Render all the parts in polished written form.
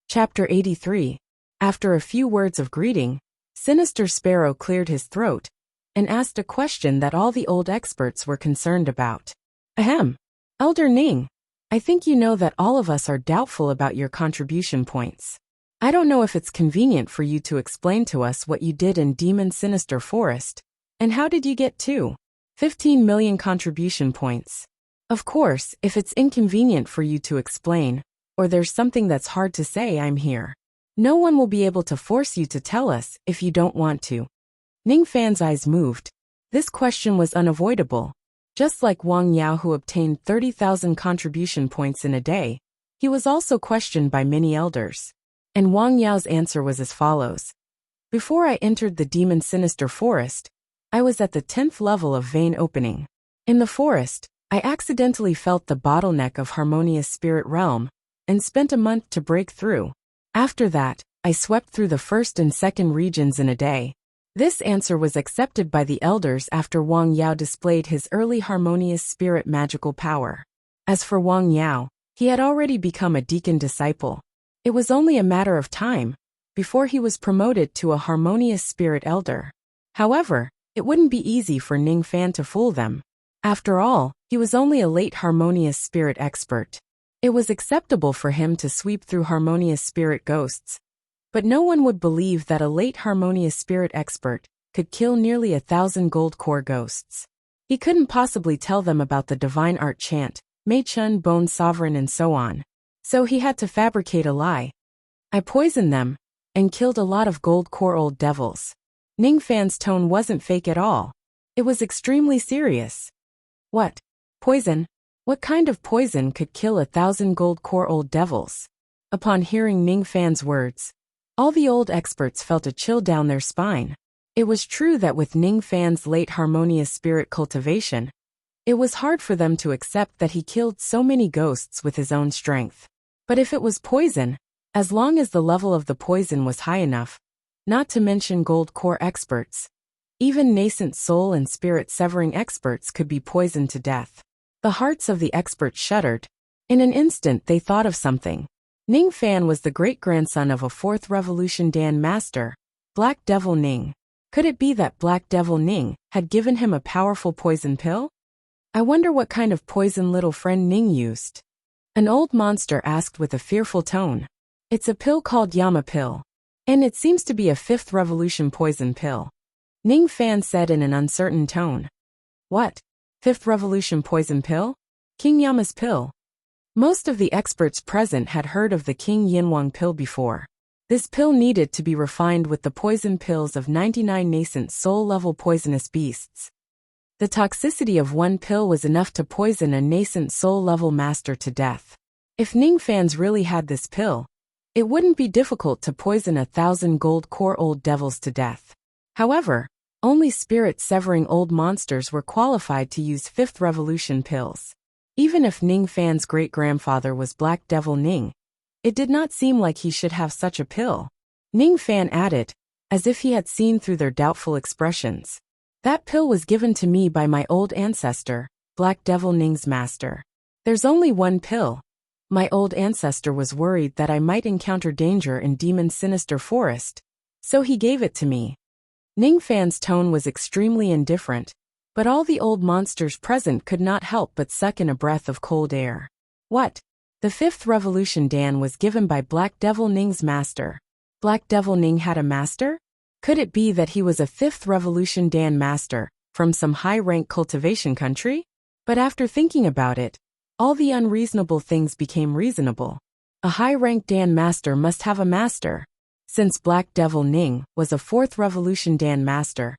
Chapter 83. After a few words of greeting, Sinister Sparrow cleared his throat and asked a question that all the old experts were concerned about. Ahem. Elder Ning, I think you know that all of us are doubtful about your contribution points. I don't know if it's convenient for you to explain to us what you did in Demon Sinister Forest, and how did you get to 15 million contribution points? Of course, if it's inconvenient for you to explain, or there's something that's hard to say, I'm here. No one will be able to force you to tell us if you don't want to. Ning Fan's eyes moved. This question was unavoidable. Just like Wang Yao, who obtained 30,000 contribution points in a day, he was also questioned by many elders. And Wang Yao's answer was as follows. Before I entered the Demon Sinister Forest, I was at the 10th level of Vein Opening. In the forest, I accidentally felt the bottleneck of Harmonious Spirit Realm, and spent a month to break through. After that, I swept through the first and second regions in a day. This answer was accepted by the elders after Wang Yao displayed his early Harmonious Spirit magical power. As for Wang Yao, he had already become a deacon disciple. It was only a matter of time before he was promoted to a Harmonious Spirit elder. However, it wouldn't be easy for Ning Fan to fool them. After all, he was only a late Harmonious Spirit expert. It was acceptable for him to sweep through Harmonious Spirit ghosts, but no one would believe that a late Harmonious Spirit expert could kill nearly 1,000 gold core ghosts. He couldn't possibly tell them about the Divine Art Chant, Mei Chun Bone Sovereign and so on. So he had to fabricate a lie. I poisoned them, and killed a lot of gold core old devils. Ning Fan's tone wasn't fake at all. It was extremely serious. What? Poison? What kind of poison could kill 1,000 gold core old devils? Upon hearing Ning Fan's words, all the old experts felt a chill down their spine. It was true that with Ning Fan's late Harmonious Spirit cultivation, it was hard for them to accept that he killed so many ghosts with his own strength. But if it was poison, as long as the level of the poison was high enough, not to mention gold core experts, even nascent soul and spirit severing experts could be poisoned to death. The hearts of the experts shuddered. In an instant they thought of something. Ning Fan was the great-grandson of a 4th Revolution Dan master, Black Devil Ning. Could it be that Black Devil Ning had given him a powerful poison pill? I wonder what kind of poison little friend Ning used. An old monster asked with a fearful tone. It's a pill called Yama Pill. And it seems to be a 5th Revolution poison pill. Ning Fan said in an uncertain tone. What? 5th Revolution poison pill? King Yama's pill. Most of the experts present had heard of the King Yinwang pill before. This pill needed to be refined with the poison pills of 99 nascent soul-level poisonous beasts. The toxicity of one pill was enough to poison a nascent soul-level master to death. If Ning Fans really had this pill, it wouldn't be difficult to poison 1,000 gold core old devils to death. However, only spirit-severing old monsters were qualified to use 5th Revolution pills. Even if Ning Fan's great-grandfather was Black Devil Ning, it did not seem like he should have such a pill. Ning Fan added, as if he had seen through their doubtful expressions. That pill was given to me by my old ancestor, Black Devil Ning's master. There's only one pill. My old ancestor was worried that I might encounter danger in Demon Sinister Forest, so he gave it to me. Ning Fan's tone was extremely indifferent, but all the old monsters present could not help but suck in a breath of cold air. What? The 5th Revolution Dan was given by Black Devil Ning's master. Black Devil Ning had a master? Could it be that he was a 5th Revolution Dan master, from some high-rank cultivation country? But after thinking about it, all the unreasonable things became reasonable. A high-rank Dan master must have a master. Since Black Devil Ning was a 4th Revolution Dan master,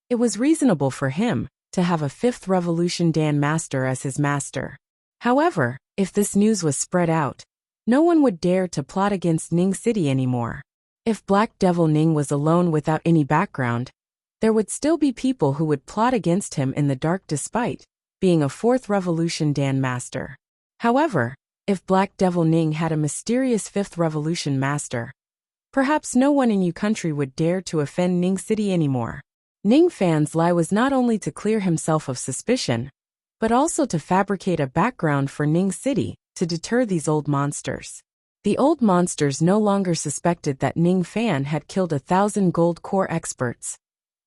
it was reasonable for him to have a 5th Revolution Dan master as his master. However, if this news was spread out, no one would dare to plot against Ning City anymore. If Black Devil Ning was alone without any background, there would still be people who would plot against him in the dark despite being a 4th Revolution Dan master. However, if Black Devil Ning had a mysterious 5th Revolution master, perhaps no one in Yu Country would dare to offend Ning City anymore. Ning Fan's lie was not only to clear himself of suspicion, but also to fabricate a background for Ning City to deter these old monsters. The old monsters no longer suspected that Ning Fan had killed 1,000 gold core experts,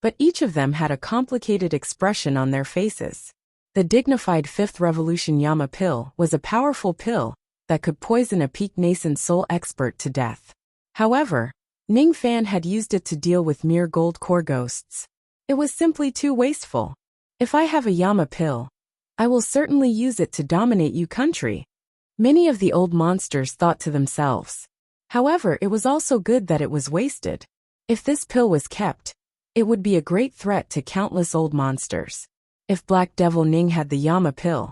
but each of them had a complicated expression on their faces. The dignified Fifth Revolution Yama pill was a powerful pill that could poison a peak nascent soul expert to death. However, Ning Fan had used it to deal with mere gold core ghosts. It was simply too wasteful. If I have a Yama pill, I will certainly use it to dominate you country. Many of the old monsters thought to themselves. However, it was also good that it was wasted. If this pill was kept, it would be a great threat to countless old monsters. If Black Devil Ning had the Yama pill,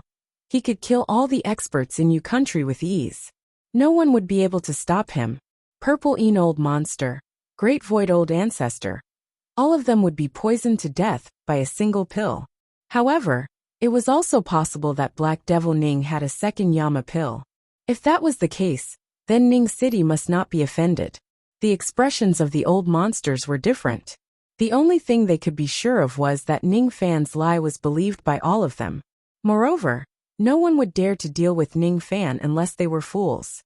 he could kill all the experts in Yu country with ease. No one would be able to stop him. Purple Een Old Monster, Great Void Old Ancestor. All of them would be poisoned to death by a single pill. However, it was also possible that Black Devil Ning had a second Yama pill. If that was the case, then Ning City must not be offended. The expressions of the old monsters were different. The only thing they could be sure of was that Ning Fan's lie was believed by all of them. Moreover, no one would dare to deal with Ning Fan unless they were fools.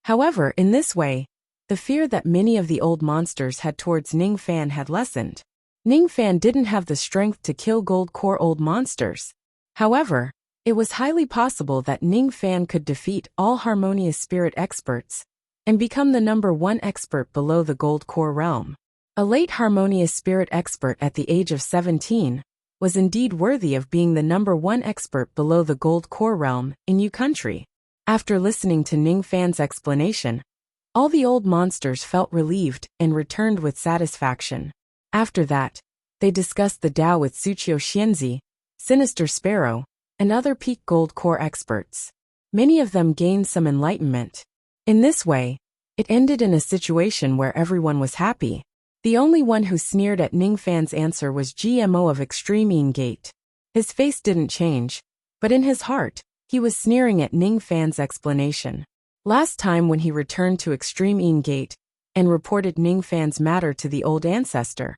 However, in this way, the fear that many of the old monsters had towards Ning Fan had lessened. Ning Fan didn't have the strength to kill gold core old monsters. However, it was highly possible that Ning Fan could defeat all harmonious spirit experts and become the #1 expert below the gold core realm. A late harmonious spirit expert at the age of 17 was indeed worthy of being the #1 expert below the gold core realm in Yu country. After listening to Ning Fan's explanation, all the old monsters felt relieved and returned with satisfaction. After that, they discussed the Tao with Suqiu Xianzi, Sinister Sparrow, and other peak gold core experts. Many of them gained some enlightenment. In this way, it ended in a situation where everyone was happy. The only one who sneered at Ning Fan's answer was GMO of Extreme Een Gate. His face didn't change, but in his heart, he was sneering at Ning Fan's explanation. Last time when he returned to Extreme Een Gate and reported Ning Fan's matter to the old ancestor,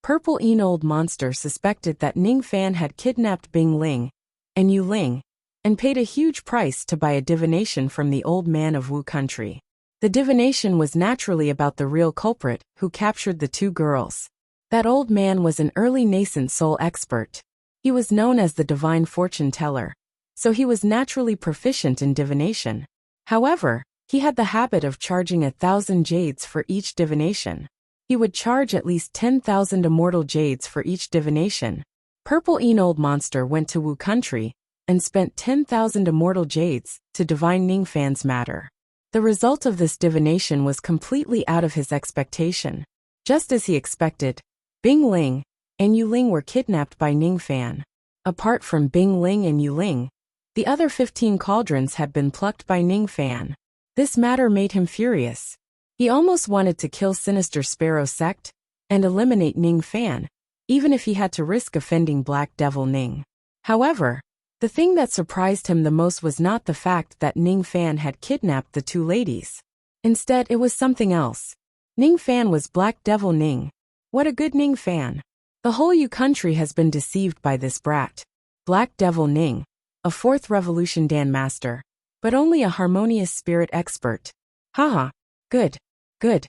Purple Een Old Monster suspected that Ning Fan had kidnapped Bing Ling and Yu Ling and paid a huge price to buy a divination from the old man of Wu country. The divination was naturally about the real culprit who captured the two girls. That old man was an early nascent soul expert. He was known as the divine fortune teller, so he was naturally proficient in divination. However, he had the habit of charging 1,000 jades for each divination. He would charge at least 10,000 immortal jades for each divination. Purple Een Old Monster went to Wu country and spent 10,000 immortal jades to divine Ning Fan's matter. The result of this divination was completely out of his expectation. Just as he expected, Bing Ling and Yu Ling were kidnapped by Ning Fan. Apart from Bing Ling and Yu Ling, the other 15 cauldrons had been plucked by Ning Fan. This matter made him furious. He almost wanted to kill Sinister Sparrow sect and eliminate Ning Fan, even if he had to risk offending Black Devil Ning. However, the thing that surprised him the most was not the fact that Ning Fan had kidnapped the two ladies. Instead, it was something else. Ning Fan was Black Devil Ning. What a good Ning Fan. The whole Yu country has been deceived by this brat. Black Devil Ning, a 4th Revolution Dan Master, but only a harmonious spirit expert. Haha, good, good.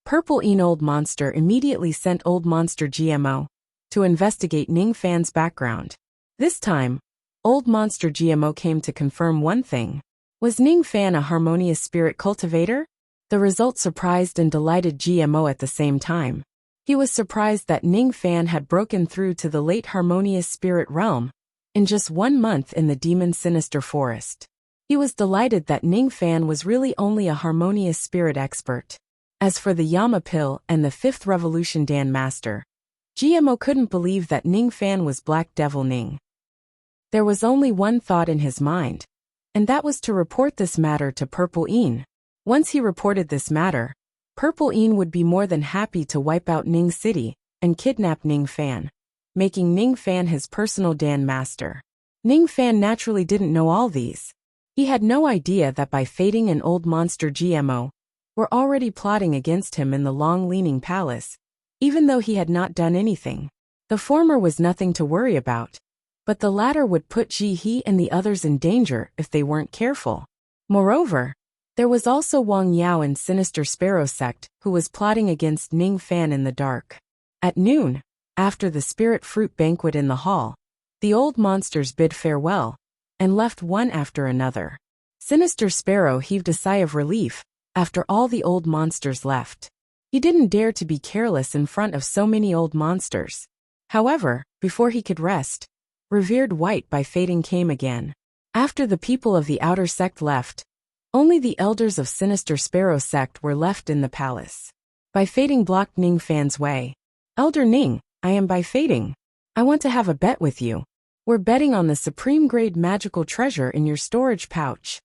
Purple Een Old Monster immediately sent Old Monster GMO to investigate Ning Fan's background. This time, Old Monster GMO came to confirm one thing. Was Ning Fan a harmonious spirit cultivator? The result surprised and delighted GMO at the same time. He was surprised that Ning Fan had broken through to the late harmonious spirit realm in just 1 month in the Demon Sinister Forest. He was delighted that Ning Fan was really only a harmonious spirit expert. As for the Yama pill and the 5th Revolution Dan Master, GMO couldn't believe that Ning Fan was Black Devil Ning. There was only one thought in his mind, and that was to report this matter to Purple Een. Once he reported this matter, Purple Een would be more than happy to wipe out Ning City and kidnap Ning Fan, making Ning Fan his personal Dan Master. Ning Fan naturally didn't know all these. He had no idea that by fating an Old Monster GMO, were already plotting against him in the long-leaning palace, even though he had not done anything. The former was nothing to worry about, but the latter would put Ji He and the others in danger if they weren't careful. Moreover, There was also Wang Yao and Sinister Sparrow sect, who was plotting against Ning Fan in the dark. At noon, after the spirit fruit banquet in the hall, the old monsters bid farewell, and left one after another. Sinister Sparrow heaved a sigh of relief, after all the old monsters left. He didn't dare to be careless in front of so many old monsters. However, before he could rest, Revered White by Fading came again. After the people of the outer sect left, only the elders of Sinister Sparrow sect were left in the palace. By Fading blocked Ning Fan's way. Elder Ning, I am By Fading. I want to have a bet with you. We're betting on the supreme grade magical treasure in your storage pouch.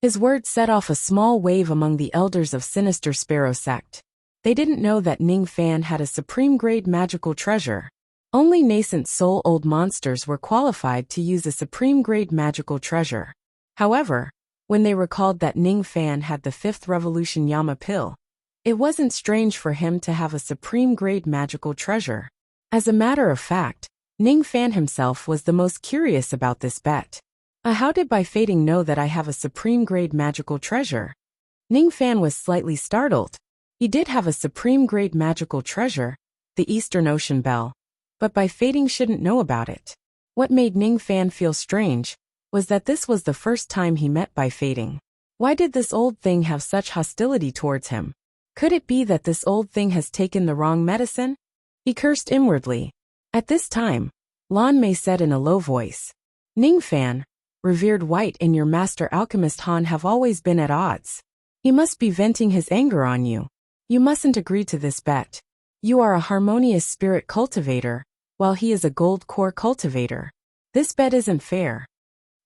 His words set off a small wave among the elders of Sinister Sparrow sect. They didn't know that Ning Fan had a supreme grade magical treasure. Only nascent soul old monsters were qualified to use a supreme grade magical treasure. However, when they recalled that Ning Fan had the 5th Revolution Yama pill, it wasn't strange for him to have a supreme grade magical treasure. As a matter of fact, Ning Fan himself was the most curious about this bet. How did By Fading know that I have a supreme grade magical treasure? Ning Fan was slightly startled. He did have a supreme grade magical treasure, the Eastern Ocean Bell, but By Fading shouldn't know about it. What made Ning Fan feel strange was that this was the first time he met By Fading. Why did this old thing have such hostility towards him? Could it be that this old thing has taken the wrong medicine? He cursed inwardly. At this time, Lan Mei said in a low voice, Ning Fan, Revered White and your master alchemist Han have always been at odds. He must be venting his anger on you. You mustn't agree to this bet. You are a harmonious spirit cultivator, while he is a gold core cultivator. This bet isn't fair.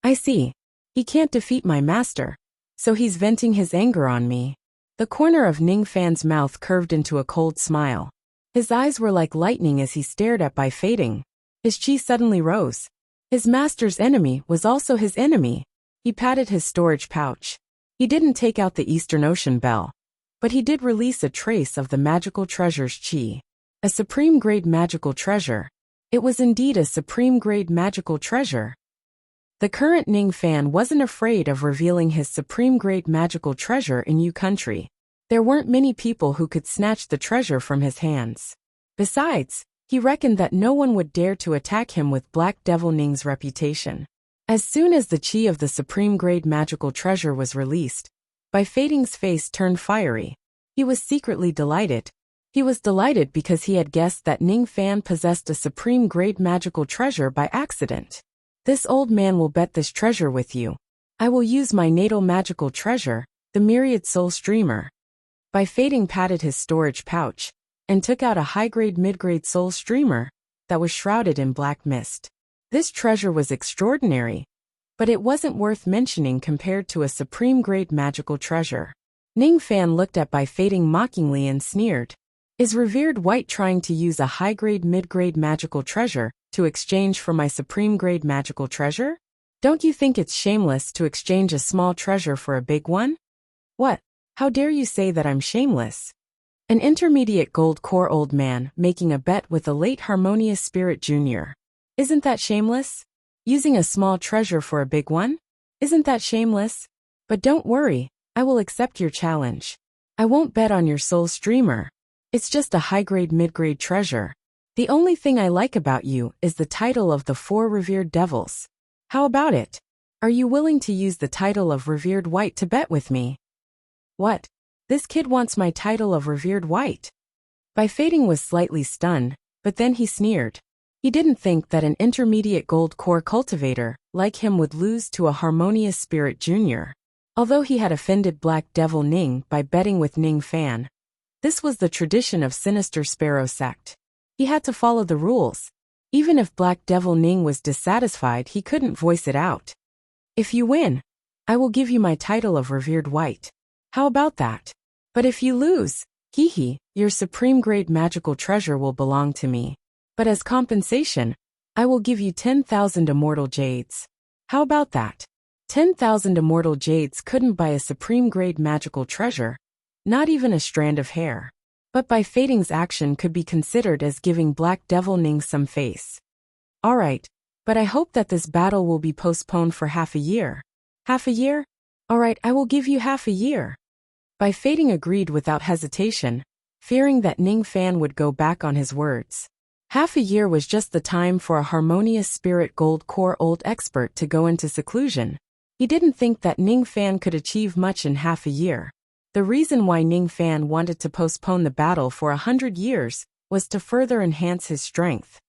I see. He can't defeat my master, so he's venting his anger on me. The corner of Ning Fan's mouth curved into a cold smile. His eyes were like lightning as he stared at By Fading. His chi suddenly rose. His master's enemy was also his enemy. He patted his storage pouch. He didn't take out the Eastern Ocean Bell, but he did release a trace of the magical treasure's chi. A supreme grade magical treasure. It was indeed a supreme grade magical treasure. The current Ning Fan wasn't afraid of revealing his supreme grade magical treasure in Yu country. There weren't many people who could snatch the treasure from his hands. Besides, he reckoned that no one would dare to attack him with Black Devil Ning's reputation. As soon as the chi of the supreme grade magical treasure was released, By Fading's face turned fiery. He was secretly delighted. He was delighted because he had guessed that Ning Fan possessed a supreme grade magical treasure by accident. This old man will bet this treasure with you. I will use my natal magical treasure, the Myriad Soul Streamer. By Fading patted his storage pouch, and took out a high-grade mid-grade soul streamer that was shrouded in black mist. This treasure was extraordinary, but it wasn't worth mentioning compared to a supreme-grade magical treasure. Ning Fan looked at By Fading mockingly and sneered. Is Revered White trying to use a high-grade mid-grade magical treasure to exchange for my supreme-grade magical treasure? Don't you think it's shameless to exchange a small treasure for a big one? What? How dare you say that I'm shameless? An intermediate gold core old man making a bet with a late harmonious spirit junior. Isn't that shameless? Using a small treasure for a big one? Isn't that shameless? But don't worry, I will accept your challenge. I won't bet on your soul streamer. It's just a high-grade mid-grade treasure. The only thing I like about you is the title of the 4 revered devils. How about it? Are you willing to use the title of Revered White to bet with me? What? This kid wants my title of Revered White. By Fading was slightly stunned, but then he sneered. He didn't think that an intermediate gold core cultivator like him would lose to a harmonious spirit junior. Although he had offended Black Devil Ning by betting with Ning Fan, this was the tradition of Sinister Sparrow sect. He had to follow the rules. Even if Black Devil Ning was dissatisfied, he couldn't voice it out. If you win, I will give you my title of Revered White. How about that? But if you lose, your supreme grade magical treasure will belong to me. But as compensation, I will give you 10,000 immortal jades. How about that? 10,000 immortal jades couldn't buy a supreme grade magical treasure, not even a strand of hair. But By Fading's action could be considered as giving Black Devil Ning some face. Alright, but I hope that this battle will be postponed for half a year. Half a year? "All right, I will give you half a year." Bai Fading agreed without hesitation, fearing that Ning Fan would go back on his words. Half a year was just the time for a harmonious spirit gold core old expert to go into seclusion. He didn't think that Ning Fan could achieve much in half a year. The reason why Ning Fan wanted to postpone the battle for 100 years was to further enhance his strength.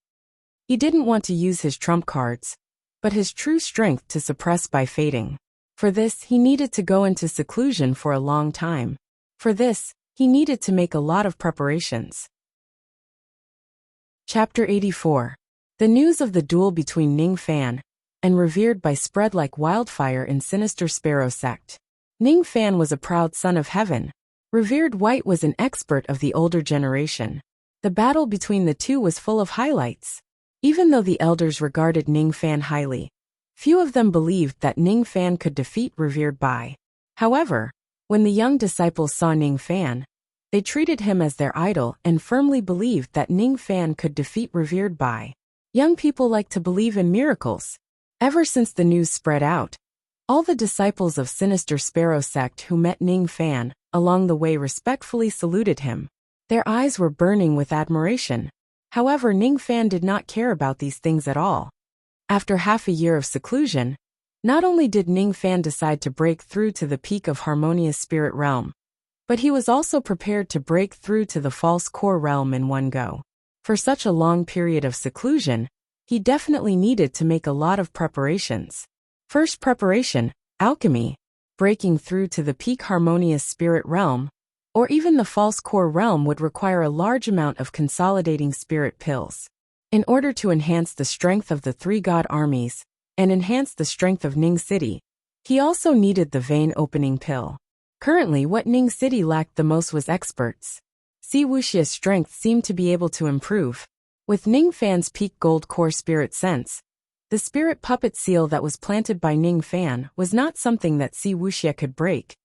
He didn't want to use his trump cards, but his true strength to suppress Bai Fading. For this, he needed to go into seclusion for a long time. For this, he needed to make a lot of preparations. Chapter 84. The news of the duel between Ning Fan and Revered Bai spread like wildfire in Sinister Sparrow sect. Ning Fan was a proud son of heaven. Revered White was an expert of the older generation. The battle between the two was full of highlights. Even though the elders regarded Ning Fan highly, few of them believed that Ning Fan could defeat Revered Bai. However, when the young disciples saw Ning Fan, they treated him as their idol and firmly believed that Ning Fan could defeat Revered Bai. Young people like to believe in miracles. Ever since the news spread out, all the disciples of Sinister Sparrow sect who met Ning Fan along the way respectfully saluted him. Their eyes were burning with admiration. However, Ning Fan did not care about these things at all. After half a year of seclusion, not only did Ning Fan decide to break through to the peak of harmonious spirit realm, but he was also prepared to break through to the false core realm in one go. For such a long period of seclusion, he definitely needed to make a lot of preparations. First preparation, alchemy, breaking through to the peak harmonious spirit realm, or even the false core realm would require a large amount of consolidating spirit pills. In order to enhance the strength of the three god armies, and enhance the strength of Ning City, he also needed the vein opening pill. Currently what Ning City lacked the most was experts. Wuxia's strength seemed to be able to improve. With Ning Fan's peak gold core spirit sense, the spirit puppet seal that was planted by Ning Fan was not something that Wuxia could break,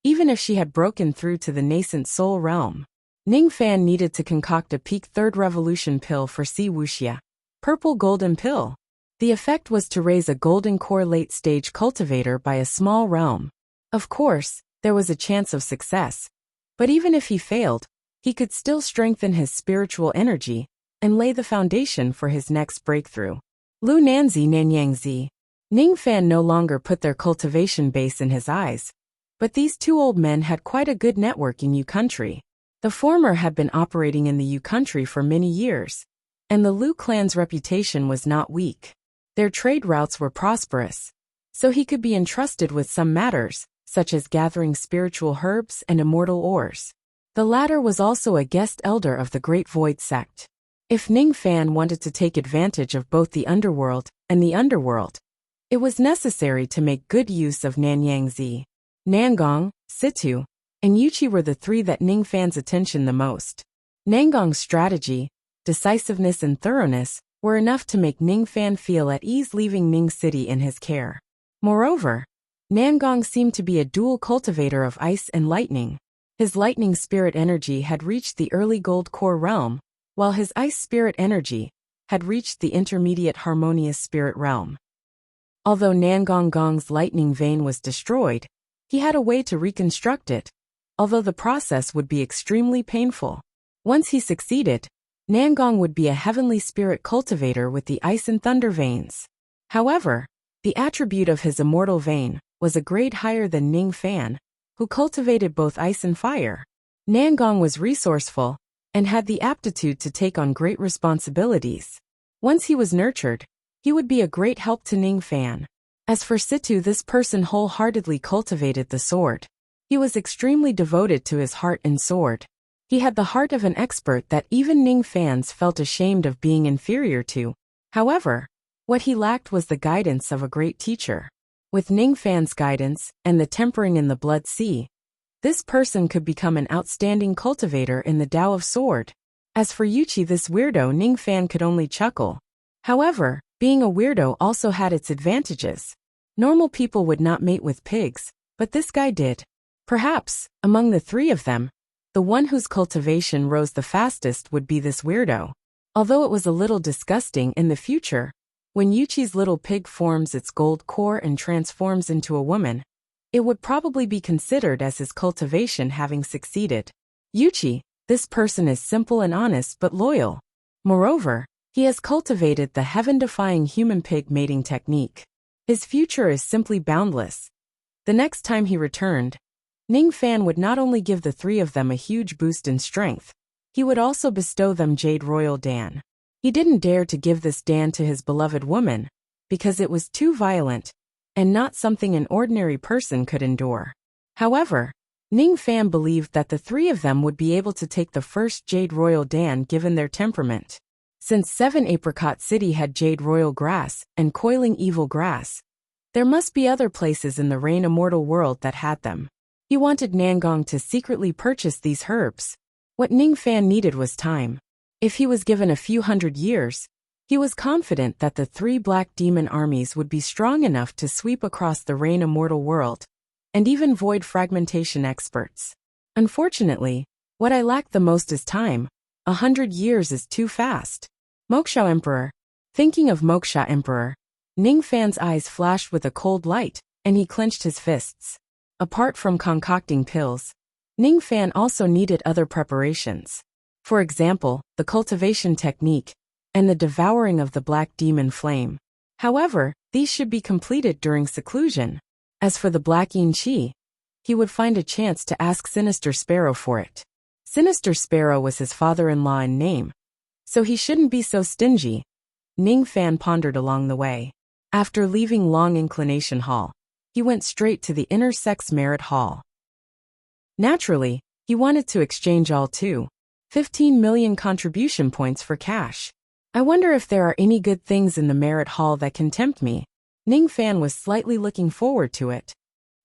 even if she had broken through to the nascent soul realm. Ning Fan needed to concoct a peak third revolution pill for Wuxia. Purple golden pill. The effect was to raise a golden core late stage cultivator by a small realm. Of course, there was a chance of success, but even if he failed, he could still strengthen his spiritual energy and lay the foundation for his next breakthrough. Lu Nanzi Nanyangzi. Ning Fan no longer put their cultivation base in his eyes, but these two old men had quite a good network in Yu country. The former had been operating in the Yu country for many years, and the Lu clan's reputation was not weak. Their trade routes were prosperous, so he could be entrusted with some matters, such as gathering spiritual herbs and immortal ores. The latter was also a guest elder of the Great Void sect. If Ning Fan wanted to take advantage of both the underworld and the underworld, it was necessary to make good use of Nanyangzi. Nangong, Situ, and Yuchi were the three that Ning Fan's attention the most. Nangong's strategy, decisiveness and thoroughness were enough to make Ning Fan feel at ease leaving Ning City in his care. Moreover, Nangong seemed to be a dual cultivator of ice and lightning. His lightning spirit energy had reached the early gold core realm, while his ice spirit energy had reached the intermediate harmonious spirit realm. Although Nangong Gong's lightning vein was destroyed, he had a way to reconstruct it, although the process would be extremely painful. Once he succeeded, Nangong would be a heavenly spirit cultivator with the ice and thunder veins. However, the attribute of his immortal vein was a grade higher than Ning Fan, who cultivated both ice and fire. Nangong was resourceful and had the aptitude to take on great responsibilities. Once he was nurtured, he would be a great help to Ning Fan. As for Situ, this person wholeheartedly cultivated the sword. He was extremely devoted to his heart and sword. He had the heart of an expert that even Ning Fans felt ashamed of being inferior to. However, what he lacked was the guidance of a great teacher. With Ning Fan's guidance and the tempering in the blood sea, this person could become an outstanding cultivator in the Tao of Sword. As for Yuchi, this weirdo, Ning Fan could only chuckle. However, being a weirdo also had its advantages. Normal people would not mate with pigs, but this guy did. Perhaps, among the three of them, the one whose cultivation rose the fastest would be this weirdo. Although it was a little disgusting in the future, when Yuchi's little pig forms its gold core and transforms into a woman, it would probably be considered as his cultivation having succeeded. Yuchi, this person is simple and honest but loyal. Moreover, he has cultivated the heaven-defying human-pig mating technique. His future is simply boundless. The next time he returned, Ning Fan would not only give the three of them a huge boost in strength, he would also bestow them Jade Royal Dan. He didn't dare to give this Dan to his beloved woman, because it was too violent, and not something an ordinary person could endure. However, Ning Fan believed that the three of them would be able to take the first Jade Royal Dan given their temperament. Since 7 Apricot City had Jade Royal grass and Coiling Evil grass, there must be other places in the Rain Immortal world that had them. He wanted Nangong to secretly purchase these herbs. What Ning Fan needed was time. If he was given a few hundred years, he was confident that the 3 Black Demon armies would be strong enough to sweep across the Rain Immortal world, and even void fragmentation experts. Unfortunately, what I lack the most is time. 100 years is too fast. Moksha Emperor. Thinking of Moksha Emperor, Ning Fan's eyes flashed with a cold light, and he clenched his fists. Apart from concocting pills, Ning Fan also needed other preparations. For example, the cultivation technique, and the devouring of the Black Demon Flame. However, these should be completed during seclusion. As for the Black Yin Chi, he would find a chance to ask Sinister Sparrow for it. Sinister Sparrow was his father-in-law in name, so he shouldn't be so stingy. Ning Fan pondered along the way. After leaving Long Inclination Hall, he went straight to the Inner Sex Merit Hall. Naturally, he wanted to exchange all 15 million contribution points for cash. I wonder if there are any good things in the Merit Hall that can tempt me. Ning Fan was slightly looking forward to it.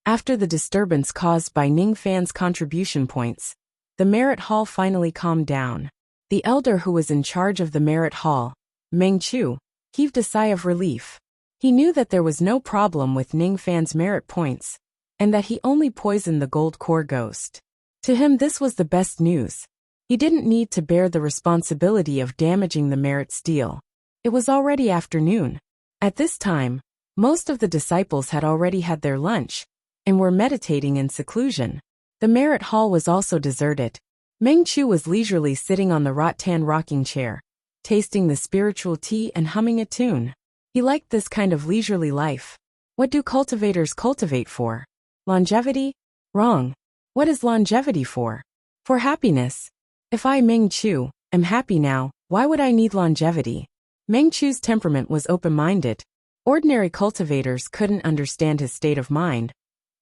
After the disturbance caused by Ning Fan's contribution points, the Merit Hall finally calmed down. The elder who was in charge of the Merit Hall, Meng Chu, heaved a sigh of relief. He knew that there was no problem with Ning Fan's merit points, and that he only poisoned the gold core ghost. To him this was the best news. He didn't need to bear the responsibility of damaging the merit steel. It was already afternoon. At this time, most of the disciples had already had their lunch, and were meditating in seclusion. The Merit Hall was also deserted. Meng Chu was leisurely sitting on the rattan rocking chair, tasting the spiritual tea and humming a tune. He liked this kind of leisurely life. What do cultivators cultivate for? Longevity? Wrong. What is longevity for? For happiness. If I, Meng Chu, am happy now, why would I need longevity? Meng Chu's temperament was open-minded. Ordinary cultivators couldn't understand his state of mind,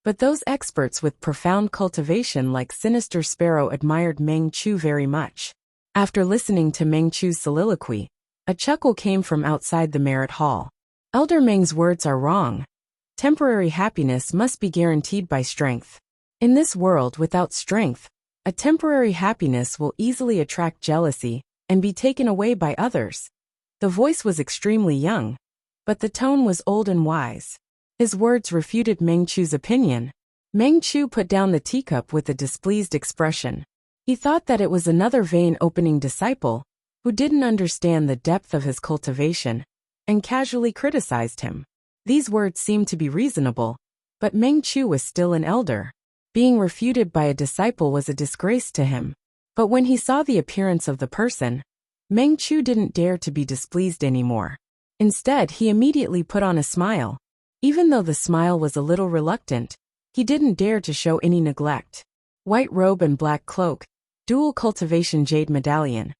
but those experts with profound cultivation like Sinister Sparrow admired Meng Chu very much. After listening to Meng Chu's soliloquy, a chuckle came from outside the Merit Hall. Elder Meng's words are wrong. Temporary happiness must be guaranteed by strength. In this world without strength, a temporary happiness will easily attract jealousy and be taken away by others. The voice was extremely young, but the tone was old and wise. His words refuted Meng Chu's opinion. Meng Chu put down the teacup with a displeased expression. He thought that it was another vein-opening disciple, who didn't understand the depth of his cultivation, and casually criticized him. These words seemed to be reasonable, but Meng Chu was still an elder. Being refuted by a disciple was a disgrace to him. But when he saw the appearance of the person, Meng Chu didn't dare to be displeased anymore. Instead, he immediately put on a smile. Even though the smile was a little reluctant, he didn't dare to show any neglect. White robe and black cloak, dual cultivation jade medallion.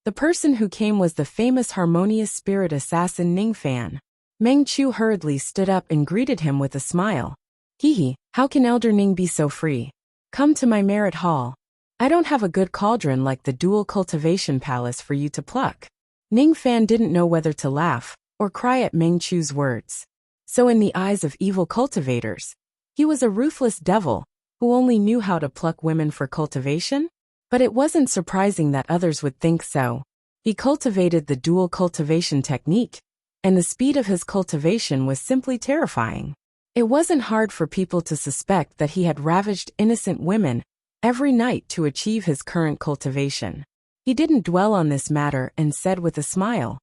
The person who came was the famous harmonious spirit assassin Ning Fan. Meng Chu hurriedly stood up and greeted him with a smile. Hee, how can Elder Ning be so free? Come to my Merit Hall. I don't have a good cauldron like the dual cultivation palace for you to pluck. Ning Fan didn't know whether to laugh or cry at Meng Chu's words. So in the eyes of evil cultivators, he was a ruthless devil who only knew how to pluck women for cultivation? But it wasn't surprising that others would think so. He cultivated the dual cultivation technique, and the speed of his cultivation was simply terrifying. It wasn't hard for people to suspect that he had ravished innocent women every night to achieve his current cultivation. He didn't dwell on this matter and said with a smile.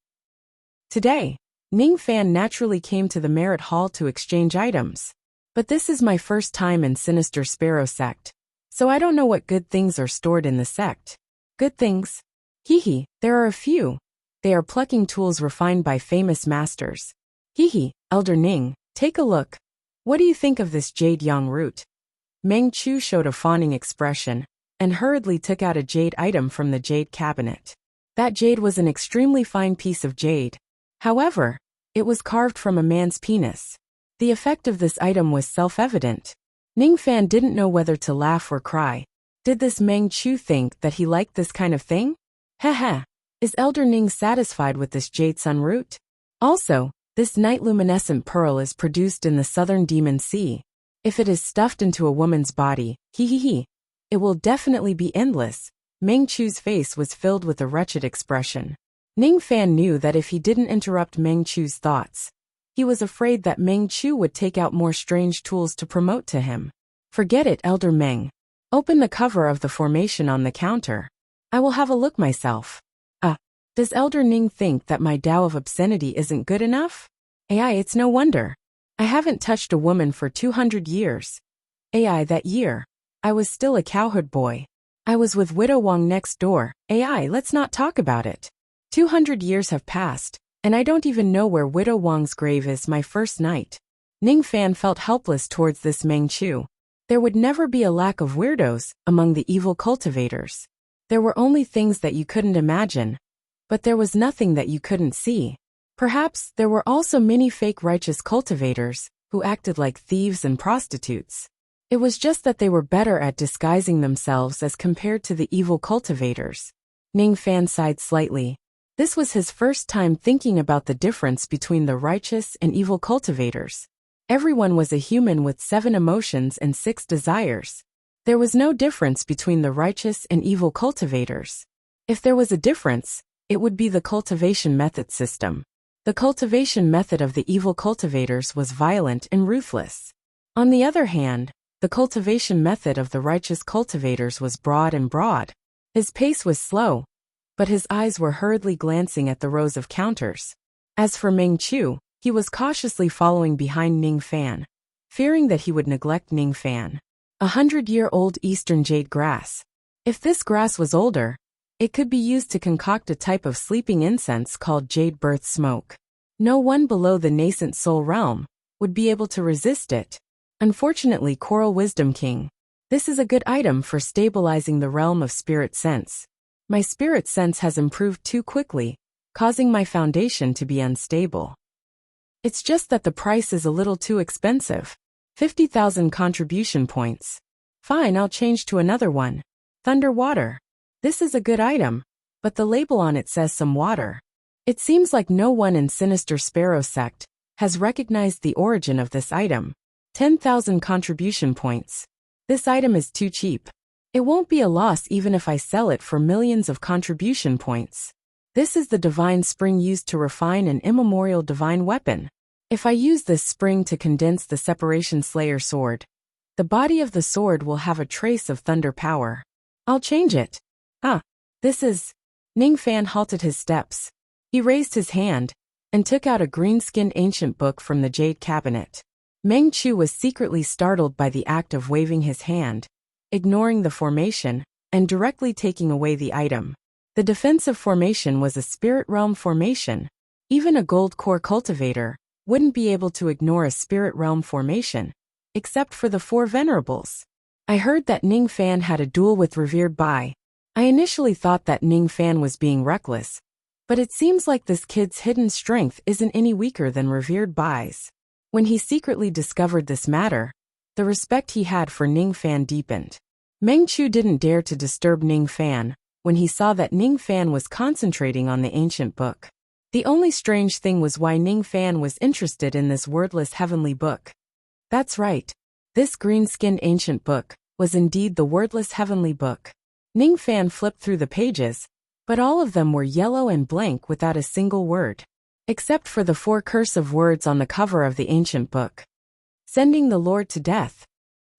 Today, Ning Fan naturally came to the Merit Hall to exchange items. But this is my first time in Sinister Sparrow sect, so I don't know what good things are stored in the sect. Good things? Hee, there are a few. They are plucking tools refined by famous masters. Hee, Elder Ning, take a look. What do you think of this jade yang root? Meng Chu showed a fawning expression and hurriedly took out a jade item from the jade cabinet. That jade was an extremely fine piece of jade. However, it was carved from a man's penis. The effect of this item was self-evident. Ning Fan didn't know whether to laugh or cry. Did this Meng Chu think that he liked this kind of thing? Heh. Is Elder Ning satisfied with this jade sun root? Also, this night luminescent pearl is produced in the southern Demon Sea. If it is stuffed into a woman's body, it will definitely be endless. Meng Chu's face was filled with a wretched expression. Ning Fan knew that if he didn't interrupt Meng Chu's thoughts, he was afraid that Meng Chu would take out more strange tools to promote to him. Forget it, Elder Meng. Open the cover of the formation on the counter. I will have a look myself. Does Elder Ning think that my Tao of obscenity isn't good enough? It's no wonder. I haven't touched a woman for 200 years. That year, I was still a cowherd boy. I was with Widow Wang next door. Let's not talk about it. 200 years have passed, and I don't even know where Widow Wang's grave is my first night. Ning Fan felt helpless towards this Meng Chu. There would never be a lack of weirdos among the evil cultivators. There were only things that you couldn't imagine, but there was nothing that you couldn't see. Perhaps there were also many fake righteous cultivators who acted like thieves and prostitutes. It was just that they were better at disguising themselves as compared to the evil cultivators. Ning Fan sighed slightly. This was his first time thinking about the difference between the righteous and evil cultivators. Everyone was a human with 7 emotions and 6 desires. There was no difference between the righteous and evil cultivators. If there was a difference, it would be the cultivation method system. The cultivation method of the evil cultivators was violent and ruthless. On the other hand, the cultivation method of the righteous cultivators was broad and broad. His pace was slow, but his eyes were hurriedly glancing at the rows of counters. As for Meng Chu, he was cautiously following behind Ning Fan, fearing that he would neglect Ning Fan. 100-year-old Eastern jade grass. If this grass was older, it could be used to concoct a type of sleeping incense called jade birth smoke. No one below the nascent soul realm would be able to resist it. Unfortunately, Coral Wisdom King, this is a good item for stabilizing the realm of spirit sense. My spirit sense has improved too quickly, causing my foundation to be unstable. It's just that the price is a little too expensive. 50,000 contribution points. Fine, I'll change to another one. Thunder water. This is a good item, but the label on it says some water. It seems like no one in Sinister Sparrow sect has recognized the origin of this item. 10,000 contribution points. This item is too cheap. It won't be a loss even if I sell it for millions of contribution points. This is the divine spring used to refine an immemorial divine weapon. If I use this spring to condense the Separation Slayer sword, the body of the sword will have a trace of thunder power. I'll change it. This is... Ning Fan halted his steps. He raised his hand and took out a green-skinned ancient book from the jade cabinet. Meng Chu was secretly startled by the act of waving his hand, ignoring the formation, and directly taking away the item. The defensive formation was a spirit realm formation. Even a gold core cultivator wouldn't be able to ignore a spirit realm formation, except for the 4 venerables. I heard that Ning Fan had a duel with Revered Bai. I initially thought that Ning Fan was being reckless, but it seems like this kid's hidden strength isn't any weaker than Revered Bai's. When he secretly discovered this matter, the respect he had for Ning Fan deepened. Meng Chu didn't dare to disturb Ning Fan when he saw that Ning Fan was concentrating on the ancient book. The only strange thing was why Ning Fan was interested in this wordless heavenly book. That's right. This green-skinned ancient book was indeed the wordless heavenly book. Ning Fan flipped through the pages, but all of them were yellow and blank without a single word, except for the 4 cursive words on the cover of the ancient book. Sending the Lord to death.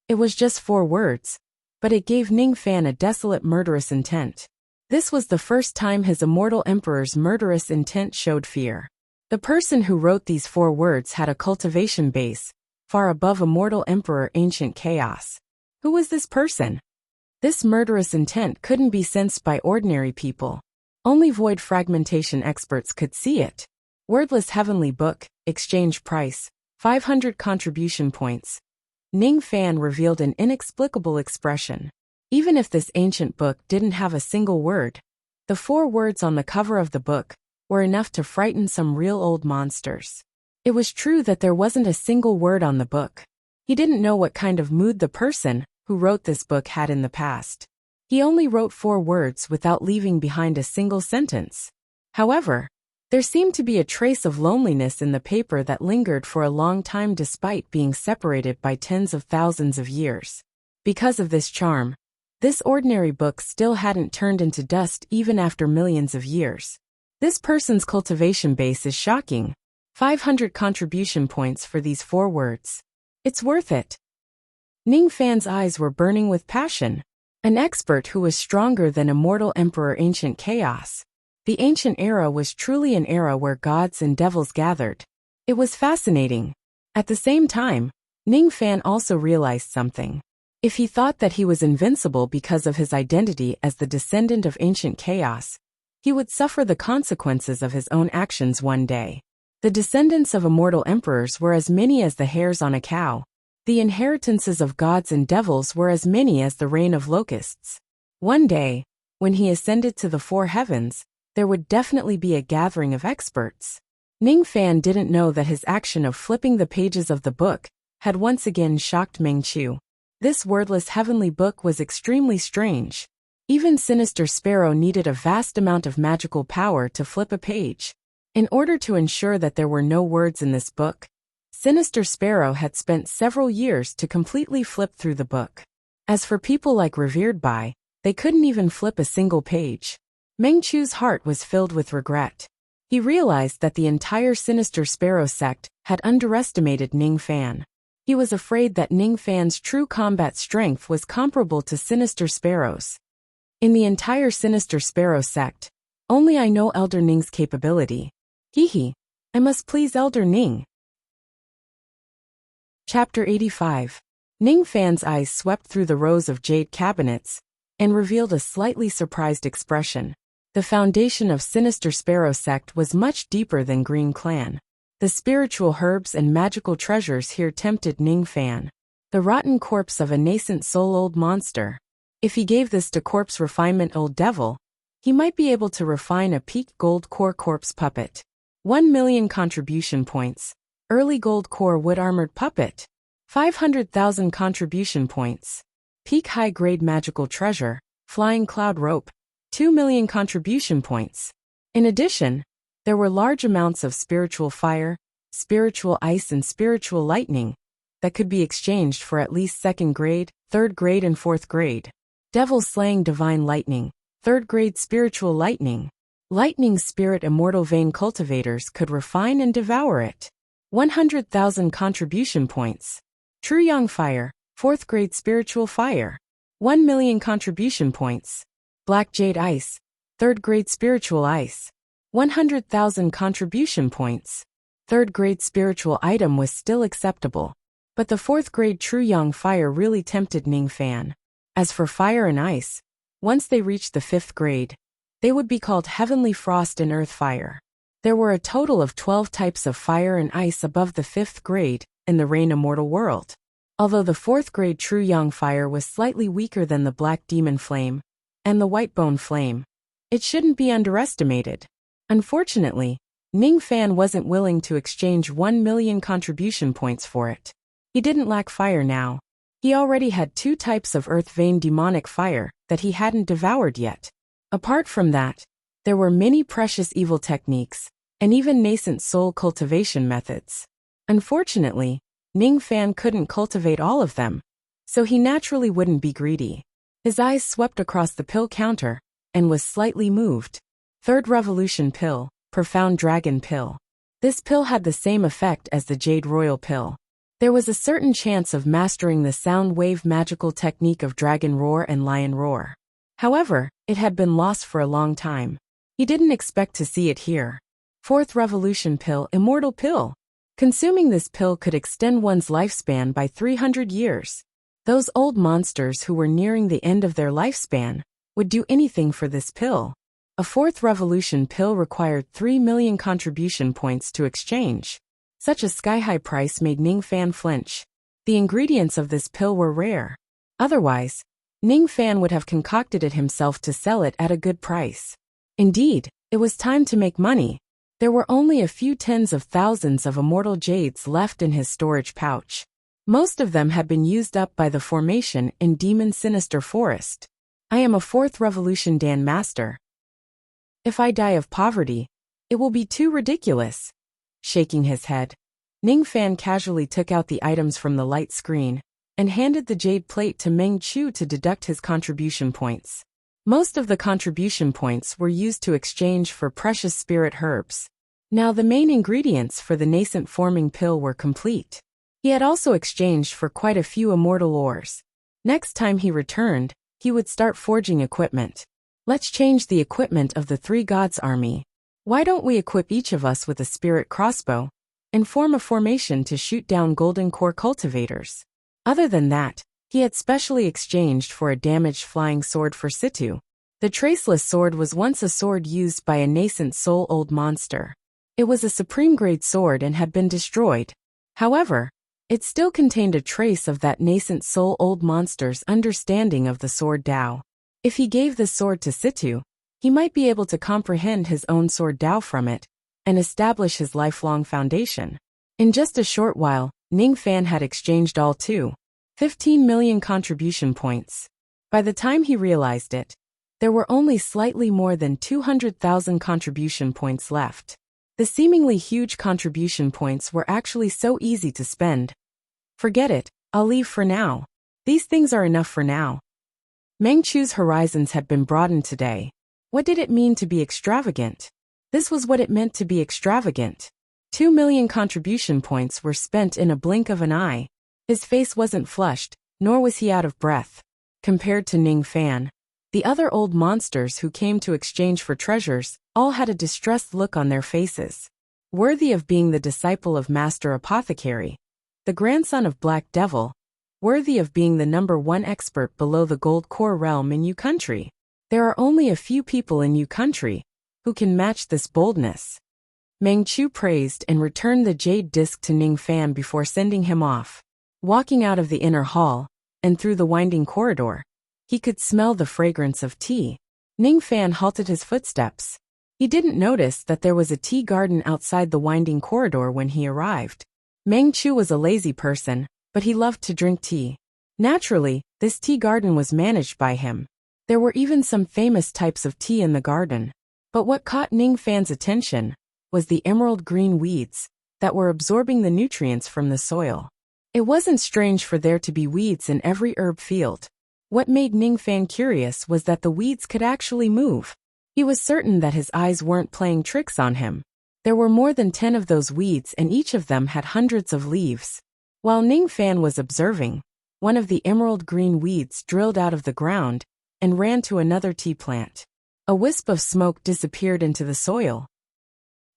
It was just 4 words, but it gave Ning Fan a desolate murderous intent. This was the first time his immortal emperor's murderous intent showed fear. The person who wrote these 4 words had a cultivation base far above immortal emperor ancient chaos. Who was this person? This murderous intent couldn't be sensed by ordinary people. Only void fragmentation experts could see it. Wordless heavenly book, exchange price, 500 contribution points. Ning Fan revealed an inexplicable expression. Even if this ancient book didn't have a single word, the 4 words on the cover of the book were enough to frighten some real old monsters. It was true that there wasn't a single word on the book. He didn't know what kind of mood the person who wrote this book had in the past. He only wrote 4 words without leaving behind a single sentence. However, there seemed to be a trace of loneliness in the paper that lingered for a long time despite being separated by tens of thousands of years. Because of this charm, this ordinary book still hadn't turned into dust even after millions of years. This person's cultivation base is shocking. 500 contribution points for these 4 words. It's worth it. Ning Fan's eyes were burning with passion. An expert who was stronger than immortal emperor ancient chaos. The ancient era was truly an era where gods and devils gathered. It was fascinating. At the same time, Ning Fan also realized something. If he thought that he was invincible because of his identity as the descendant of ancient chaos, he would suffer the consequences of his own actions one day. The descendants of immortal emperors were as many as the hairs on a cow. The inheritances of gods and devils were as many as the rain of locusts. One day, when he ascended to the 4 heavens, there would definitely be a gathering of experts. Ning Fan didn't know that his action of flipping the pages of the book had once again shocked Meng Chu. This wordless heavenly book was extremely strange. Even Sinister Sparrow needed a vast amount of magical power to flip a page. In order to ensure that there were no words in this book, Sinister Sparrow had spent several years to completely flip through the book. As for people like Revered By, they couldn't even flip a single page. Meng Chu's heart was filled with regret. He realized that the entire Sinister Sparrow sect had underestimated Ning Fan. He was afraid that Ning Fan's true combat strength was comparable to Sinister Sparrow's. In the entire Sinister Sparrow sect, only I know Elder Ning's capability. Hee, I must please Elder Ning. Chapter 85. Ning Fan's eyes swept through the rows of jade cabinets and revealed a slightly surprised expression. The foundation of Sinister Sparrow sect was much deeper than Green Clan. The spiritual herbs and magical treasures here tempted Ning Fan. The rotten corpse of a nascent soul old monster. If he gave this to corpse refinement old devil, he might be able to refine a peak gold core corpse puppet. 1 million contribution points. Early gold core wood armored puppet. 500,000 contribution points. Peak high grade magical treasure, flying cloud rope. 2 million contribution points. In addition, there were large amounts of spiritual fire, spiritual ice and spiritual lightning that could be exchanged for at least 2nd grade, 3rd grade and 4th grade. Devil slaying divine lightning, 3rd grade spiritual lightning. Lightning spirit immortal vein cultivators could refine and devour it. 100,000 contribution points. True Young Fire, 4th grade spiritual fire. 1 million contribution points. Black Jade Ice, 3rd grade spiritual ice. 100,000 contribution points. 3rd grade spiritual item was still acceptable, but the 4th grade True Young Fire really tempted Ning Fan. As for fire and ice, once they reached the 5th grade, they would be called Heavenly Frost and Earth Fire. There were a total of 12 types of fire and ice above the 5th grade in the Rain Immortal world. Although the 4th grade True Young Fire was slightly weaker than the Black Demon Flame and the White Bone Flame, it shouldn't be underestimated. Unfortunately, Ning Fan wasn't willing to exchange 1 million contribution points for it. He didn't lack fire now. He already had 2 types of earth vein demonic fire that he hadn't devoured yet. Apart from that, there were many precious evil techniques, and even nascent soul cultivation methods. Unfortunately, Ning Fan couldn't cultivate all of them, so he naturally wouldn't be greedy. His eyes swept across the pill counter, and was slightly moved. 3rd Revolution Pill, Profound Dragon Pill. This pill had the same effect as the Jade Royal Pill. There was a certain chance of mastering the sound wave magical technique of Dragon Roar and Lion Roar. However, it had been lost for a long time. He didn't expect to see it here. 4th Revolution Pill, Immortal Pill. Consuming this pill could extend one's lifespan by 300 years. Those old monsters who were nearing the end of their lifespan would do anything for this pill. A fourth revolution pill required 3 million contribution points to exchange. Such a sky-high price made Ning Fan flinch. The ingredients of this pill were rare. Otherwise, Ning Fan would have concocted it himself to sell it at a good price. Indeed, it was time to make money. There were only a few tens of thousands of immortal jades left in his storage pouch. Most of them had been used up by the formation in Demon Sinister Forest. I am a fourth revolution Dan Master. If I die of poverty, it will be too ridiculous. Shaking his head, Ning Fan casually took out the items from the light screen and handed the jade plate to Meng Chu to deduct his contribution points. Most of the contribution points were used to exchange for precious spirit herbs. Now the main ingredients for the nascent forming pill were complete. He had also exchanged for quite a few immortal ores. Next time he returned, he would start forging equipment. Let's change the equipment of the Three Gods Army. Why don't we equip each of us with a spirit crossbow and form a formation to shoot down golden core cultivators? Other than that, he had specially exchanged for a damaged flying sword for Situ. The Traceless Sword was once a sword used by a nascent soul old monster. It was a supreme grade sword and had been destroyed. However, it still contained a trace of that nascent soul old monster's understanding of the sword Dao. If he gave this sword to Situ, he might be able to comprehend his own sword Dao from it and establish his lifelong foundation. In just a short while, Ning Fan had exchanged all 15 million contribution points. By the time he realized it, there were only slightly more than 200,000 contribution points left. The seemingly huge contribution points were actually so easy to spend. Forget it, I'll leave for now. These things are enough for now. Meng Chu's horizons had been broadened today. What did it mean to be extravagant? This was what it meant to be extravagant. 2 million contribution points were spent in a blink of an eye. His face wasn't flushed, nor was he out of breath. Compared to Ning Fan, the other old monsters who came to exchange for treasures all had a distressed look on their faces. Worthy of being the disciple of Master Apothecary, the grandson of Black Devil, worthy of being the #1 expert below the Gold Core realm in Yu Country. There are only a few people in Yu Country who can match this boldness. Meng Chu praised and returned the jade disc to Ning Fan before sending him off. Walking out of the inner hall and through the winding corridor, he could smell the fragrance of tea. Ning Fan halted his footsteps. He didn't notice that there was a tea garden outside the winding corridor when he arrived. Meng Chu was a lazy person, but he loved to drink tea. Naturally, this tea garden was managed by him. There were even some famous types of tea in the garden. But what caught Ning Fan's attention was the emerald green weeds that were absorbing the nutrients from the soil. It wasn't strange for there to be weeds in every herb field. What made Ning Fan curious was that the weeds could actually move. He was certain that his eyes weren't playing tricks on him. There were more than 10 of those weeds and each of them had hundreds of leaves. While Ning Fan was observing, one of the emerald green weeds drilled out of the ground and ran to another tea plant. A wisp of smoke disappeared into the soil.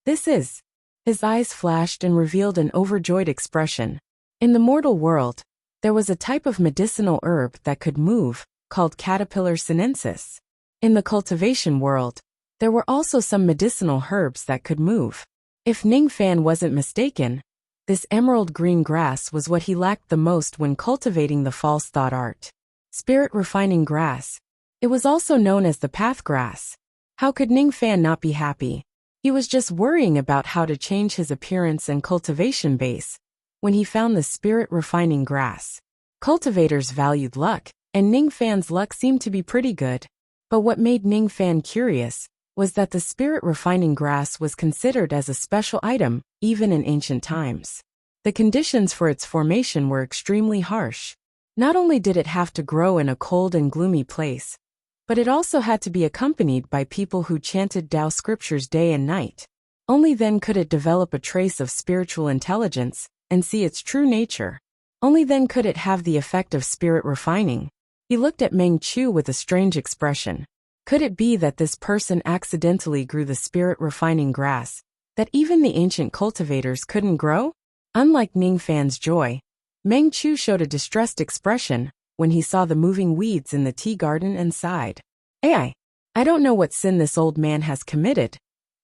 This is. His eyes flashed and revealed an overjoyed expression. In the mortal world, there was a type of medicinal herb that could move, called Caterpillar sinensis. In the cultivation world, there were also some medicinal herbs that could move. If Ning Fan wasn't mistaken, this emerald green grass was what he lacked the most when cultivating the false thought art. Spirit refining grass. It was also known as the path grass. How could Ning Fan not be happy? He was just worrying about how to change his appearance and cultivation base when he found the spirit refining grass. Cultivators valued luck, and Ning Fan's luck seemed to be pretty good. But what made Ning Fan curious was that the spirit refining grass was considered as a special item, even in ancient times. The conditions for its formation were extremely harsh. Not only did it have to grow in a cold and gloomy place, but it also had to be accompanied by people who chanted Tao scriptures day and night. Only then could it develop a trace of spiritual intelligence and see its true nature. Only then could it have the effect of spirit refining. He looked at Meng Chu with a strange expression. Could it be that this person accidentally grew the spirit refining grass that even the ancient cultivators couldn't grow? Unlike Ning Fan's joy, Meng Chu showed a distressed expression when he saw the moving weeds in the tea garden and sighed. I don't know what sin this old man has committed,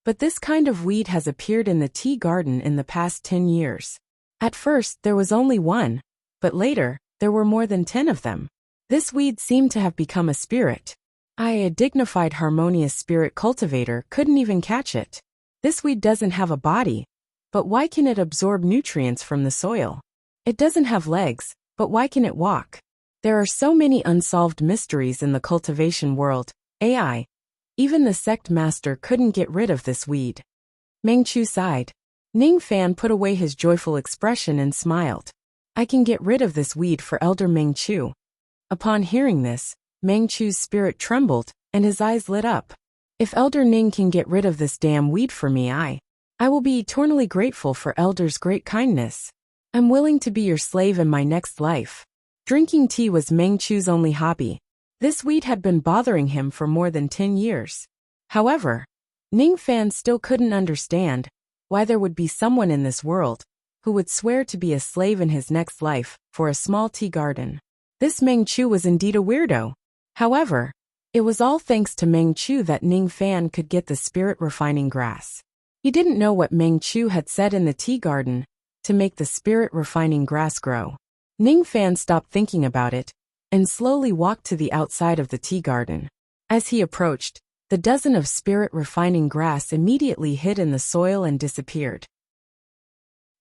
but this kind of weed has appeared in the tea garden in the past 10 years. At first there was only one, but later there were more than 10 of them. This weed seemed to have become a spirit. A dignified harmonious spirit cultivator couldn't even catch it. This weed doesn't have a body, but why can it absorb nutrients from the soil? It doesn't have legs, but why can it walk? There are so many unsolved mysteries in the cultivation world. Even the sect master couldn't get rid of this weed. Meng Chu sighed. Ning Fan put away his joyful expression and smiled. I can get rid of this weed for Elder Meng Chu. Upon hearing this, Meng Chu's spirit trembled, and his eyes lit up. If Elder Ning can get rid of this damn weed for me, I will be eternally grateful for Elder's great kindness. I'm willing to be your slave in my next life. Drinking tea was Meng Chu's only hobby. This weed had been bothering him for more than 10 years. However, Ning Fan still couldn't understand why there would be someone in this world who would swear to be a slave in his next life for a small tea garden. This Meng Chu was indeed a weirdo. However, it was all thanks to Meng Chu that Ning Fan could get the spirit refining grass. He didn't know what Meng Chu had said in the tea garden to make the spirit refining grass grow. Ning Fan stopped thinking about it and slowly walked to the outside of the tea garden. As he approached, the dozen of spirit refining grass immediately hid in the soil and disappeared.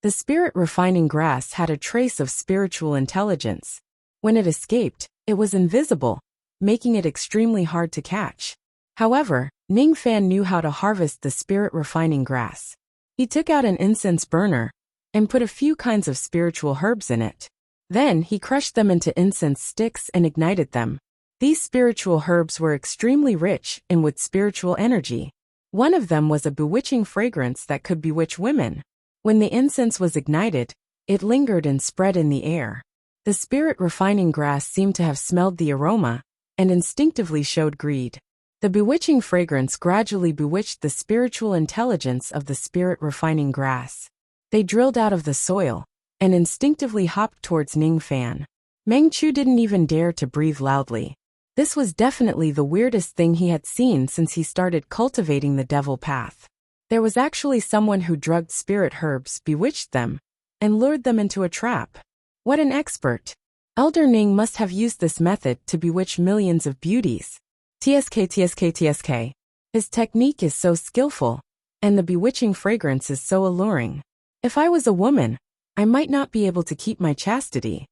The spirit refining grass had a trace of spiritual intelligence. When it escaped, it was invisible, making it extremely hard to catch. However, Ning Fan knew how to harvest the spirit refining grass. He took out an incense burner and put a few kinds of spiritual herbs in it. Then he crushed them into incense sticks and ignited them. These spiritual herbs were extremely rich in with spiritual energy. One of them was a bewitching fragrance that could bewitch women. When the incense was ignited, it lingered and spread in the air. The spirit refining grass seemed to have smelled the aroma and instinctively showed greed. The bewitching fragrance gradually bewitched the spiritual intelligence of the spirit refining grass. They drilled out of the soil and instinctively hopped towards Ning Fan. Meng Chu didn't even dare to breathe loudly. This was definitely the weirdest thing he had seen since he started cultivating the devil path. There was actually someone who drugged spirit herbs, bewitched them, and lured them into a trap. What an expert! Elder Ning must have used this method to bewitch millions of beauties. TSK. His technique is so skillful, and the bewitching fragrance is so alluring. If I was a woman, I might not be able to keep my chastity.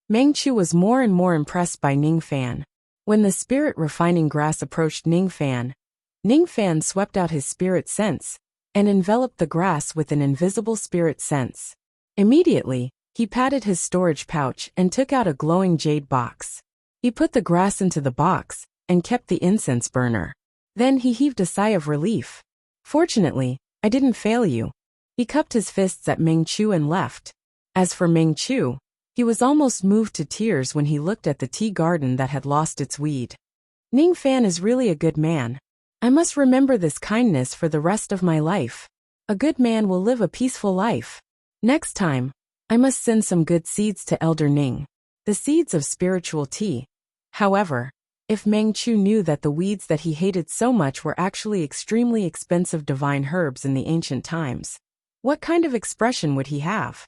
Meng Chu was more and more impressed by Ning Fan. When the spirit refining grass approached Ning Fan swept out his spirit sense and enveloped the grass with an invisible spirit sense. Immediately, he patted his storage pouch and took out a glowing jade box. He put the grass into the box and kept the incense burner. Then he heaved a sigh of relief. Fortunately, I didn't fail you. He cupped his fists at Meng Chu and left. As for Meng Chu, he was almost moved to tears when he looked at the tea garden that had lost its weed. Ning Fan is really a good man. I must remember this kindness for the rest of my life. A good man will live a peaceful life. Next time, I must send some good seeds to Elder Ning. The seeds of spiritual tea. However, if Meng Chu knew that the weeds that he hated so much were actually extremely expensive divine herbs in the ancient times, what kind of expression would he have?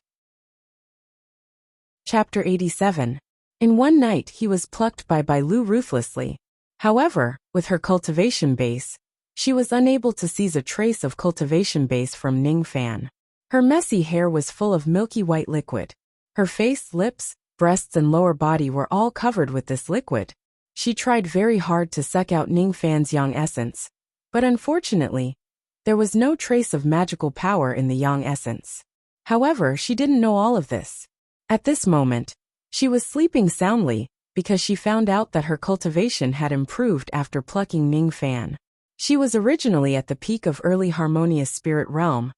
Chapter 87. In one night he was plucked by Bai Lu ruthlessly. However, with her cultivation base, she was unable to seize a trace of cultivation base from Ning Fan. Her messy hair was full of milky white liquid. Her face, lips, breasts and lower body were all covered with this liquid. She tried very hard to suck out Ning Fan's yang essence, but unfortunately, there was no trace of magical power in the yang essence. However, she didn't know all of this. At this moment, she was sleeping soundly because she found out that her cultivation had improved after plucking Ning Fan. She was originally at the peak of early harmonious spirit realm,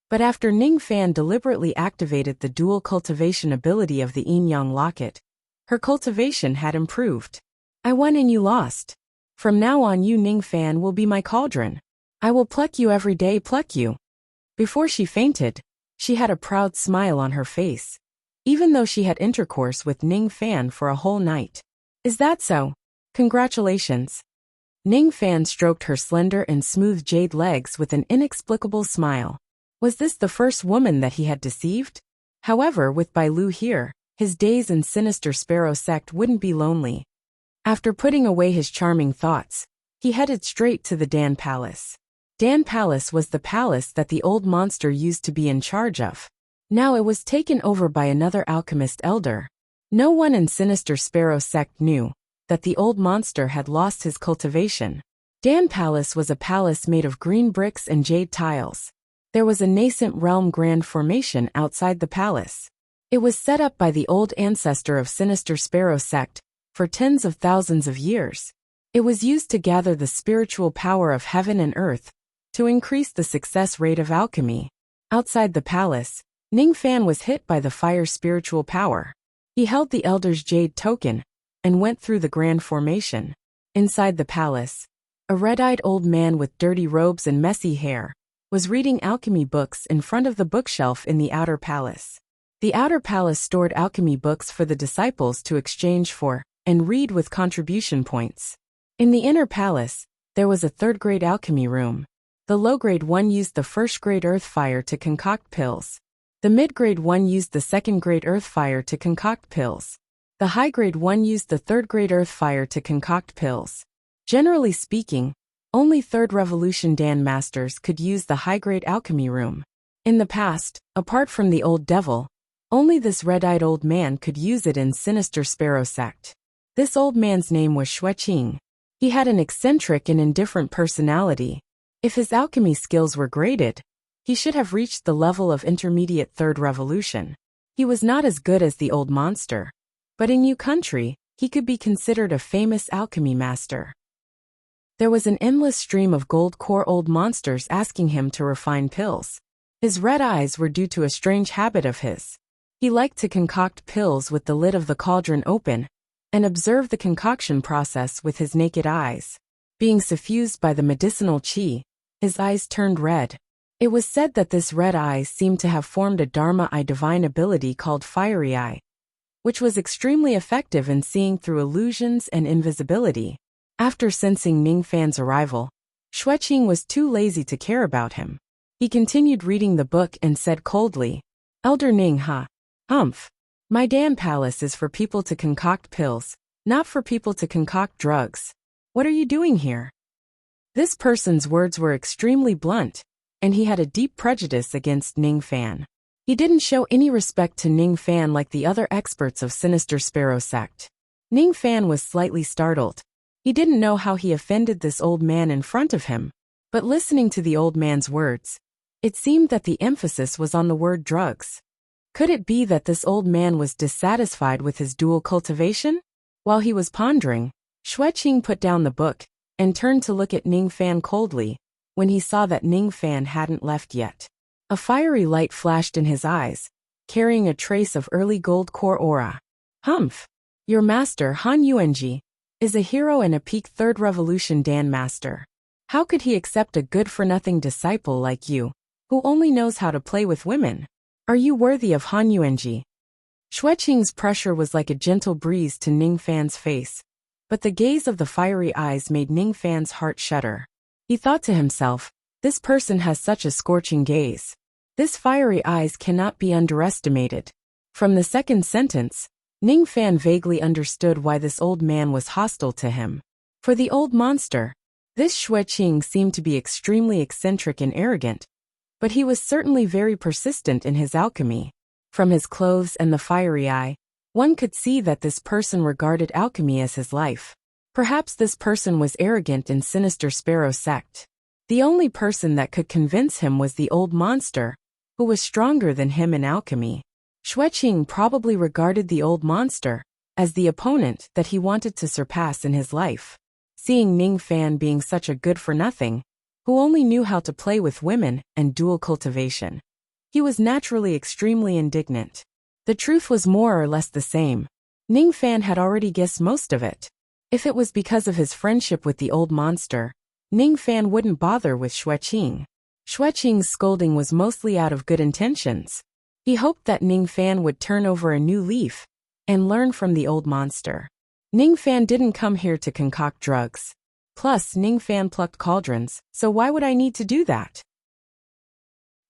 but after Ning Fan deliberately activated the dual cultivation ability of the yin-yang locket, her cultivation had improved. I won and you lost. From now on you Ning Fan will be my cauldron. I will pluck you every day, pluck you. Before she fainted, She had a proud smile on her face, even though she had intercourse with Ning Fan for a whole night. Is that so? Congratulations. Ning Fan stroked her slender and smooth jade legs with an inexplicable smile. Was this the first woman that he had deceived? However, with Bai Lu here, his days in Sinister Sparrow sect wouldn't be lonely. After putting away his charming thoughts, he headed straight to the Dan Palace. Dan Palace was the palace that the old monster used to be in charge of. Now it was taken over by another alchemist elder. No one in Sinister Sparrow sect knew that the old monster had lost his cultivation. Dan Palace was a palace made of green bricks and jade tiles. There was a nascent realm grand formation outside the palace. It was set up by the old ancestor of Sinister Sparrow sect for tens of thousands of years. It was used to gather the spiritual power of heaven and earth to increase the success rate of alchemy. Outside the palace, Ning Fan was hit by the fire spiritual power. He held the elder's jade token and went through the grand formation. Inside the palace, a red-eyed old man with dirty robes and messy hair was reading alchemy books in front of the bookshelf in the outer palace. The outer palace stored alchemy books for the disciples to exchange for and read with contribution points. In the inner palace, there was a third-grade alchemy room. The low-grade one used the first-grade earth fire to concoct pills. The mid-grade one used the second-grade earth fire to concoct pills. The high-grade one used the third-grade earth fire to concoct pills. Generally speaking, only Third Revolution Dan Masters could use the high-grade alchemy room. In the past, apart from the old devil, only this red-eyed old man could use it in Sinister Sparrow sect. This old man's name was Xueqing. He had an eccentric and indifferent personality. If his alchemy skills were graded, he should have reached the level of intermediate Third Revolution. He was not as good as the old monster, but in Yu Country, he could be considered a famous alchemy master. There was an endless stream of gold core old monsters asking him to refine pills. His red eyes were due to a strange habit of his. He liked to concoct pills with the lid of the cauldron open and observe the concoction process with his naked eyes. Being suffused by the medicinal qi, his eyes turned red. It was said that this red eye seemed to have formed a Dharma eye divine ability called Fiery Eye, which was extremely effective in seeing through illusions and invisibility. After sensing Ning Fan's arrival, Xueqing was too lazy to care about him. He continued reading the book and said coldly, "Elder Ning, huh? Humph. My Dan Palace is for people to concoct pills, not for people to concoct drugs. What are you doing here?" This person's words were extremely blunt, and he had a deep prejudice against Ning Fan. He didn't show any respect to Ning Fan like the other experts of Sinister Sparrow sect. Ning Fan was slightly startled. He didn't know how he offended this old man in front of him, but listening to the old man's words, it seemed that the emphasis was on the word drugs. Could it be that this old man was dissatisfied with his dual cultivation? While he was pondering, Xueqing put down the book and turned to look at Ning Fan coldly when he saw that Ning Fan hadn't left yet. A fiery light flashed in his eyes, carrying a trace of early gold core aura. "Humph! Your master, Han Yuanji, is a hero and a peak Third Revolution Dan Master. How could he accept a good-for-nothing disciple like you, who only knows how to play with women? Are you worthy of Han Yuanji?" Xueqing's pressure was like a gentle breeze to Ning Fan's face, but the gaze of the fiery eyes made Ning Fan's heart shudder. He thought to himself, this person has such a scorching gaze. This fiery eyes cannot be underestimated. From the second sentence, Ning Fan vaguely understood why this old man was hostile to him. For the old monster, this Xueqing seemed to be extremely eccentric and arrogant, but he was certainly very persistent in his alchemy. From his clothes and the fiery eye, one could see that this person regarded alchemy as his life. Perhaps this person was arrogant in Sinister Sparrow sect. The only person that could convince him was the old monster, who was stronger than him in alchemy. Xueqing probably regarded the old monster as the opponent that he wanted to surpass in his life. Seeing Ning Fan being such a good-for-nothing, who only knew how to play with women and dual cultivation, he was naturally extremely indignant. The truth was more or less the same. Ning Fan had already guessed most of it. If it was because of his friendship with the old monster, Ning Fan wouldn't bother with Xueqing. Xueqing's scolding was mostly out of good intentions. He hoped that Ning Fan would turn over a new leaf and learn from the old monster. Ning Fan didn't come here to concoct drugs. Plus, Ning Fan plucked cauldrons, so why would I need to do that?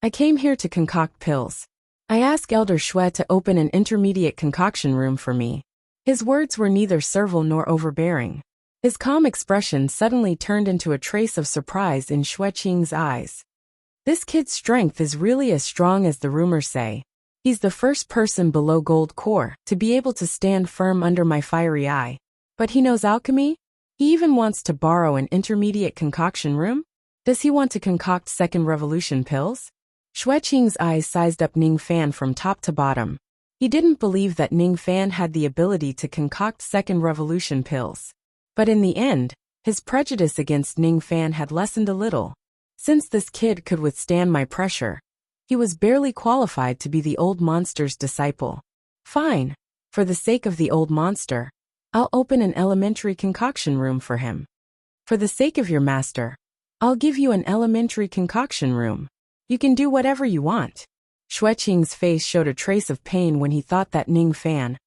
I came here to concoct pills. I asked Elder Xue to open an intermediate concoction room for me. His words were neither servile nor overbearing. His calm expression suddenly turned into a trace of surprise in Xueqing's eyes. This kid's strength is really as strong as the rumors say. He's the first person below Gold Core to be able to stand firm under my fiery eye. But he knows alchemy? He even wants to borrow an intermediate concoction room? Does he want to concoct second revolution pills? Xueqing's eyes sized up Ning Fan from top to bottom. He didn't believe that Ning Fan had the ability to concoct second revolution pills. But in the end, his prejudice against Ning Fan had lessened a little. Since this kid could withstand my pressure, he was barely qualified to be the old monster's disciple. Fine. For the sake of the old monster, I'll open an elementary concoction room for him. For the sake of your master, I'll give you an elementary concoction room. You can do whatever you want. Xueqing's face showed a trace of pain when he thought that Ning Fan,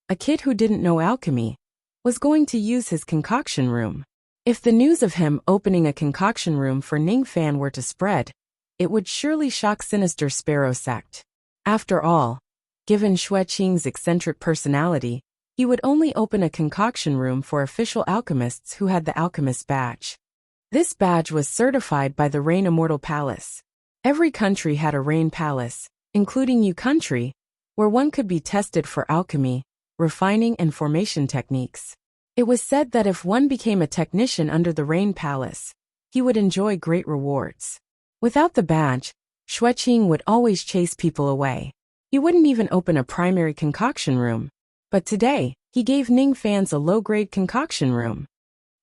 a kid who didn't know alchemy, was going to use his concoction room. If the news of him opening a concoction room for Ning Fan were to spread, it would surely shock Sinister Sparrow sect. After all, given Xueqing's eccentric personality, he would only open a concoction room for official alchemists who had the alchemist badge. This badge was certified by the Rain Immortal Palace. Every country had a Rain Palace, including Yu country, where one could be tested for alchemy, refining and formation techniques. It was said that if one became a technician under the Rain Palace, he would enjoy great rewards. Without the badge, Xueqing would always chase people away. He wouldn't even open a primary concoction room. But today, he gave Ning Fans a low-grade concoction room.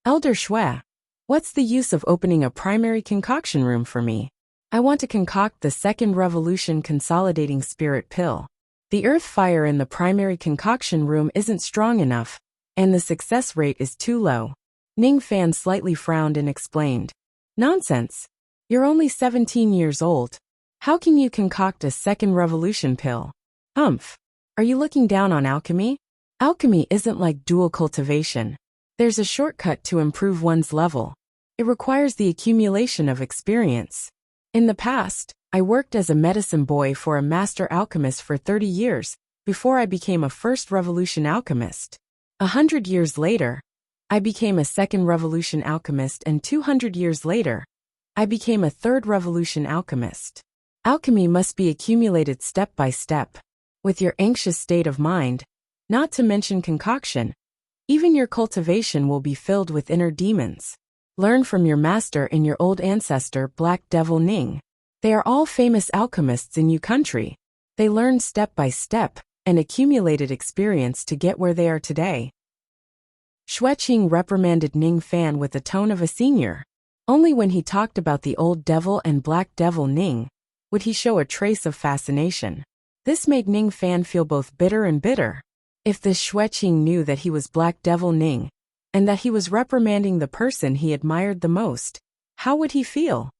Elder Xue, what's the use of opening a primary concoction room for me? I want to concoct the second revolution consolidating spirit pill. The earth fire in the primary concoction room isn't strong enough, and the success rate is too low. Ning Fan slightly frowned and explained. Nonsense. You're only 17 years old. How can you concoct a second revolution pill? Humph. Are you looking down on alchemy? Alchemy isn't like dual cultivation. There's a shortcut to improve one's level. It requires the accumulation of experience. In the past, I worked as a medicine boy for a master alchemist for 30 years, before I became a first revolution alchemist. 100 years later, I became a second revolution alchemist, and 200 years later, I became a third revolution alchemist. Alchemy must be accumulated step by step. With your anxious state of mind, not to mention concoction, even your cultivation will be filled with inner demons. Learn from your master and your old ancestor Black Devil Ning. They are all famous alchemists in Yu country. They learned step by step and accumulated experience to get where they are today. Xueqing reprimanded Ning Fan with the tone of a senior. Only when he talked about the old devil and Black Devil Ning would he show a trace of fascination. This made Ning Fan feel both bitter and bitter. If this Xueqing knew that he was Black Devil Ning, and that he was reprimanding the person he admired the most, how would he feel?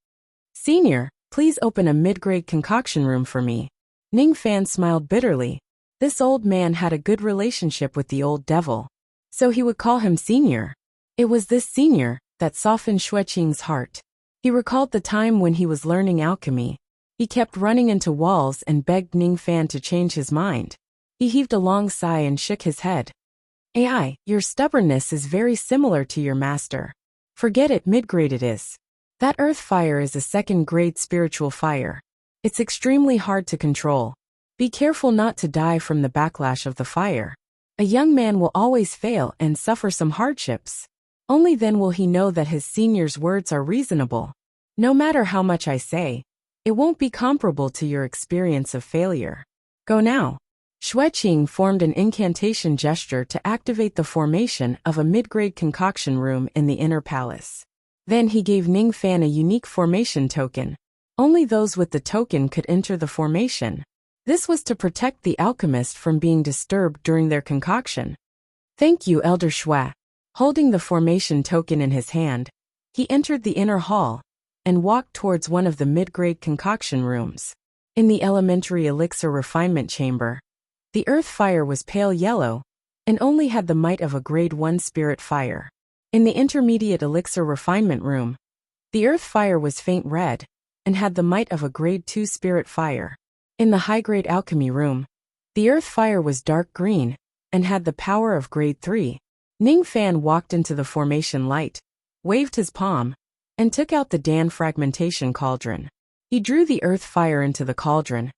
Senior, please open a mid-grade concoction room for me. Ning Fan smiled bitterly. This old man had a good relationship with the old devil, so he would call him senior. It was this senior that softened Xueqing's heart. He recalled the time when he was learning alchemy. He kept running into walls and begged Ning Fan to change his mind. He heaved a long sigh and shook his head. AI, your stubbornness is very similar to your master. Forget it, mid-grade it is. That earth fire is a second-grade spiritual fire. It's extremely hard to control. Be careful not to die from the backlash of the fire. A young man will always fail and suffer some hardships. Only then will he know that his senior's words are reasonable. No matter how much I say, it won't be comparable to your experience of failure. Go now. Xueqing formed an incantation gesture to activate the formation of a mid-grade concoction room in the inner palace. Then he gave Ning Fan a unique formation token. Only those with the token could enter the formation. This was to protect the alchemist from being disturbed during their concoction. Thank you, Elder Xue. Holding the formation token in his hand, he entered the inner hall. and walked towards one of the mid-grade concoction rooms. In the elementary elixir refinement chamber, the earth fire was pale yellow and only had the might of a grade 1 spirit fire. In the intermediate elixir refinement room, the earth fire was faint red and had the might of a grade 2 spirit fire. In the high-grade alchemy room, the earth fire was dark green and had the power of grade 3. Ning Fan walked into the formation light, waved his palm, and took out the Dan fragmentation cauldron. He drew the earth fire into the cauldron,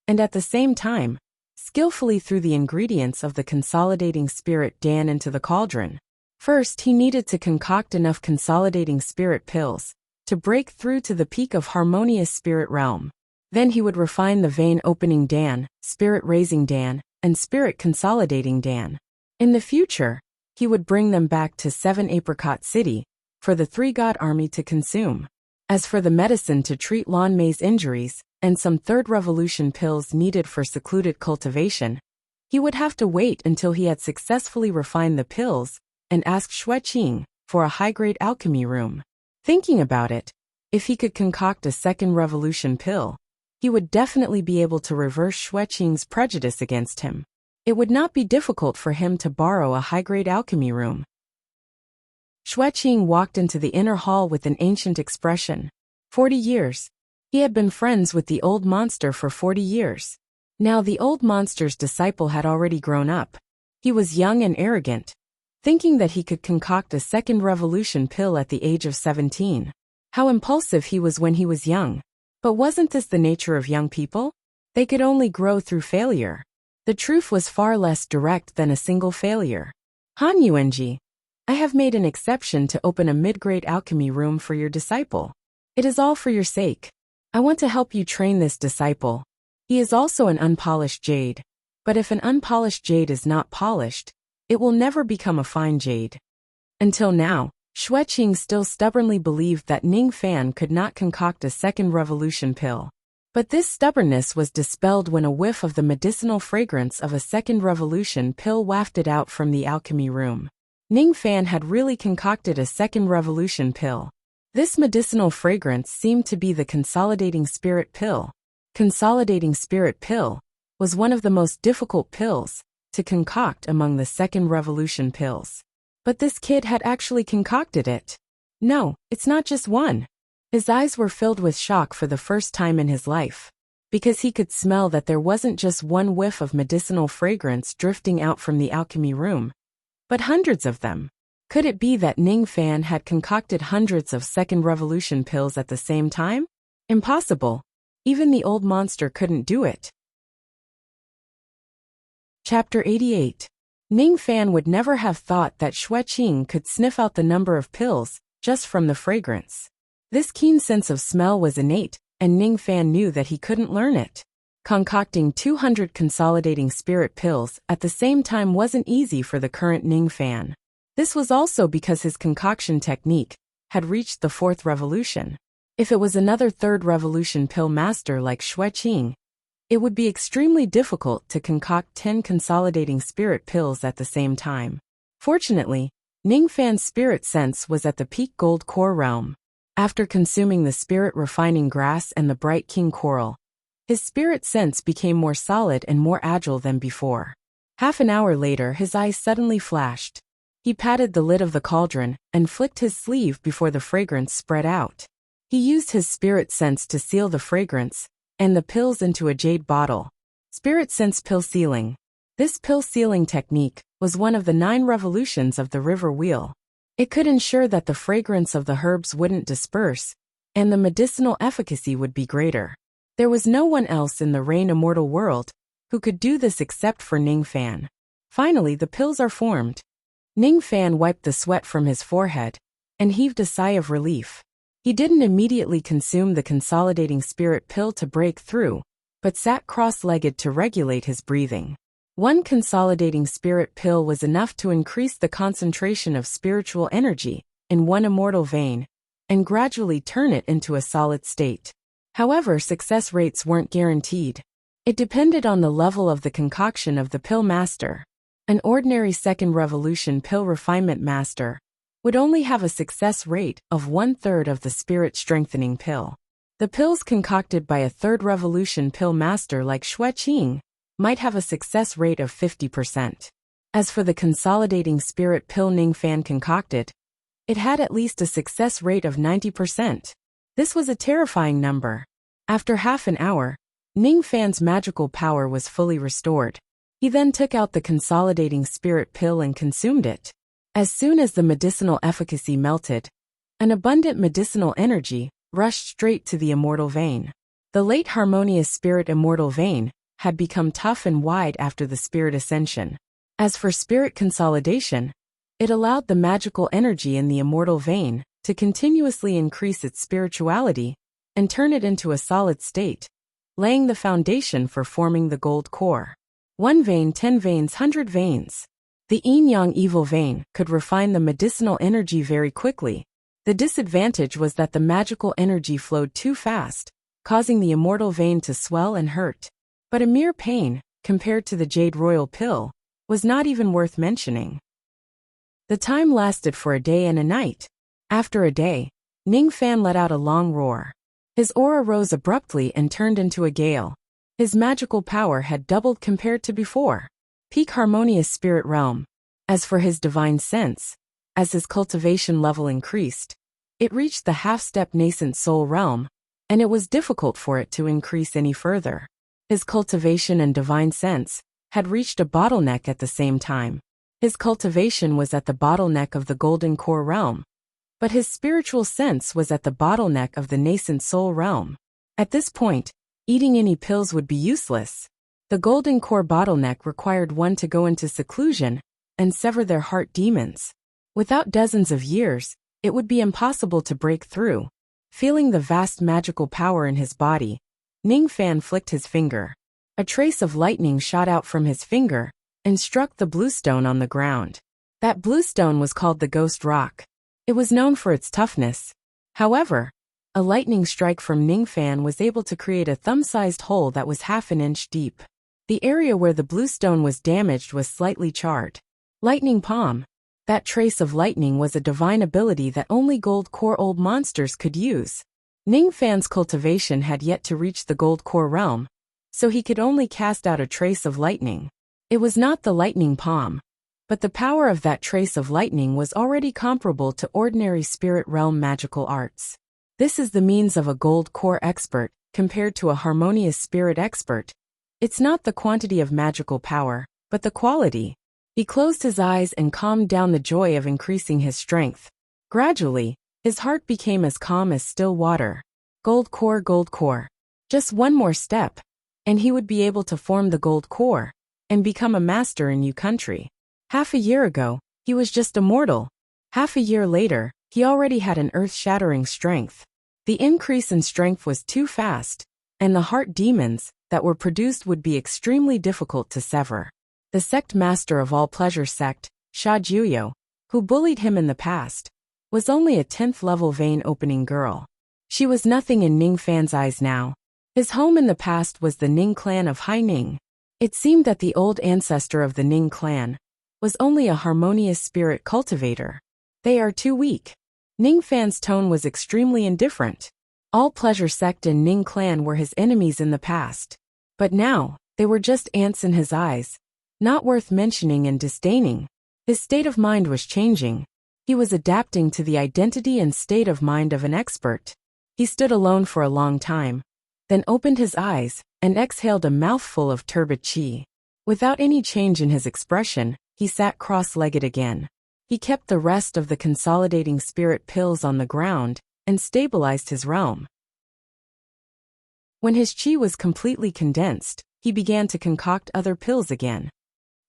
and at the same time, skillfully threw the ingredients of the consolidating spirit Dan into the cauldron. First, he needed to concoct enough consolidating spirit pills to break through to the peak of harmonious spirit realm. Then he would refine the vein opening Dan, spirit raising Dan, and spirit consolidating Dan. In the future, he would bring them back to 7 Apricot City for the 3-god army to consume. As for the medicine to treat Lan Mei's injuries and some third revolution pills needed for secluded cultivation, he would have to wait until he had successfully refined the pills and ask Xueqing for a high-grade alchemy room. Thinking about it, if he could concoct a second revolution pill, he would definitely be able to reverse Xueqing's prejudice against him. It would not be difficult for him to borrow a high-grade alchemy room. Xueqing walked into the inner hall with an ancient expression. 40 years. He had been friends with the old monster for 40 years. Now the old monster's disciple had already grown up. He was young and arrogant, thinking that he could concoct a second revolution pill at the age of 17. How impulsive he was when he was young. But wasn't this the nature of young people? They could only grow through failure. The truth was far less direct than a single failure. Han Yuanji, I have made an exception to open a mid-grade alchemy room for your disciple. It is all for your sake. I want to help you train this disciple. He is also an unpolished jade. But if an unpolished jade is not polished, it will never become a fine jade. Until now, Xueqing still stubbornly believed that Ning Fan could not concoct a second revolution pill. But this stubbornness was dispelled when a whiff of the medicinal fragrance of a second revolution pill wafted out from the alchemy room. Ning Fan had really concocted a second revolution pill. This medicinal fragrance seemed to be the consolidating spirit pill. Consolidating spirit pill was one of the most difficult pills to concoct among the second revolution pills. But this kid had actually concocted it. No, it's not just one. His eyes were filled with shock for the first time in his life, because he could smell that there wasn't just one whiff of medicinal fragrance drifting out from the alchemy room, but hundreds of them. Could it be that Ning Fan had concocted hundreds of second revolution pills at the same time? Impossible. Even the old monster couldn't do it. Chapter 88. Ning Fan would never have thought that Xueqing could sniff out the number of pills just from the fragrance. This keen sense of smell was innate, and Ning Fan knew that he couldn't learn it. Concocting 200 consolidating spirit pills at the same time wasn't easy for the current Ning Fan. This was also because his concoction technique had reached the 4th revolution. If it was another 3rd revolution pill master like Xueqing, it would be extremely difficult to concoct 10 consolidating spirit pills at the same time. Fortunately, Ning Fan's spirit sense was at the peak gold core realm. After consuming the spirit refining grass and the bright king coral, his spirit sense became more solid and more agile than before. Half an hour later, his eyes suddenly flashed. He patted the lid of the cauldron and flicked his sleeve before the fragrance spread out. He used his spirit sense to seal the fragrance and the pills into a jade bottle. Spirit sense pill sealing. This pill sealing technique was one of the 9 revolutions of the river wheel. It could ensure that the fragrance of the herbs wouldn't disperse, and the medicinal efficacy would be greater. There was no one else in the Rain Immortal world who could do this except for Ning Fan. Finally, the pills are formed. Ning Fan wiped the sweat from his forehead and heaved a sigh of relief. He didn't immediately consume the consolidating spirit pill to break through, but sat cross-legged to regulate his breathing. One consolidating spirit pill was enough to increase the concentration of spiritual energy in one immortal vein and gradually turn it into a solid state. However, success rates weren't guaranteed. It depended on the level of the concoction of the pill master. An ordinary second revolution pill refinement master would only have a success rate of 1/3 of the spirit-strengthening pill. The pills concocted by a third revolution pill master like Xue Qing might have a success rate of 50%. As for the consolidating spirit pill Ning Fan concocted, it had at least a success rate of 90%. This was a terrifying number. After half an hour, Ning Fan's magical power was fully restored. He then took out the consolidating spirit pill and consumed it. As soon as the medicinal efficacy melted, an abundant medicinal energy rushed straight to the immortal vein. The late harmonious spirit immortal vein had become tough and wide after the spirit ascension. As for spirit consolidation, it allowed the magical energy in the immortal vein to continuously increase its spirituality and turn it into a solid state, laying the foundation for forming the gold core. 1 vein, 10 veins, 100 veins. The yin-yang evil vein could refine the medicinal energy very quickly. The disadvantage was that the magical energy flowed too fast, causing the immortal vein to swell and hurt. But a mere pain, compared to the Jade Royal Pill, was not even worth mentioning. The time lasted for a day and a night. After a day, Ning Fan let out a long roar. His aura rose abruptly and turned into a gale. His magical power had doubled compared to before. Peak harmonious spirit realm. As for his divine sense, as his cultivation level increased, it reached the half-step nascent soul realm, and it was difficult for it to increase any further. His cultivation and divine sense had reached a bottleneck at the same time. His cultivation was at the bottleneck of the golden core realm, but his spiritual sense was at the bottleneck of the nascent soul realm. At this point, eating any pills would be useless. The golden core bottleneck required one to go into seclusion and sever their heart demons. Without dozens of years, it would be impossible to break through. Feeling the vast magical power in his body, Ning Fan flicked his finger. A trace of lightning shot out from his finger and struck the blue stone on the ground. That blue stone was called the Ghost Rock. It was known for its toughness. However, a lightning strike from Ning Fan was able to create a thumb-sized hole that was half an inch deep. The area where the blue stone was damaged was slightly charred. Lightning Palm. That trace of lightning was a divine ability that only gold core old monsters could use. Ning Fan's cultivation had yet to reach the gold core realm, so he could only cast out a trace of lightning. It was not the lightning palm, but the power of that trace of lightning was already comparable to ordinary spirit realm magical arts. This is the means of a gold core expert compared to a harmonious spirit expert. It's not the quantity of magical power, but the quality. He closed his eyes and calmed down the joy of increasing his strength. Gradually, his heart became as calm as still water. Gold core, gold core. Just one more step, and he would be able to form the gold core and become a master in Yu country. Half a year ago, he was just a mortal. Half a year later, he already had an earth-shattering strength. The increase in strength was too fast, and the heart demons that were produced would be extremely difficult to sever. The sect master of all pleasure sect, Sha Juyo, who bullied him in the past, was only a 10th level vein opening girl. She was nothing in Ning Fan's eyes now. His home in the past was the Ning clan of Haining. It seemed that the old ancestor of the Ning clan was only a harmonious spirit cultivator. They are too weak. Ning Fan's tone was extremely indifferent. All pleasure sect and Ning clan were his enemies in the past. But now, they were just ants in his eyes, not worth mentioning and disdaining. His state of mind was changing. He was adapting to the identity and state of mind of an expert. He stood alone for a long time, then opened his eyes and exhaled a mouthful of turbid qi. Without any change in his expression, he sat cross-legged again. He kept the rest of the consolidating spirit pills on the ground and stabilized his realm. When his qi was completely condensed, he began to concoct other pills again.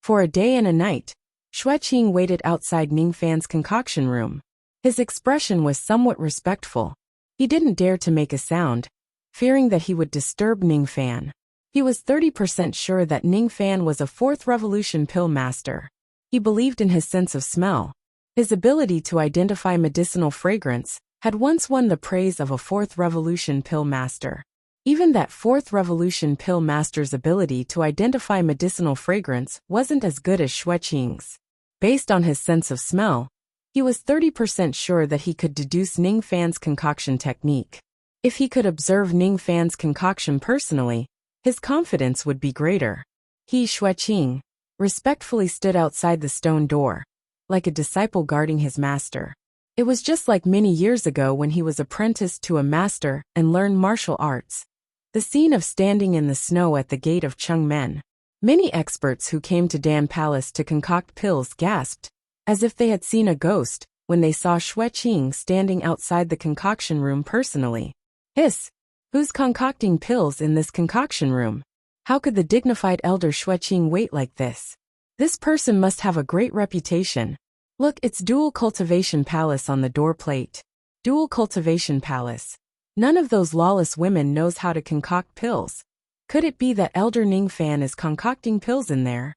For a day and a night, Xue Qing waited outside Ning Fan's concoction room. His expression was somewhat respectful. He didn't dare to make a sound, fearing that he would disturb Ning Fan. He was 30% sure that Ning Fan was a 4th revolution pill master. He believed in his sense of smell. His ability to identify medicinal fragrance had once won the praise of a 4th revolution pill master. Even that 4th revolution pill master's ability to identify medicinal fragrance wasn't as good as Xue Qing's. Based on his sense of smell, He was 30% sure that he could deduce Ning Fan's concoction technique. If he could observe Ning Fan's concoction personally, his confidence would be greater. He, Xueqing, respectfully stood outside the stone door, like a disciple guarding his master. It was just like many years ago when he was apprenticed to a master and learned martial arts. The scene of standing in the snow at the gate of Chengmen. Many experts who came to Dan Palace to concoct pills gasped, as if they had seen a ghost, when they saw Xueqing standing outside the concoction room personally. Hiss! Who's concocting pills in this concoction room? How could the dignified elder Xueqing wait like this? This person must have a great reputation. Look, it's Dual Cultivation Palace on the door plate. Dual Cultivation Palace. None of those lawless women knows how to concoct pills. Could it be that Elder Ning Fan is concocting pills in there?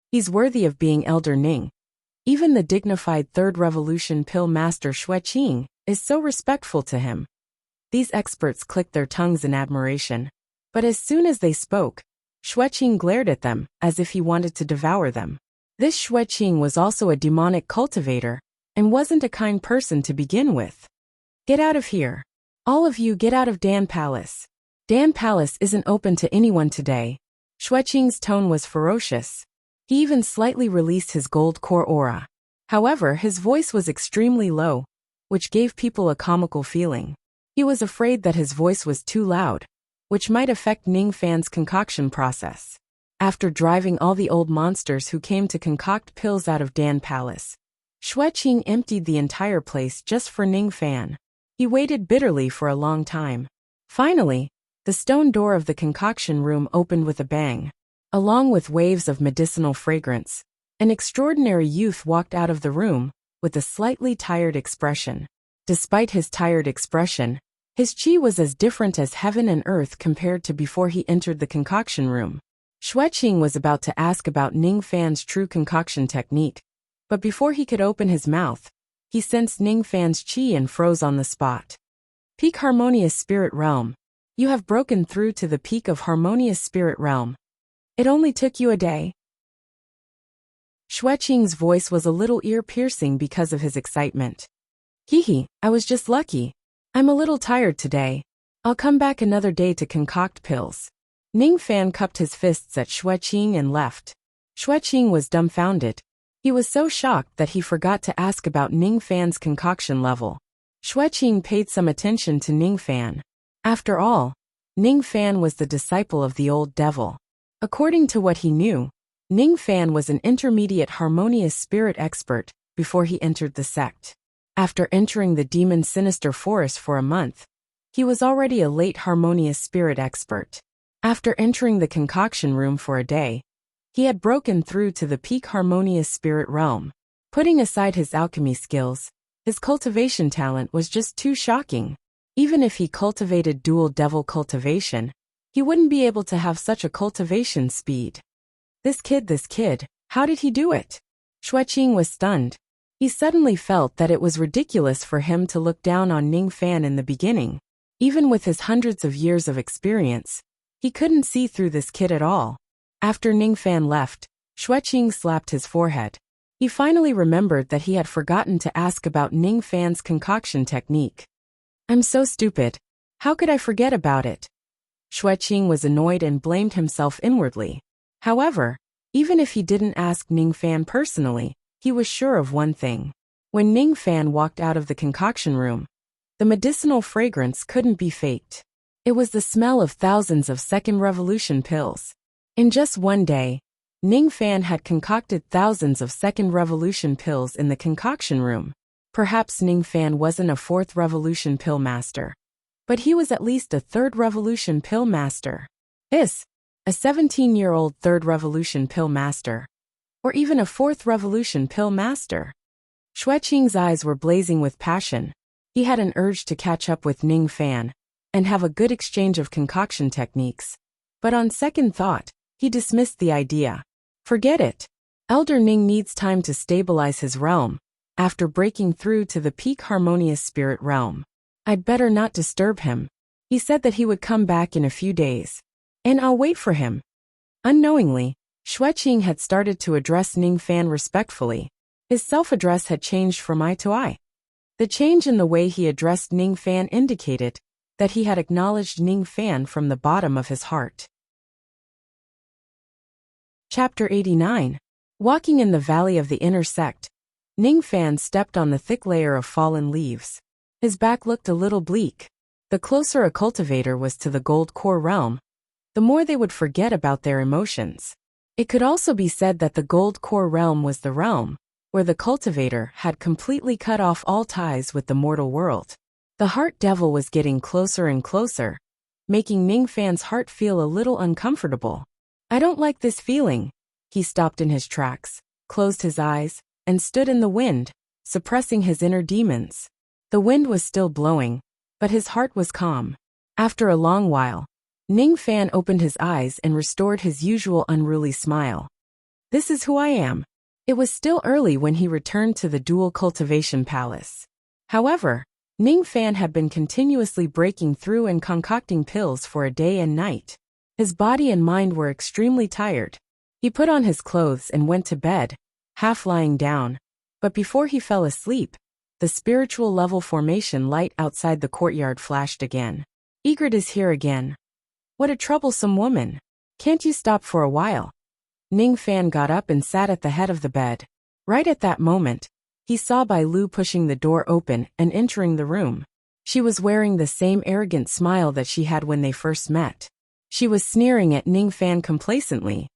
He's worthy of being Elder Ning. Even the dignified Third Revolution Pill Master Xueqing is so respectful to him. These experts clicked their tongues in admiration. But as soon as they spoke, Xueqing glared at them, as if he wanted to devour them. This Xueqing was also a demonic cultivator, and wasn't a kind person to begin with. Get out of here. All of you get out of Dan Palace. Dan Palace isn't open to anyone today. Xueqing's tone was ferocious. He even slightly released his gold core aura. However, his voice was extremely low, which gave people a comical feeling. He was afraid that his voice was too loud, which might affect Ning Fan's concoction process. After driving all the old monsters who came to concoct pills out of Dan Palace, Xueqing emptied the entire place just for Ning Fan. He waited bitterly for a long time. Finally, the stone door of the concoction room opened with a bang. Along with waves of medicinal fragrance, an extraordinary youth walked out of the room, with a slightly tired expression. Despite his tired expression, his chi was as different as heaven and earth compared to before he entered the concoction room. Xueqing was about to ask about Ning Fan's true concoction technique, but before he could open his mouth, he sensed Ning Fan's chi and froze on the spot. Peak Harmonious Spirit Realm. You have broken through to the peak of Harmonious Spirit Realm. It only took you a day. Xueqing's voice was a little ear-piercing because of his excitement. Hee, I was just lucky. I'm a little tired today. I'll come back another day to concoct pills. Ning Fan cupped his fists at Xueqing and left. Xueqing was dumbfounded. He was so shocked that he forgot to ask about Ning Fan's concoction level. Xueqing paid some attention to Ning Fan. After all, Ning Fan was the disciple of the old devil. According to what he knew, Ning Fan was an intermediate harmonious spirit expert before he entered the sect. After entering the demon sinister forest for a month, he was already a late harmonious spirit expert. After entering the concoction room for a day, he had broken through to the peak harmonious spirit realm. Putting aside his alchemy skills, his cultivation talent was just too shocking. Even if he cultivated dual devil cultivation, he wouldn't be able to have such a cultivation speed. This kid, how did he do it? Xueqing was stunned. He suddenly felt that it was ridiculous for him to look down on Ning Fan in the beginning. Even with his hundreds of years of experience, he couldn't see through this kid at all. After Ning Fan left, Xueqing slapped his forehead. He finally remembered that he had forgotten to ask about Ning Fan's concoction technique. I'm so stupid. How could I forget about it? Xueqing was annoyed and blamed himself inwardly. However, even if he didn't ask Ning Fan personally, he was sure of one thing. When Ning Fan walked out of the concoction room, the medicinal fragrance couldn't be faked. It was the smell of thousands of second revolution pills. In just one day, Ning Fan had concocted thousands of second revolution pills in the concoction room. Perhaps Ning Fan wasn't a fourth revolution pill master, but he was at least a third revolution pill master. A 17-year-old third revolution pill master. Or even a fourth revolution pill master. Xueqing's eyes were blazing with passion. He had an urge to catch up with Ning Fan and have a good exchange of concoction techniques. But on second thought, he dismissed the idea. Forget it. Elder Ning needs time to stabilize his realm after breaking through to the peak harmonious spirit realm. I'd better not disturb him. He said that he would come back in a few days. And I'll wait for him. Unknowingly, Xueqing had started to address Ning Fan respectfully. His self-address had changed from eye to eye. The change in the way he addressed Ning Fan indicated that he had acknowledged Ning Fan from the bottom of his heart. Chapter 89. Walking in the valley of the inner sect, Ning Fan stepped on the thick layer of fallen leaves. His back looked a little bleak. The closer a cultivator was to the gold core realm, the more they would forget about their emotions. It could also be said that the gold core realm was the realm where the cultivator had completely cut off all ties with the mortal world. The heart devil was getting closer and closer, making Ning Fan's heart feel a little uncomfortable. I don't like this feeling. He stopped in his tracks, closed his eyes, and stood in the wind, suppressing his inner demons. The wind was still blowing, but his heart was calm. After a long while, Ning Fan opened his eyes and restored his usual unruly smile. This is who I am. It was still early when he returned to the dual cultivation palace. However, Ning Fan had been continuously breaking through and concocting pills for a day and night. His body and mind were extremely tired. He put on his clothes and went to bed, half lying down. But before he fell asleep, the spiritual level formation light outside the courtyard flashed again. Egret is here again. What a troublesome woman. Can't you stop for a while? Ning Fan got up and sat at the head of the bed. Right at that moment, he saw Bai Lu pushing the door open and entering the room. She was wearing the same arrogant smile that she had when they first met. She was sneering at Ning Fan complacently.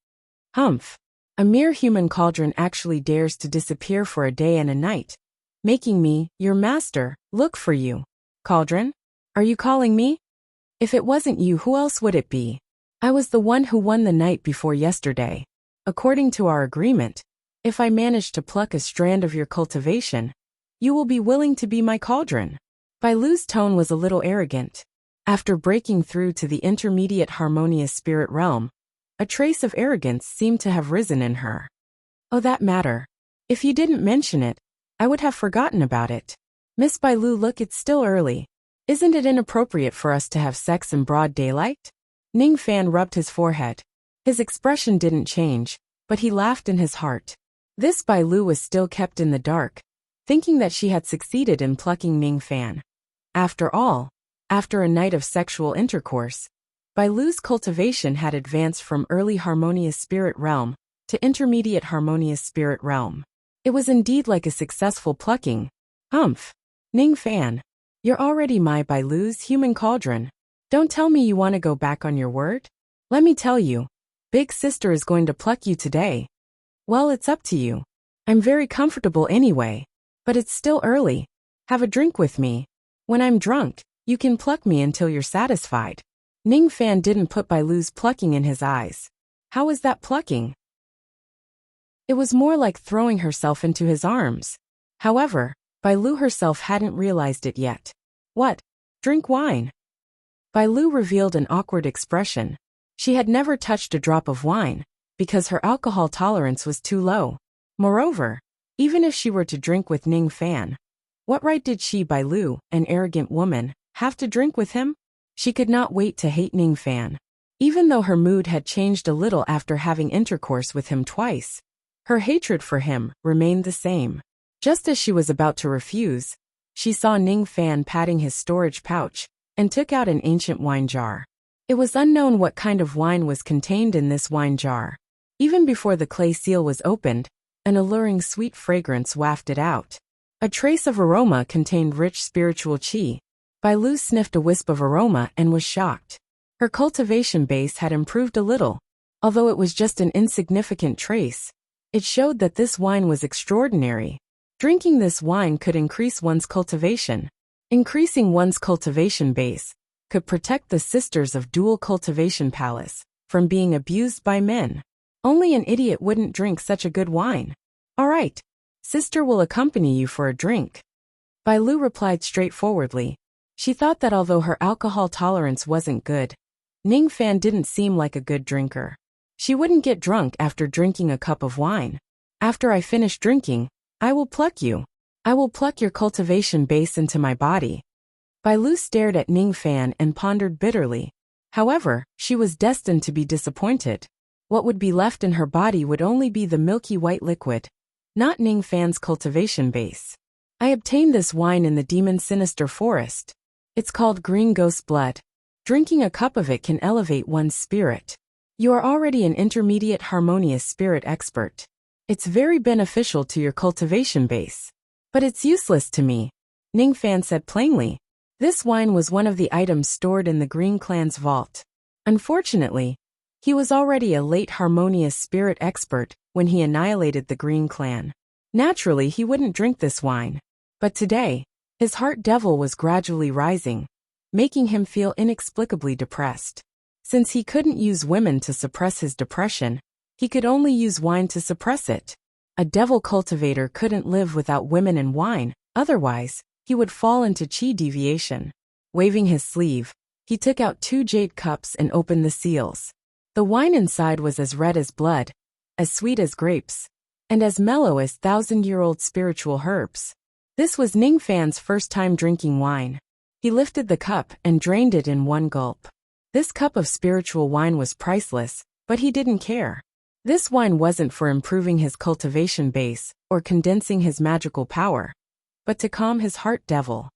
Humph. A mere human cauldron actually dares to disappear for a day and a night, making me, your master, look for you. Cauldron? Are you calling me? If it wasn't you, who else would it be? I was the one who won the night before yesterday. According to our agreement, if I manage to pluck a strand of your cultivation, you will be willing to be my cauldron. Bai Lu's tone was a little arrogant. After breaking through to the intermediate harmonious spirit realm, a trace of arrogance seemed to have risen in her. Oh, that matter. If you didn't mention it, I would have forgotten about it. Miss Bai Lu, look, it's still early. Isn't it inappropriate for us to have sex in broad daylight? Ning Fan rubbed his forehead. His expression didn't change, but he laughed in his heart. This Bai Lu was still kept in the dark, thinking that she had succeeded in plucking Ning Fan. After all, after a night of sexual intercourse, Bai Lu's cultivation had advanced from early harmonious spirit realm to intermediate harmonious spirit realm. It was indeed like a successful plucking. Humph. Ning Fan, you're already my Bai Lu's human cauldron. Don't tell me you want to go back on your word. Let me tell you, Big Sister is going to pluck you today. Well, it's up to you. I'm very comfortable anyway. But it's still early. Have a drink with me. When I'm drunk, you can pluck me until you're satisfied. Ning Fan didn't put Bai Lu's plucking in his eyes. How was that plucking? It was more like throwing herself into his arms. However, Bai Lu herself hadn't realized it yet. What? Drink wine? Bai Lu revealed an awkward expression. She had never touched a drop of wine, because her alcohol tolerance was too low. Moreover, even if she were to drink with Ning Fan, what right did she, Bai Lu, an arrogant woman, have to drink with him? She could not wait to hate Ning Fan. Even though her mood had changed a little after having intercourse with him twice, her hatred for him remained the same. Just as she was about to refuse, she saw Ning Fan patting his storage pouch and took out an ancient wine jar. It was unknown what kind of wine was contained in this wine jar. Even before the clay seal was opened, an alluring sweet fragrance wafted out. A trace of aroma contained rich spiritual qi. Bai Lu sniffed a wisp of aroma and was shocked. Her cultivation base had improved a little. Although it was just an insignificant trace, it showed that this wine was extraordinary. Drinking this wine could increase one's cultivation. Increasing one's cultivation base could protect the sisters of Dual Cultivation Palace from being abused by men. Only an idiot wouldn't drink such a good wine. All right, sister will accompany you for a drink. Bai Lu replied straightforwardly. She thought that although her alcohol tolerance wasn't good, Ning Fan didn't seem like a good drinker. She wouldn't get drunk after drinking a cup of wine. After I finish drinking, I will pluck you. I will pluck your cultivation base into my body. Bai Lu stared at Ning Fan and pondered bitterly. However, she was destined to be disappointed. What would be left in her body would only be the milky white liquid. not Ning Fan's cultivation base. I obtained this wine in the demon sinister forest. It's called green ghost blood. Drinking a cup of it can elevate one's spirit. You are already an intermediate harmonious spirit expert. It's very beneficial to your cultivation base. But it's useless to me, Ning Fan said plainly. This wine was one of the items stored in the Green Clan's vault. Unfortunately, he was already a late harmonious spirit expert when he annihilated the Green Clan. Naturally, he wouldn't drink this wine. But today, his heart devil was gradually rising, making him feel inexplicably depressed. Since he couldn't use women to suppress his depression, he could only use wine to suppress it. A devil cultivator couldn't live without women and wine, otherwise, he would fall into chi deviation. Waving his sleeve, he took out 2 jade cups and opened the seals. The wine inside was as red as blood, as sweet as grapes, and as mellow as thousand-year-old spiritual herbs. This was Ning Fan's first time drinking wine. He lifted the cup and drained it in one gulp. This cup of spiritual wine was priceless, but he didn't care. This wine wasn't for improving his cultivation base or condensing his magical power, but to calm his heart devil.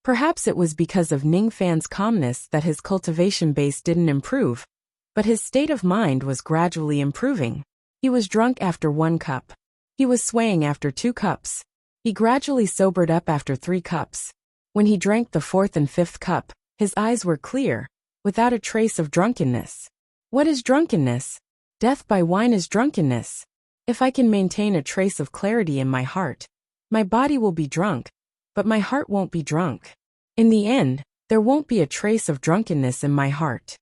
Perhaps it was because of Ning Fan's calmness that his cultivation base didn't improve, but his state of mind was gradually improving. He was drunk after 1 cup. He was swaying after 2 cups. He gradually sobered up after 3 cups. When he drank the 4th and 5th cup, his eyes were clear, without a trace of drunkenness. What is drunkenness? Death by wine is drunkenness. If I can maintain a trace of clarity in my heart, my body will be drunk, but my heart won't be drunk. In the end, there won't be a trace of drunkenness in my heart.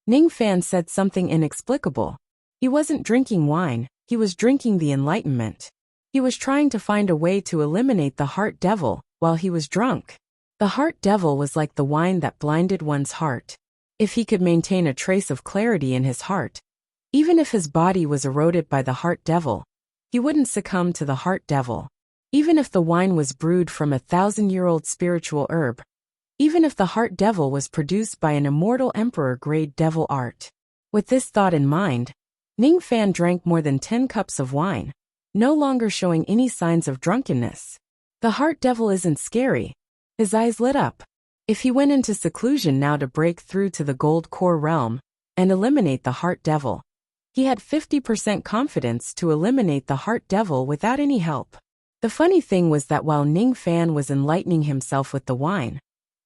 Ning Fan said something inexplicable. He wasn't drinking wine, he was drinking the enlightenment. He was trying to find a way to eliminate the heart devil while he was drunk. The heart devil was like the wine that blinded one's heart. If he could maintain a trace of clarity in his heart, even if his body was eroded by the heart devil, he wouldn't succumb to the heart devil. Even if the wine was brewed from a 1,000-year-old spiritual herb, even if the heart devil was produced by an immortal emperor-grade devil art. With this thought in mind, Ning Fan drank more than 10 cups of wine, no longer showing any signs of drunkenness. The heart devil isn't scary. His eyes lit up. If he went into seclusion now to break through to the gold core realm and eliminate the heart devil, he had 50% confidence to eliminate the heart devil without any help. The funny thing was that while Ning Fan was enlightening himself with the wine,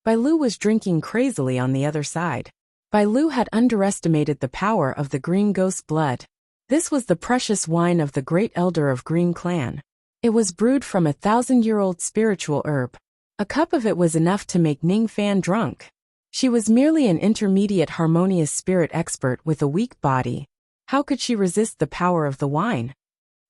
Bai Lu was drinking crazily on the other side. Bai Lu had underestimated the power of the green ghost blood. This was the precious wine of the great elder of Green Clan. It was brewed from a 1,000-year-old spiritual herb. A cup of it was enough to make Ning Fan drunk. She was merely an intermediate harmonious spirit expert with a weak body. How could she resist the power of the wine?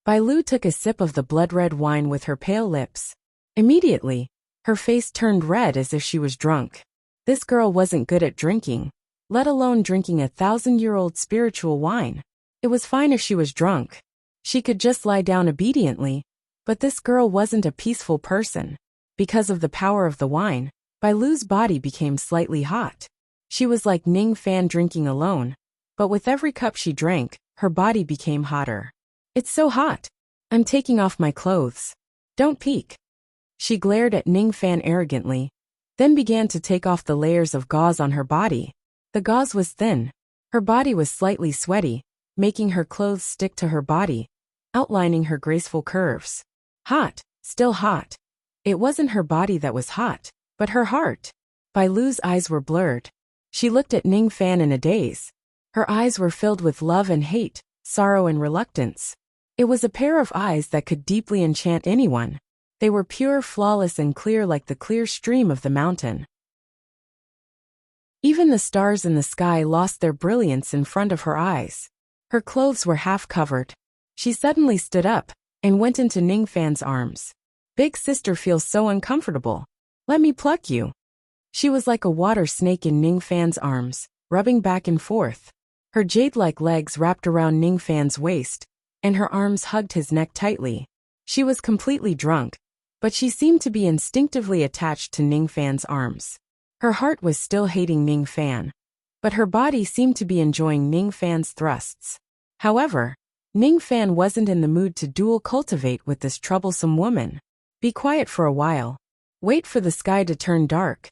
Bai Lu took a sip of the blood-red wine with her pale lips. Immediately, her face turned red as if she was drunk. This girl wasn't good at drinking, let alone drinking a 1,000-year-old spiritual wine. It was fine if she was drunk. She could just lie down obediently, but this girl wasn't a peaceful person. Because of the power of the wine, Bai Lu's body became slightly hot. She was like Ning Fan drinking alone, but with every cup she drank, her body became hotter. It's so hot. I'm taking off my clothes. Don't peek. She glared at Ning Fan arrogantly, then began to take off the layers of gauze on her body. The gauze was thin. Her body was slightly sweaty, making her clothes stick to her body, outlining her graceful curves. Hot, still hot. It wasn't her body that was hot, but her heart. Bai Lu's eyes were blurred. She looked at Ning Fan in a daze. Her eyes were filled with love and hate, sorrow and reluctance. It was a pair of eyes that could deeply enchant anyone. They were pure, flawless and clear like the clear stream of the mountain. Even the stars in the sky lost their brilliance in front of her eyes. Her clothes were half covered. She suddenly stood up and went into Ning Fan's arms. Big sister feels so uncomfortable. Let me pluck you. She was like a water snake in Ning Fan's arms, rubbing back and forth. Her jade-like legs wrapped around Ning Fan's waist, and her arms hugged his neck tightly. She was completely drunk, but she seemed to be instinctively attached to Ning Fan's arms. Her heart was still hating Ning Fan, but her body seemed to be enjoying Ning Fan's thrusts. However, Ning Fan wasn't in the mood to dual cultivate with this troublesome woman. Be quiet for a while. Wait for the sky to turn dark.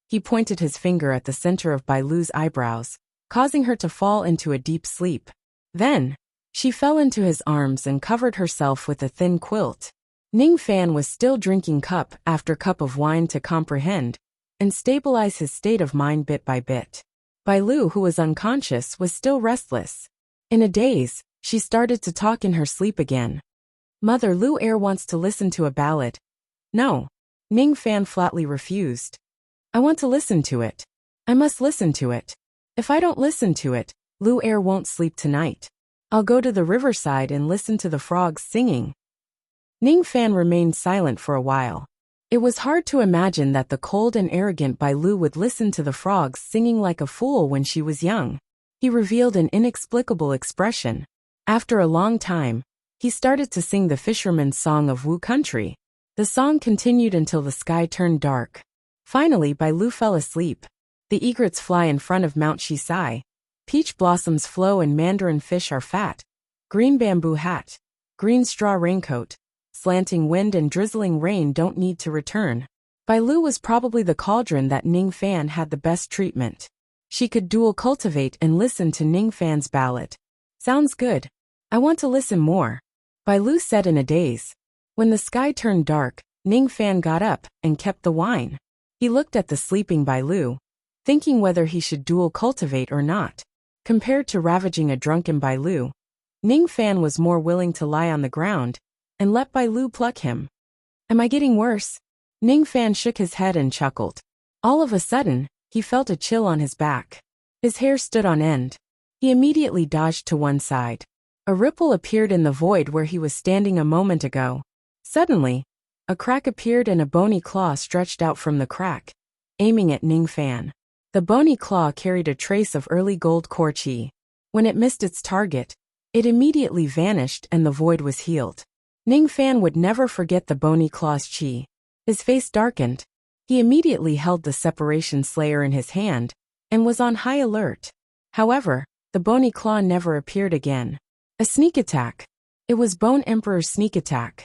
He pointed his finger at the center of Bai Lu's eyebrows, causing her to fall into a deep sleep. Then, she fell into his arms and covered herself with a thin quilt. Ning Fan was still drinking cup after cup of wine to comprehend and stabilize his state of mind bit by bit. Bai Lu, who was unconscious, was still restless. In a daze, she started to talk in her sleep again. Mother Lu Er wants to listen to a ballad. No. Ning Fan flatly refused. I want to listen to it. I must listen to it. If I don't listen to it, Lu Er won't sleep tonight. I'll go to the riverside and listen to the frogs singing. Ning Fan remained silent for a while. It was hard to imagine that the cold and arrogant Bai Lu would listen to the frogs singing like a fool when she was young. He revealed an inexplicable expression. After a long time, he started to sing the fisherman's song of Wu country. The song continued until the sky turned dark. Finally, Bai Lu fell asleep. The egrets fly in front of Mount Shisai. Peach blossoms flow and mandarin fish are fat. Green bamboo hat. Green straw raincoat. Slanting wind and drizzling rain don't need to return. Bai Lu was probably the cauldron that Ning Fan had the best treatment. She could dual cultivate and listen to Ning Fan's ballad. Sounds good. I want to listen more. Bai Lu said in a daze. When the sky turned dark, Ning Fan got up and kept the wine. He looked at the sleeping Bai Lu, thinking whether he should dual cultivate or not. Compared to ravaging a drunken Bai Lu, Ning Fan was more willing to lie on the ground and let Bai Lu pluck him. Am I getting worse? Ning Fan shook his head and chuckled. All of a sudden, he felt a chill on his back. His hair stood on end. He immediately dodged to one side. A ripple appeared in the void where he was standing a moment ago. Suddenly, a crack appeared and a bony claw stretched out from the crack, aiming at Ning Fan. The bony claw carried a trace of early gold core chi. When it missed its target, it immediately vanished and the void was healed. Ning Fan would never forget the bony claw's chi. His face darkened. He immediately held the separation slayer in his hand and was on high alert. However, the bony claw never appeared again. A sneak attack. It was Bone Emperor's sneak attack.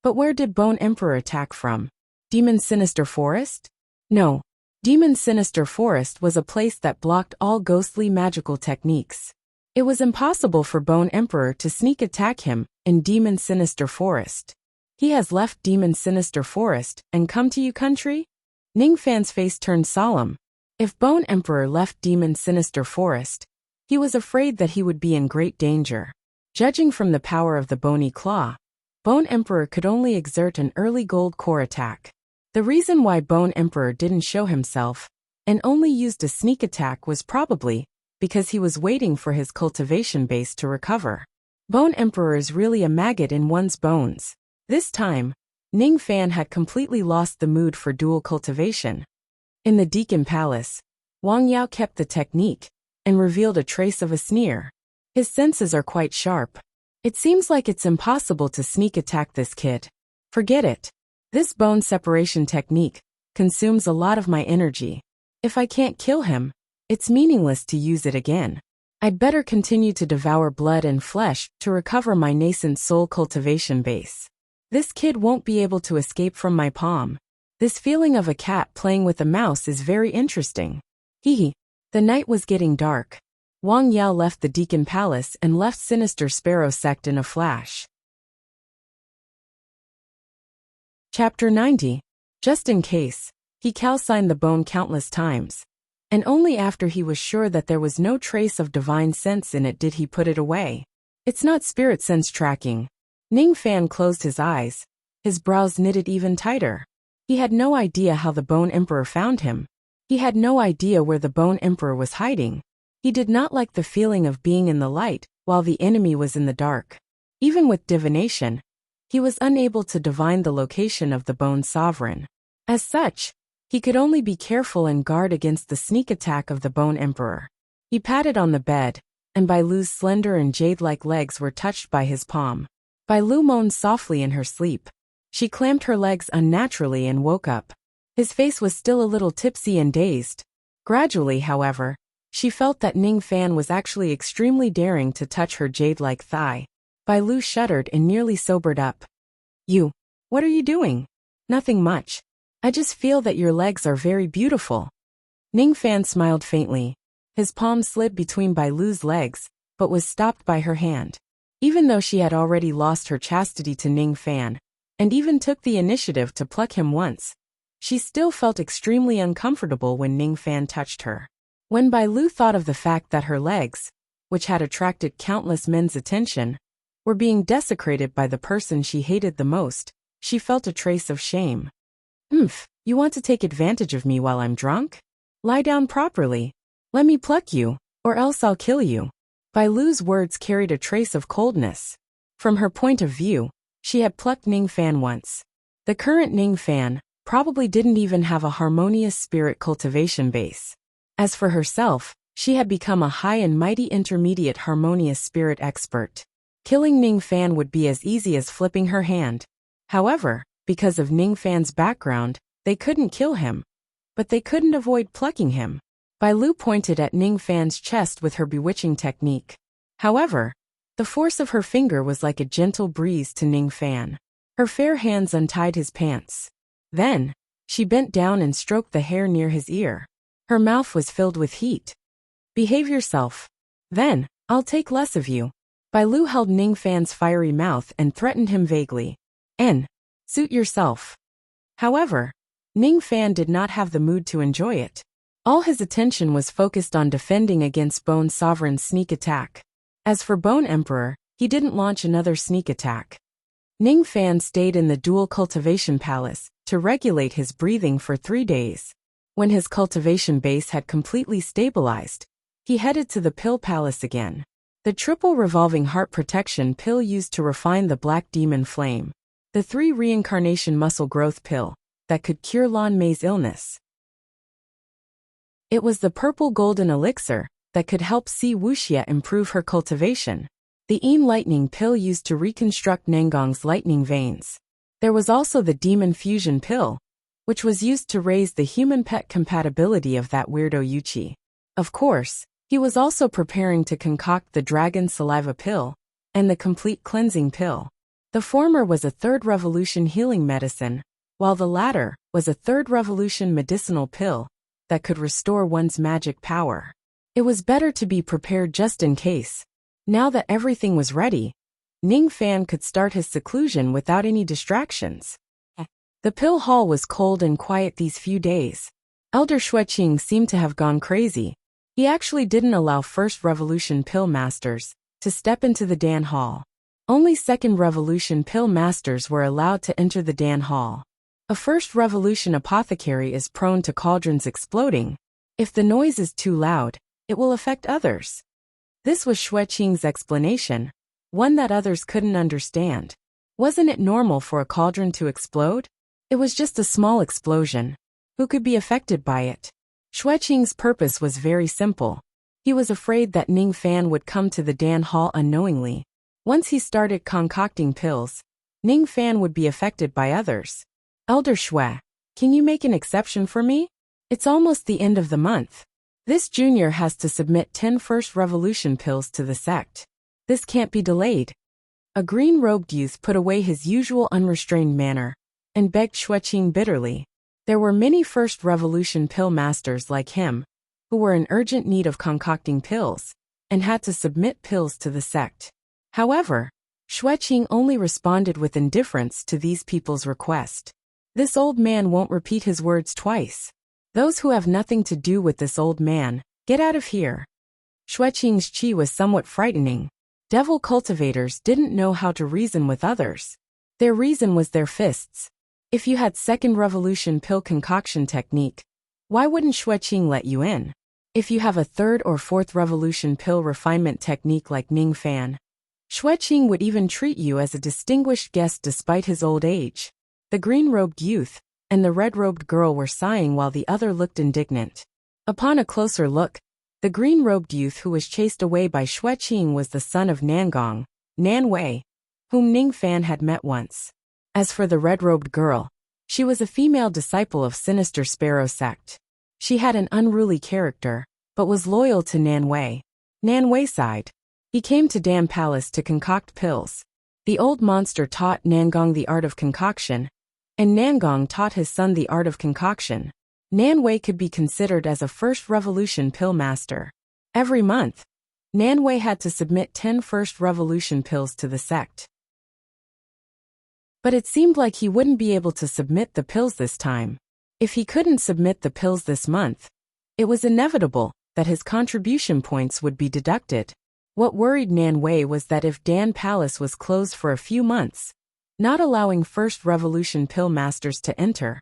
But where did Bone Emperor attack from? Demon Sinister Forest? No. Demon Sinister Forest was a place that blocked all ghostly magical techniques. It was impossible for Bone Emperor to sneak attack him in Demon Sinister Forest. He has left Demon Sinister Forest and come to you country? Ning Fan's face turned solemn. If Bone Emperor left Demon Sinister Forest, he was afraid that he would be in great danger. Judging from the power of the bony claw, Bone Emperor could only exert an early gold core attack. The reason why Bone Emperor didn't show himself and only used a sneak attack was probably because he was waiting for his cultivation base to recover. Bone Emperor is really a maggot in one's bones. This time, Ning Fan had completely lost the mood for dual cultivation. In the Deacon Palace, Wang Yao kept the technique and revealed a trace of a sneer. His senses are quite sharp. It seems like it's impossible to sneak attack this kid. Forget it. This bone separation technique consumes a lot of my energy. If I can't kill him, it's meaningless to use it again. I'd better continue to devour blood and flesh to recover my nascent soul cultivation base. This kid won't be able to escape from my palm. This feeling of a cat playing with a mouse is very interesting. Hee. The night was getting dark. Wang Yao left the Deacon Palace and left Sinister Sparrow Sect in a flash. Chapter 90. Just in case, he calcined the bone countless times. And only after he was sure that there was no trace of divine sense in it did he put it away. It's not spirit sense tracking. Ning Fan closed his eyes, his brows knitted even tighter. He had no idea how the Bone Emperor found him. He had no idea where the Bone Emperor was hiding. He did not like the feeling of being in the light while the enemy was in the dark. Even with divination, he was unable to divine the location of the Bone Sovereign. As such, he could only be careful and guard against the sneak attack of the Bone Emperor. He patted on the bed, and Bai Lu's slender and jade-like legs were touched by his palm. Bai Lu moaned softly in her sleep. She clamped her legs unnaturally and woke up. His face was still a little tipsy and dazed. Gradually, however, She felt that Ning Fan was actually extremely daring to touch her jade-like thigh. Bai Lu shuddered and nearly sobered up. You. What are you doing? Nothing much. I just feel that your legs are very beautiful. Ning Fan smiled faintly. His palm slid between Bai Lu's legs, but was stopped by her hand. Even though she had already lost her chastity to Ning Fan, and even took the initiative to pluck him once, she still felt extremely uncomfortable when Ning Fan touched her. When Bai Lu thought of the fact that her legs, which had attracted countless men's attention, were being desecrated by the person she hated the most, she felt a trace of shame. You want to take advantage of me while I'm drunk? Lie down properly. Let me pluck you, or else I'll kill you. Bai Lu's words carried a trace of coldness. From her point of view, she had plucked Ning Fan once. The current Ning Fan probably didn't even have a harmonious spirit cultivation base. As for herself, she had become a high and mighty intermediate harmonious spirit expert. Killing Ning Fan would be as easy as flipping her hand. However, because of Ning Fan's background, they couldn't kill him. But they couldn't avoid plucking him. Bai Lu pointed at Ning Fan's chest with her bewitching technique. However, the force of her finger was like a gentle breeze to Ning Fan. Her fair hands untied his pants. Then, she bent down and stroked the hair near his ear. Her mouth was filled with heat. Behave yourself. Then, I'll take less of you. Bai Lu held Ning Fan's fiery mouth and threatened him vaguely. Suit yourself. However, Ning Fan did not have the mood to enjoy it. All his attention was focused on defending against Bone Sovereign's sneak attack. As for Bone Emperor, he didn't launch another sneak attack. Ning Fan stayed in the Dual Cultivation Palace to regulate his breathing for 3 days. When his cultivation base had completely stabilized, he headed to the Pill Palace again. The triple revolving heart protection pill used to refine the Black Demon Flame. The 3 reincarnation muscle growth pill that could cure Lan Mei's illness. It was the purple golden elixir that could help see Wuxia improve her cultivation. The Yin lightning pill used to reconstruct Nangong's lightning veins. There was also the demon fusion pill, which was used to raise the human-pet compatibility of that weirdo Yuchi. Of course, he was also preparing to concoct the dragon saliva pill and the complete cleansing pill. The former was a 3rd revolution healing medicine, while the latter was a 3rd revolution medicinal pill that could restore one's magic power. It was better to be prepared just in case. Now that everything was ready, Ning Fan could start his seclusion without any distractions. The pill hall was cold and quiet these few days. Elder Xueqing seemed to have gone crazy. He actually didn't allow 1st revolution pill masters to step into the Dan Hall. Only 2nd revolution pill masters were allowed to enter the Dan Hall. A 1st revolution apothecary is prone to cauldrons exploding. If the noise is too loud, it will affect others. This was Xueqing's explanation, one that others couldn't understand. Wasn't it normal for a cauldron to explode? It was just a small explosion. Who could be affected by it? Xueqing's purpose was very simple. He was afraid that Ning Fan would come to the Dan Hall unknowingly. Once he started concocting pills, Ning Fan would be affected by others. Elder Xue, can you make an exception for me? It's almost the end of the month. This junior has to submit 10 First Revolution pills to the sect. This can't be delayed. A green-robed youth put away his usual unrestrained manner and begged Xueqing bitterly. There were many First Revolution pill masters like him who were in urgent need of concocting pills and had to submit pills to the sect. However, Xueqing only responded with indifference to these people's request. This old man won't repeat his words twice. Those who have nothing to do with this old man, get out of here. Xueqing's chi was somewhat frightening. Devil cultivators didn't know how to reason with others. Their reason was their fists. If you had 2nd revolution pill concoction technique, why wouldn't Xueqing let you in? If you have a 3rd or 4th revolution pill refinement technique like Ning Fan, Xueqing would even treat you as a distinguished guest despite his old age. The green-robed youth and the red-robed girl were sighing while the other looked indignant. Upon a closer look, the green-robed youth who was chased away by Xueqing was the son of Nangong, Nan Wei, whom Ning Fan had met once. As for the red-robed girl, she was a female disciple of Sinister Sparrow sect. She had an unruly character, but was loyal to Nan Wei. Nan Wei sighed. He came to Dan Palace to concoct pills. The old monster taught Nangong the art of concoction, and Nangong taught his son the art of concoction. Nan Wei could be considered as a first revolution pill master. Every month, Nan Wei had to submit 10 first revolution pills to the sect. But it seemed like he wouldn't be able to submit the pills this time. If he couldn't submit the pills this month, it was inevitable that his contribution points would be deducted. What worried Nan Wei was that if Dan Palace was closed for a few months, not allowing first revolution pill masters to enter,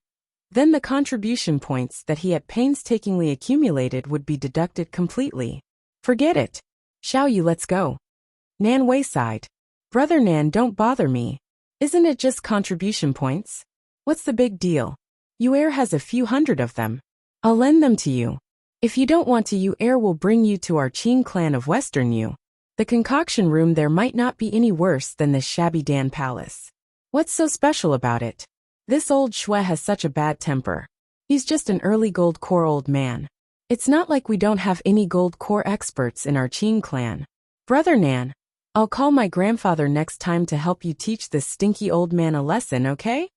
then the contribution points that he had painstakingly accumulated would be deducted completely. Forget it. Xiao Yu, let's go. Nan Wei sighed. Brother Nan, don't bother me. Isn't it just contribution points? What's the big deal? Yu'er has a few hundred of them. I'll lend them to you. If you don't want to, Yu'er will bring you to our Qing clan of Western Yu. The concoction room there might not be any worse than this shabby Dan Palace. What's so special about it? This old Shui has such a bad temper. He's just an early gold core old man. It's not like we don't have any gold core experts in our Qing clan. Brother Nan, I'll call my grandfather next time to help you teach this stinky old man a lesson, okay?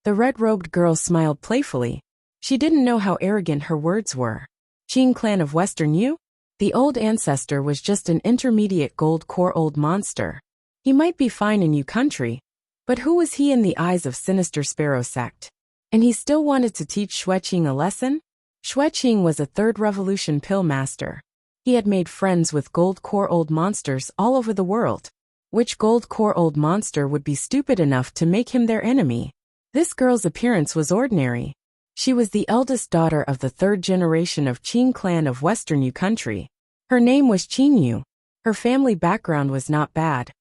The red-robed girl smiled playfully. She didn't know how arrogant her words were. Qing clan of Western Yu? The old ancestor was just an intermediate gold core old monster. He might be fine in Yu country, but who was he in the eyes of Sinister Sparrow sect? And he still wanted to teach Xueqing a lesson? Xueqing was a third revolution pill master. He had made friends with gold core old monsters all over the world. Which gold core old monster would be stupid enough to make him their enemy? This girl's appearance was ordinary. She was the eldest daughter of the third generation of Qing clan of Western Yu country. Her name was Qin Yu. Her family background was not bad,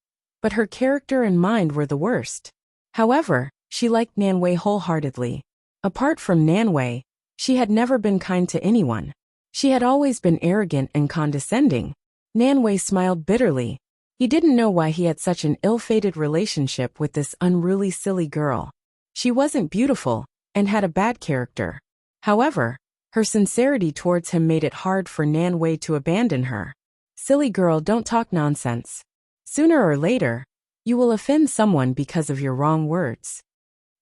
but her character and mind were the worst. However, she liked Nan Wei wholeheartedly. Apart from Nan Wei, she had never been kind to anyone. She had always been arrogant and condescending. Nan Wei smiled bitterly. He didn't know why he had such an ill-fated relationship with this unruly silly girl. She wasn't beautiful, and had a bad character. However, her sincerity towards him made it hard for Nan Wei to abandon her. Silly girl, don't talk nonsense. Sooner or later, you will offend someone because of your wrong words.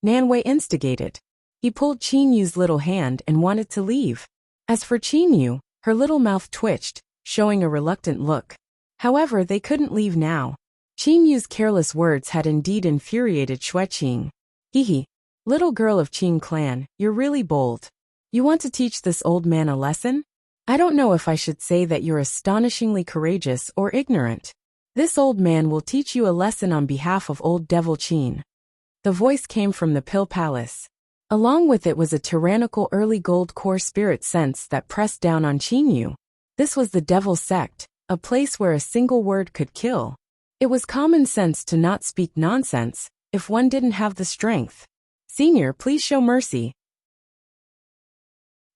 Nan Wei instigated. He pulled Qin Yu's little hand and wanted to leave. As for Qin Yu, her little mouth twitched, showing a reluctant look. However, they couldn't leave now. Qin Yu's careless words had indeed infuriated Xueqing. Hee. Little girl of Qing clan, you're really bold. You want to teach this old man a lesson? I don't know if I should say that you're astonishingly courageous or ignorant. This old man will teach you a lesson on behalf of old devil Qin. The voice came from the Pill Palace. Along with it was a tyrannical early gold core spirit sense that pressed down on Qin Yu. This was the devil sect, a place where a single word could kill. It was common sense to not speak nonsense if one didn't have the strength. Senior, please show mercy.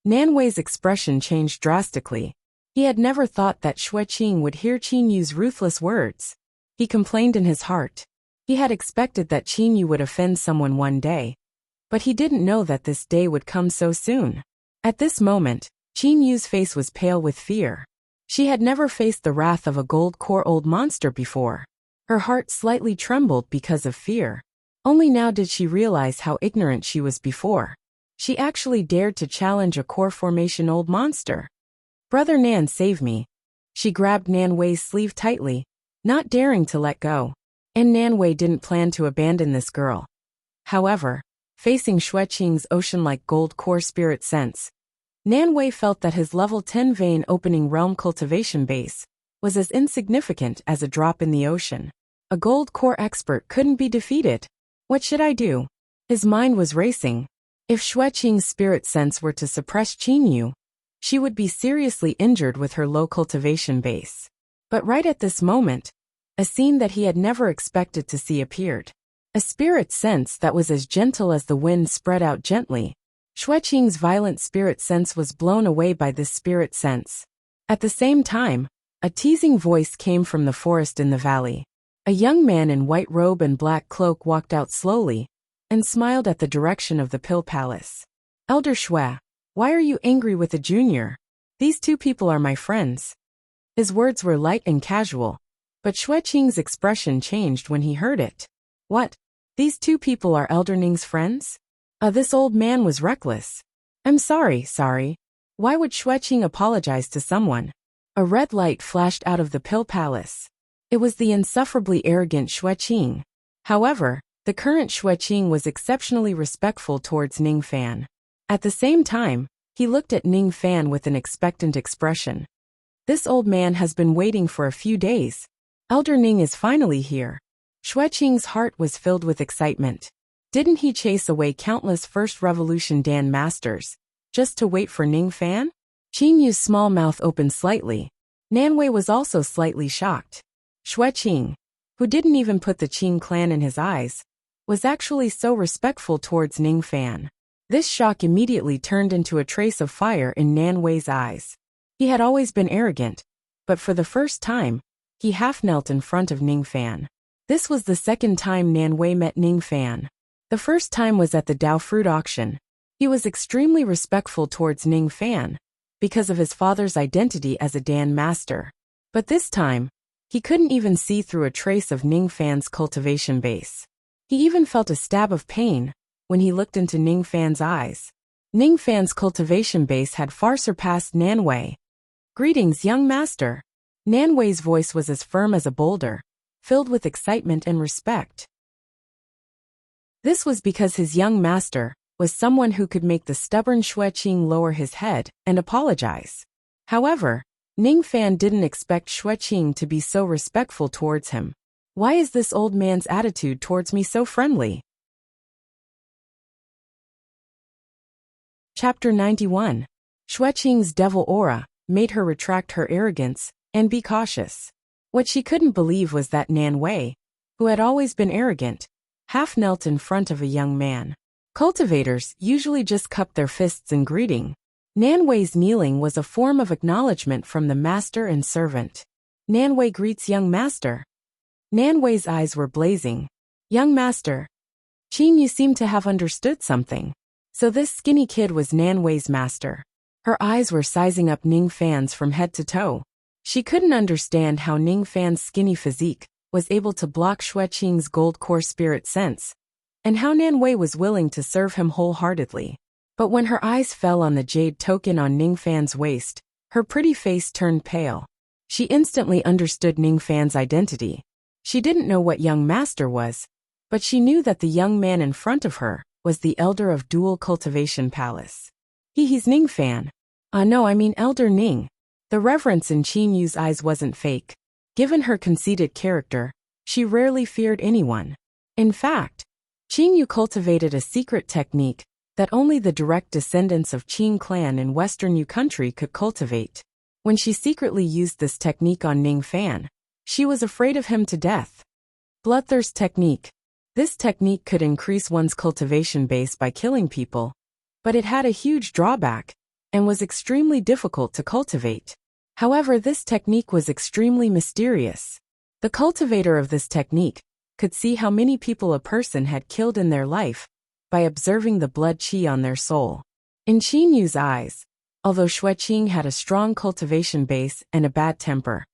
Nan Wei's expression changed drastically. He had never thought that Xueqing would hear Qin Yu's ruthless words. He complained in his heart. He had expected that Qin Yu would offend someone one day, but he didn't know that this day would come so soon. At this moment, Qin Yu's face was pale with fear. She had never faced the wrath of a gold core old monster before. Her heart slightly trembled because of fear. Only now did she realize how ignorant she was before. She actually dared to challenge a core formation old monster. Brother Nan, save me. She grabbed Nan Wei's sleeve tightly, not daring to let go. And Nan Wei didn't plan to abandon this girl. However, facing Xueqing's ocean-like gold core spirit sense, Nan Wei felt that his level 10 vein opening realm cultivation base was as insignificant as a drop in the ocean. A gold core expert couldn't be defeated. What should I do? His mind was racing. If Xueqing's spirit sense were to suppress Qin Yu, she would be seriously injured with her low cultivation base. But right at this moment, a scene that he had never expected to see appeared. A spirit sense that was as gentle as the wind spread out gently. Xueqing's violent spirit sense was blown away by this spirit sense. At the same time, a teasing voice came from the forest in the valley. A young man in white robe and black cloak walked out slowly and smiled at the direction of the Pill Palace. Elder Shui, why are you angry with a junior? These two people are my friends. His words were light and casual, but Xueqing's expression changed when he heard it. What? These two people are Elder Ning's friends? This old man was reckless. I'm sorry. Why would Xueqing apologize to someone? A red light flashed out of the pill palace. It was the insufferably arrogant Xueqing. However, the current Xueqing was exceptionally respectful towards Ning Fan. At the same time, he looked at Ning Fan with an expectant expression. This old man has been waiting for a few days. Elder Ning is finally here. Xueqing's heart was filled with excitement. Didn't he chase away countless First Revolution Dan masters, just to wait for Ning Fan? Qin Yu's small mouth opened slightly. Nanwei was also slightly shocked. Xueqing, who didn't even put the Qin clan in his eyes, was actually so respectful towards Ning Fan. This shock immediately turned into a trace of fire in Nanwei's eyes. He had always been arrogant, but for the first time, he half knelt in front of Ning Fan. This was the second time Nanwei met Ning Fan. The first time was at the Dao fruit auction. He was extremely respectful towards Ning Fan because of his father's identity as a Dan master. But this time, he couldn't even see through a trace of Ning Fan's cultivation base. He even felt a stab of pain when he looked into Ning Fan's eyes. Ning Fan's cultivation base had far surpassed Nanwei. Greetings, young master. Nanwei's voice was as firm as a boulder, filled with excitement and respect. This was because his young master was someone who could make the stubborn Xueqing lower his head and apologize. However, Ning Fan didn't expect Xueqing to be so respectful towards him. Why is this old man's attitude towards me so friendly? Chapter 91. Xueqing's devil aura made her retract her arrogance and be cautious. What she couldn't believe was that Nanwei, who had always been arrogant, half knelt in front of a young man. Cultivators usually just cupped their fists in greeting. Nanwei's kneeling was a form of acknowledgement from the master and servant. Nanwei greets young master. Nanwei's eyes were blazing. Young master. Qin, you seem to have understood something. So this skinny kid was Nanwei's master. Her eyes were sizing up Ning Fan's from head to toe. She couldn't understand how Ning Fan's skinny physique was able to block Xueqing's gold core spirit sense, and how Nanwei was willing to serve him wholeheartedly. But when her eyes fell on the jade token on Ning Fan's waist, her pretty face turned pale. She instantly understood Ning Fan's identity. She didn't know what young master was, but she knew that the young man in front of her was the elder of Dual Cultivation Palace. He's Ning Fan. No, I mean Elder Ning. The reverence in Qin Yu's eyes wasn't fake. Given her conceited character, she rarely feared anyone. In fact, Qin Yu cultivated a secret technique that only the direct descendants of Qin clan in Western Yu country could cultivate. When she secretly used this technique on Ning Fan, she was afraid of him to death. Bloodthirst technique. This technique could increase one's cultivation base by killing people, but it had a huge drawback and was extremely difficult to cultivate. However, this technique was extremely mysterious. The cultivator of this technique could see how many people a person had killed in their life by observing the blood qi on their soul. In Qin Yu's eyes, although Xueqing had a strong cultivation base and a bad temper,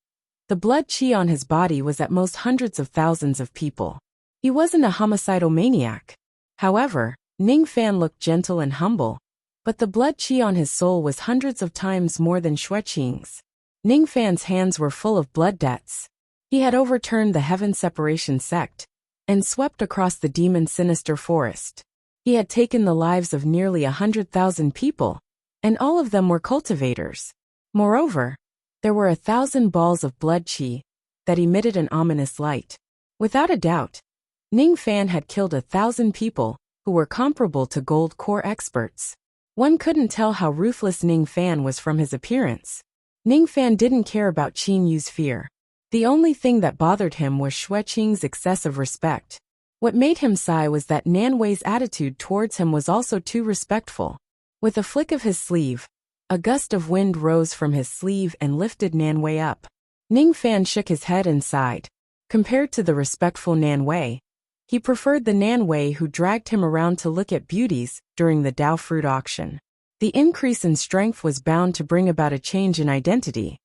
the blood qi on his body was at most hundreds of thousands of people. He wasn't a homicidal maniac. However, Ning Fan looked gentle and humble, but the blood qi on his soul was hundreds of times more than Xueqing's. Ning Fan's hands were full of blood debts. He had overturned the Heaven Separation sect and swept across the demon sinister forest. He had taken the lives of nearly 100,000 people, and all of them were cultivators. Moreover, there were 1,000 balls of blood qi that emitted an ominous light. Without a doubt, Ning Fan had killed 1,000 people who were comparable to gold core experts. One couldn't tell how ruthless Ning Fan was from his appearance. Ning Fan didn't care about Qin Yu's fear. The only thing that bothered him was Xueqing's excessive respect. What made him sigh was that Nanwei's attitude towards him was also too respectful. With a flick of his sleeve, a gust of wind rose from his sleeve and lifted Nanwei up. Ning Fan shook his head and sighed. Compared to the respectful Nanwei, he preferred the Nanwei who dragged him around to look at beauties during the Dao fruit auction. The increase in strength was bound to bring about a change in identity.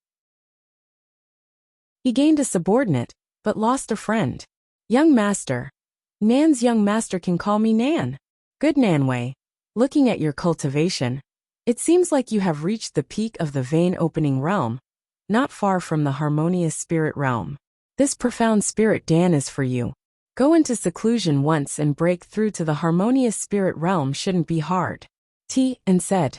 He gained a subordinate, but lost a friend. Young master. Nan's young master can call me Nan. Good Nanwei. Looking at your cultivation, it seems like you have reached the peak of the vein-opening realm, not far from the harmonious spirit realm. This profound spirit Dan is for you. Go into seclusion once and break through to the harmonious spirit realm shouldn't be hard. And said.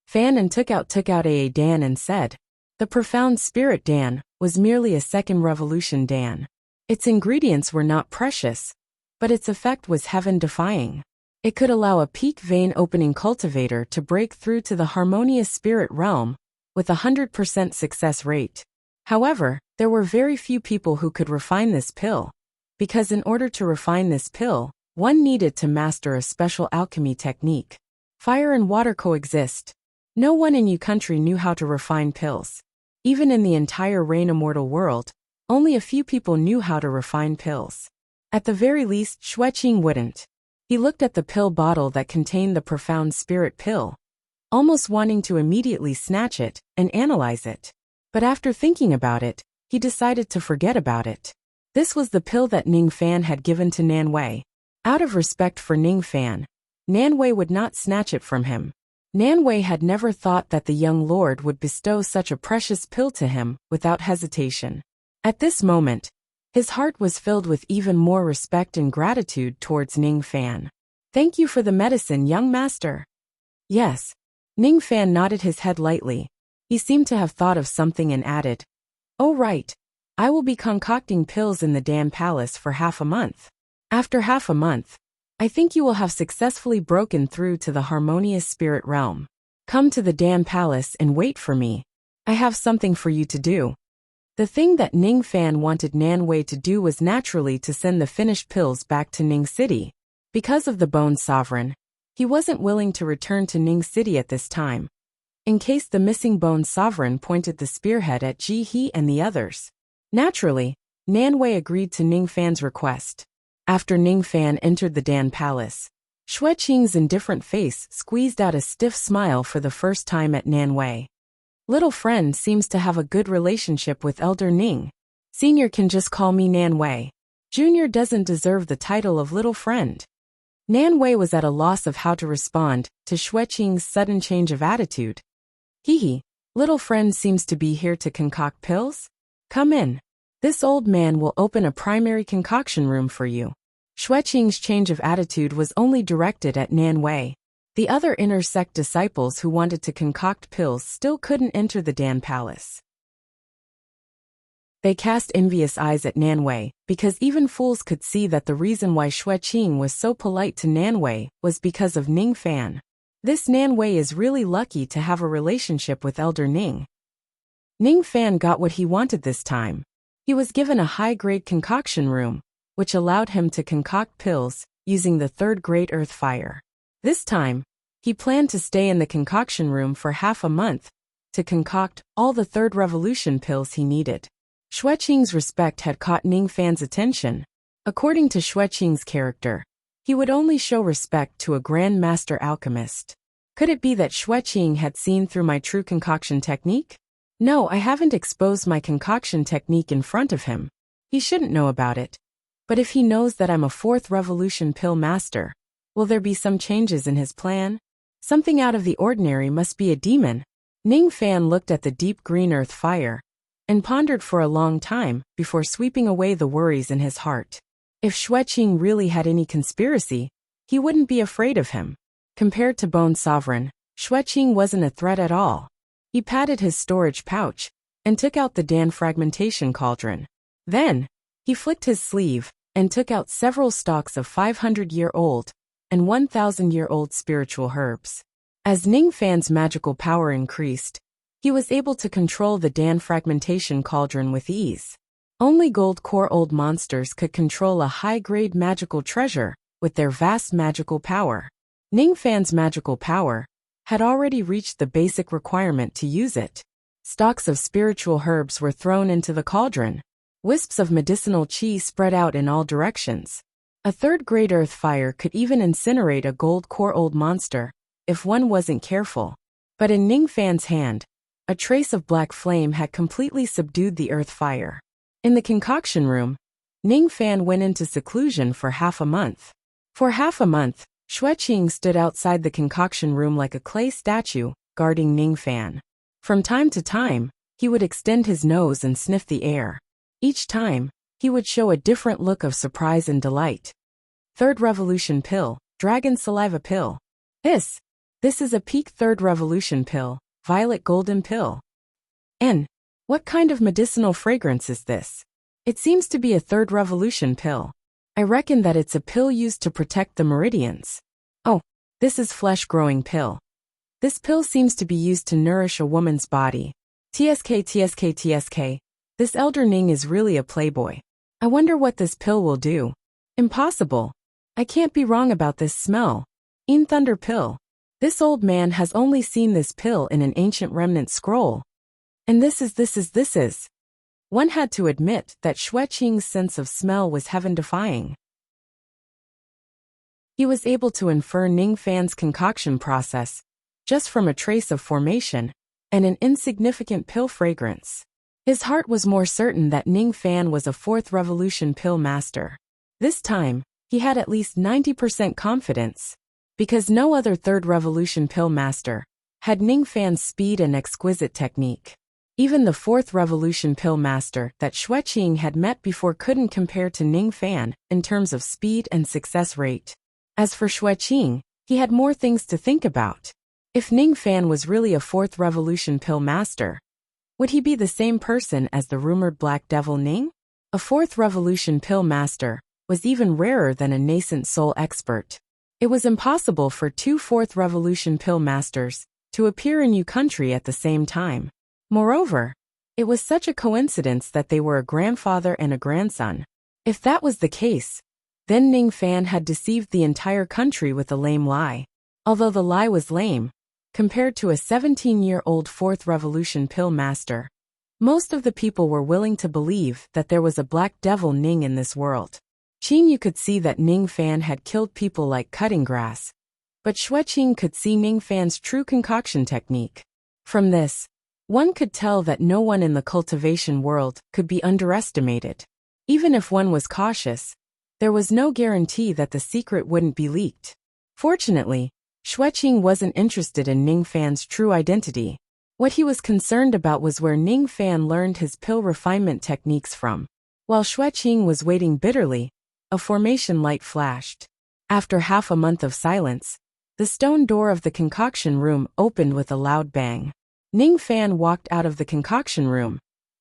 Fan and took out a Dan and said. The profound spirit Dan was merely a second revolution Dan. Its ingredients were not precious, but its effect was heaven-defying. It could allow a peak vein-opening cultivator to break through to the harmonious spirit realm with a 100% success rate. However, there were very few people who could refine this pill, because in order to refine this pill, one needed to master a special alchemy technique. Fire and water coexist. No one in your country knew how to refine pills. Even in the entire Rain Immortal world, only a few people knew how to refine pills. At the very least, Xueqing wouldn't. He looked at the pill bottle that contained the profound spirit pill, almost wanting to immediately snatch it and analyze it. But after thinking about it, he decided to forget about it. This was the pill that Ning Fan had given to Nanwei. Out of respect for Ning Fan, Nanwei would not snatch it from him. Nanwei had never thought that the young lord would bestow such a precious pill to him without hesitation. At this moment, his heart was filled with even more respect and gratitude towards Ning Fan. Thank you for the medicine, young master. Yes. Ning Fan nodded his head lightly. He seemed to have thought of something and added, Oh right. I will be concocting pills in the Dan Palace for half a month. After half a month, I think you will have successfully broken through to the harmonious spirit realm. Come to the Dan Palace and wait for me. I have something for you to do. The thing that Ning Fan wanted Nanwei to do was naturally to send the finished pills back to Ning City. Because of the Bone Sovereign, he wasn't willing to return to Ning City at this time, in case the missing Bone Sovereign pointed the spearhead at Ji He and the others. Naturally, Nanwei agreed to Ning Fan's request. After Ning Fan entered the Dan Palace, Xueqing's indifferent face squeezed out a stiff smile for the first time at Nanwei. Little friend seems to have a good relationship with Elder Ning. Senior can just call me Nanwei. Junior doesn't deserve the title of little friend. Nanwei was at a loss of how to respond to Xueqing's sudden change of attitude. Hee, little friend seems to be here to concoct pills? Come in. This old man will open a primary concoction room for you. Xueqing's change of attitude was only directed at Nanwei. The other inner sect disciples who wanted to concoct pills still couldn't enter the Dan Palace. They cast envious eyes at Nanwei, because even fools could see that the reason why Xueqing was so polite to Nanwei was because of Ning Fan. This Nanwei is really lucky to have a relationship with Elder Ning. Ning Fan got what he wanted this time. He was given a high-grade concoction room, which allowed him to concoct pills using the third great earth fire. This time, he planned to stay in the concoction room for half a month to concoct all the third revolution pills he needed. Xueqing's respect had caught Ning Fan's attention. According to Xueqing's character, he would only show respect to a Grand Master alchemist. Could it be that Xueqing had seen through my true concoction technique? No, I haven't exposed my concoction technique in front of him. He shouldn't know about it. But if he knows that I'm a fourth revolution pill master, will there be some changes in his plan? Something out of the ordinary must be a demon. Ning Fan looked at the deep green earth fire and pondered for a long time before sweeping away the worries in his heart. If Xueqing really had any conspiracy, he wouldn't be afraid of him. Compared to Bone Sovereign, Xueqing wasn't a threat at all. He patted his storage pouch and took out the Dan fragmentation cauldron. Then, he flicked his sleeve and took out several stalks of 500-year-old and 1,000-year-old spiritual herbs. As Ning Fan's magical power increased, he was able to control the Dan fragmentation cauldron with ease. Only gold core old monsters could control a high-grade magical treasure with their vast magical power. Ning Fan's magical power had already reached the basic requirement to use it. Stalks of spiritual herbs were thrown into the cauldron. Wisps of medicinal qi spread out in all directions. A third great earth fire could even incinerate a gold core old monster if one wasn't careful. But in Ning Fan's hand, a trace of black flame had completely subdued the earth fire. In the concoction room, Ning Fan went into seclusion for half a month. For half a month, Xueqing stood outside the concoction room like a clay statue, guarding Ning Fan. From time to time, he would extend his nose and sniff the air. Each time, he would show a different look of surprise and delight. Third Revolution Pill, Dragon Saliva Pill. This is a peak Third Revolution Pill, Violet Golden Pill. And what kind of medicinal fragrance is this? It seems to be a Third Revolution Pill. I reckon that it's a pill used to protect the meridians. Oh, this is Flesh-Growing Pill. This pill seems to be used to nourish a woman's body. TSK. This Elder Ning is really a playboy. I wonder what this pill will do. Impossible. I can't be wrong about this smell. In Thunder Pill. This old man has only seen this pill in an ancient remnant scroll. And this is. One had to admit that Xueqing's sense of smell was heaven-defying. He was able to infer Ning Fan's concoction process just from a trace of formation and an insignificant pill fragrance. His heart was more certain that Ning Fan was a Fourth Revolution Pill master. This time, he had at least 90% confidence, because no other Third Revolution Pill master had Ning Fan's speed and exquisite technique. Even the Fourth Revolution Pill master that Xueqing had met before couldn't compare to Ning Fan in terms of speed and success rate. As for Xueqing, he had more things to think about. If Ning Fan was really a Fourth Revolution Pill master, would he be the same person as the rumored Black Devil Ning? A Fourth Revolution Pill master was even rarer than a nascent soul expert. It was impossible for two Fourth Revolution Pill masters to appear in Yu country at the same time. Moreover, it was such a coincidence that they were a grandfather and a grandson. If that was the case, then Ning Fan had deceived the entire country with a lame lie. Although the lie was lame, compared to a 17-year-old Fourth Revolution Pill master, most of the people were willing to believe that there was a Black Devil Ning in this world. You could see that Ning Fan had killed people like cutting grass, but Xueqing could see Ning Fan's true concoction technique. From this, one could tell that no one in the cultivation world could be underestimated. Even if one was cautious, there was no guarantee that the secret wouldn't be leaked. Fortunately, Xueqing wasn't interested in Ning Fan's true identity. What he was concerned about was where Ning Fan learned his pill refinement techniques from. While Xueqing was waiting bitterly, a formation light flashed. After half a month of silence, the stone door of the concoction room opened with a loud bang. Ning Fan walked out of the concoction room,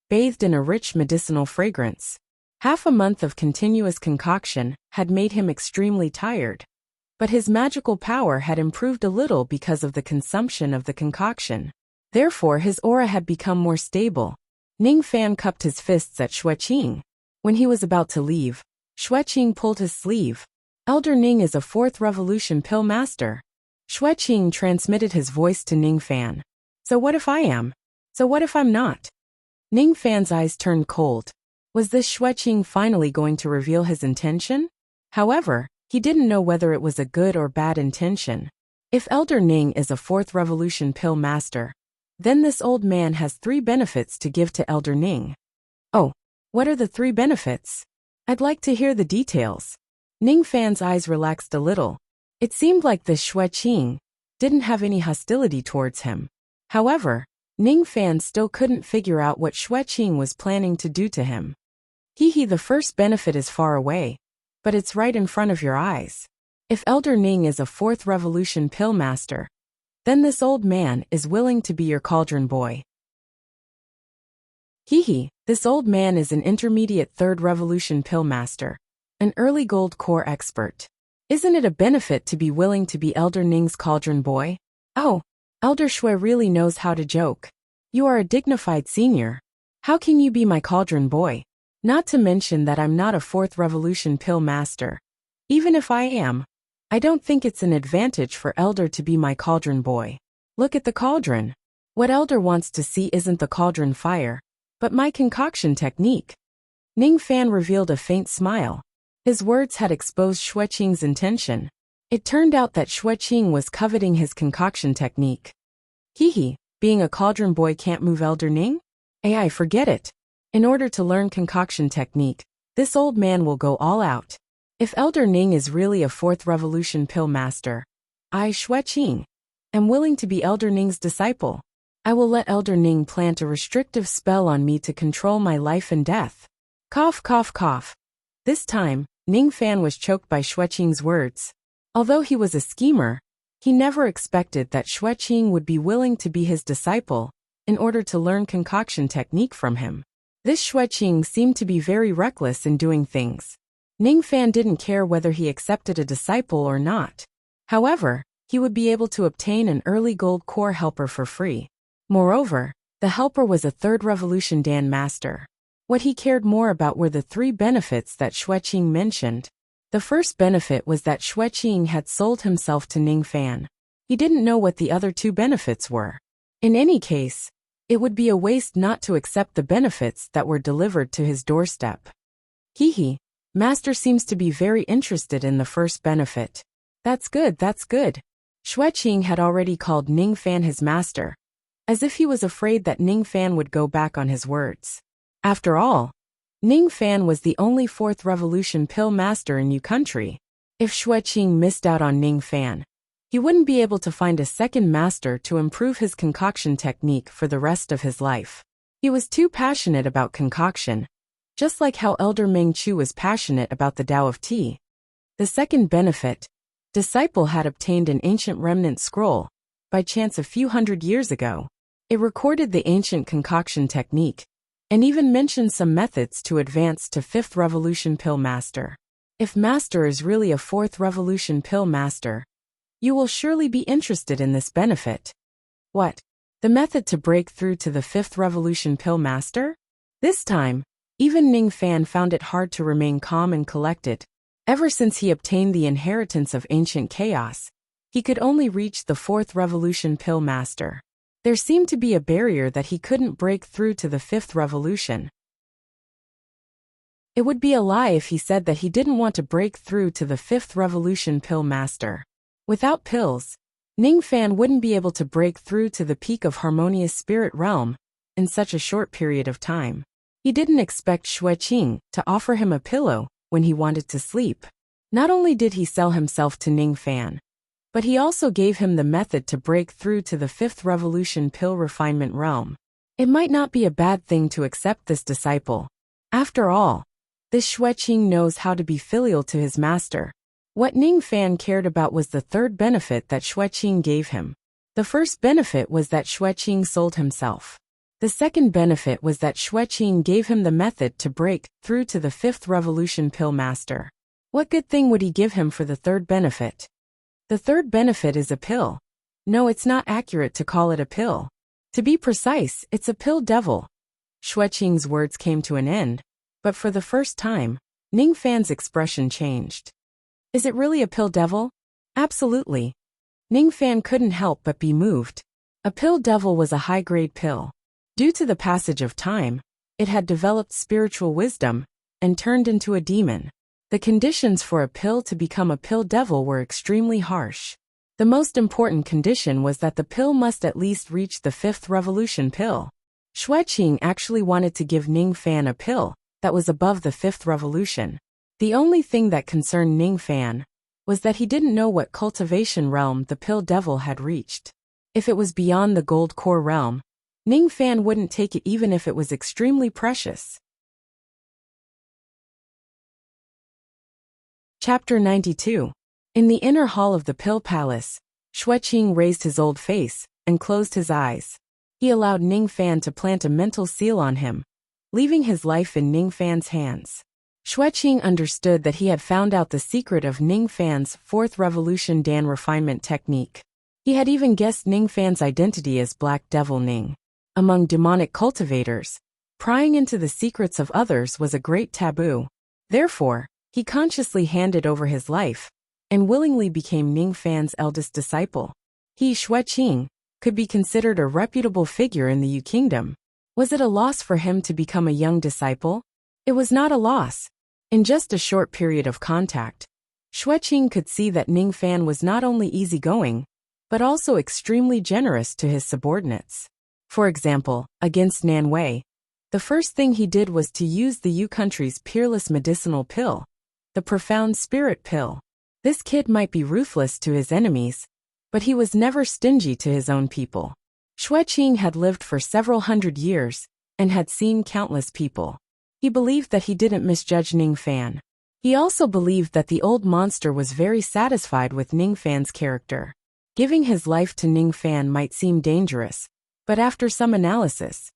bathed in a rich medicinal fragrance. Half a month of continuous concoction had made him extremely tired, but his magical power had improved a little because of the consumption of the concoction. Therefore, his aura had become more stable. Ning Fan cupped his fists at Xueqing. When he was about to leave, Xueqing pulled his sleeve. Elder Ning is a Fourth Revolution Pill master. Xueqing transmitted his voice to Ning Fan. So what if I am? So what if I'm not? Ning Fan's eyes turned cold. Was this Xueqing finally going to reveal his intention? However, he didn't know whether it was a good or bad intention. If Elder Ning is a Fourth Revolution Pill master, then this old man has 3 benefits to give to Elder Ning. Oh, what are the 3 benefits? I'd like to hear the details. Ning Fan's eyes relaxed a little. It seemed like this Xueqing didn't have any hostility towards him. However, Ning Fan still couldn't figure out what Xueqing was planning to do to him. The first benefit is far away, but it's right in front of your eyes. If Elder Ning is a Fourth Revolution Pill master, then this old man is willing to be your cauldron boy. This old man is an intermediate Third Revolution Pill master, an early gold core expert. Isn't it a benefit to be willing to be Elder Ning's cauldron boy? Oh, Elder Xue really knows how to joke. You are a dignified senior. How can you be my cauldron boy? Not to mention that I'm not a Fourth Revolution Pill master. Even if I am, I don't think it's an advantage for Elder to be my cauldron boy. Look at the cauldron. What Elder wants to see isn't the cauldron fire, but my concoction technique. Ning Fan revealed a faint smile. His words had exposed Xueqing's intention. It turned out that Xueqing was coveting his concoction technique. Hehe, being a cauldron boy can't move Elder Ning? AI, forget it. In order to learn concoction technique, this old man will go all out. If Elder Ning is really a fourth revolution pill master, I, Xueqing, am willing to be Elder Ning's disciple. I will let Elder Ning plant a restrictive spell on me to control my life and death. Cough, cough, cough. This time, Ning Fan was choked by Xueqing's words. Although he was a schemer, he never expected that Xueqing would be willing to be his disciple in order to learn concoction technique from him. This Xueqing seemed to be very reckless in doing things. Ning Fan didn't care whether he accepted a disciple or not. However, he would be able to obtain an early gold core helper for free. Moreover, the helper was a third revolution Dan master. What he cared more about were the 3 benefits that Xueqing mentioned. The first benefit was that Xueqing had sold himself to Ning Fan. He didn't know what the other 2 benefits were. In any case, it would be a waste not to accept the benefits that were delivered to his doorstep. Hehe, Master seems to be very interested in the first benefit. That's good, that's good. Xueqing had already called Ning Fan his master, as if he was afraid that Ning Fan would go back on his words. After all, Ning Fan was the only fourth revolution pill master in Yu country. If Xueqing missed out on Ning Fan, he wouldn't be able to find a second master to improve his concoction technique for the rest of his life. He was too passionate about concoction, just like how Elder Meng Chu was passionate about the Tao of Tea. The second benefit, Disciple had obtained an ancient remnant scroll, by chance a few hundred years ago. It recorded the ancient concoction technique, and even mentioned some methods to advance to 5th revolution pill master. If master is really a 4th revolution pill master, you will surely be interested in this benefit. What? The method to break through to the 5th revolution pill master? This time, even Ning Fan found it hard to remain calm and collected. Ever since he obtained the inheritance of ancient chaos, he could only reach the 4th revolution pill master. There seemed to be a barrier that he couldn't break through to the 5th revolution. It would be a lie if he said that he didn't want to break through to the 5th revolution pill master. Without pills, Ning Fan wouldn't be able to break through to the peak of harmonious spirit realm in such a short period of time. He didn't expect Xueqing to offer him a pillow when he wanted to sleep. Not only did he sell himself to Ning Fan, but he also gave him the method to break through to the 5th revolution pill refinement realm. It might not be a bad thing to accept this disciple. After all, this Xueqing knows how to be filial to his master. What Ning Fan cared about was the third benefit that Xueqing gave him. The first benefit was that Xueqing sold himself. The second benefit was that Xueqing gave him the method to break through to the 5th revolution pill master. What good thing would he give him for the third benefit? The third benefit is a pill. No, it's not accurate to call it a pill. To be precise, it's a pill devil. Xueqing's words came to an end, but for the first time, Ning Fan's expression changed. Is it really a pill devil? Absolutely. Ning Fan couldn't help but be moved. A pill devil was a high-grade pill. Due to the passage of time, it had developed spiritual wisdom and turned into a demon. The conditions for a pill to become a pill devil were extremely harsh. The most important condition was that the pill must at least reach the 5th revolution pill. Xueqing actually wanted to give Ning Fan a pill that was above the 5th revolution. The only thing that concerned Ning Fan was that he didn't know what cultivation realm the pill devil had reached. If it was beyond the gold core realm, Ning Fan wouldn't take it even if it was extremely precious. Chapter 92. In the inner hall of the Pill Palace, Xueqing raised his old face and closed his eyes. He allowed Ning Fan to plant a mental seal on him, leaving his life in Ning Fan's hands. Xueqing understood that he had found out the secret of Ning Fan's 4th revolution Dan refinement technique. He had even guessed Ning Fan's identity as Black Devil Ning. Among demonic cultivators, prying into the secrets of others was a great taboo. Therefore, he consciously handed over his life and willingly became Ning Fan's eldest disciple. He, Xueqing, could be considered a reputable figure in the Yu Kingdom. Was it a loss for him to become a young disciple? It was not a loss. In just a short period of contact, Xueqing could see that Ning Fan was not only easygoing, but also extremely generous to his subordinates. For example, against Nan Wei, the first thing he did was to use the Yu country's peerless medicinal pill, the profound spirit pill. This kid might be ruthless to his enemies, but he was never stingy to his own people. Xueqing had lived for several hundred years and had seen countless people. He believed that he didn't misjudge Ning Fan. He also believed that the old monster was very satisfied with Ning Fan's character. Giving his life to Ning Fan might seem dangerous, but after some analysis,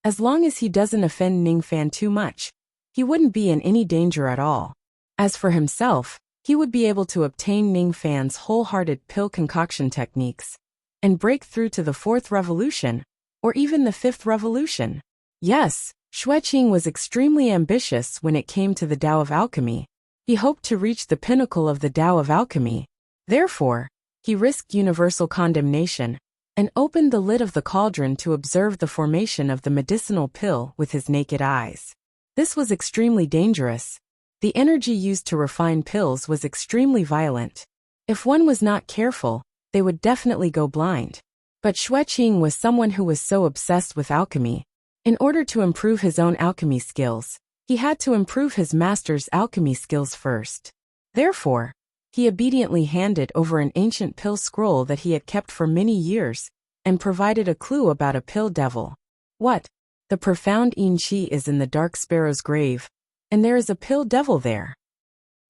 as long as he doesn't offend Ning Fan too much, he wouldn't be in any danger at all. As for himself, he would be able to obtain Ning Fan's wholehearted pill concoction techniques and break through to the 4th revolution, or even the 5th revolution. Yes, Xueqing was extremely ambitious when it came to the Tao of Alchemy. He hoped to reach the pinnacle of the Tao of Alchemy. Therefore, he risked universal condemnation and opened the lid of the cauldron to observe the formation of the medicinal pill with his naked eyes. This was extremely dangerous. The energy used to refine pills was extremely violent. If one was not careful, they would definitely go blind. But Xueqing was someone who was so obsessed with alchemy. In order to improve his own alchemy skills, he had to improve his master's alchemy skills first. Therefore, he obediently handed over an ancient pill scroll that he had kept for many years, and provided a clue about a pill devil. What? The profound Yin Qi is in the Dark Sparrow's grave, and there is a pill devil there.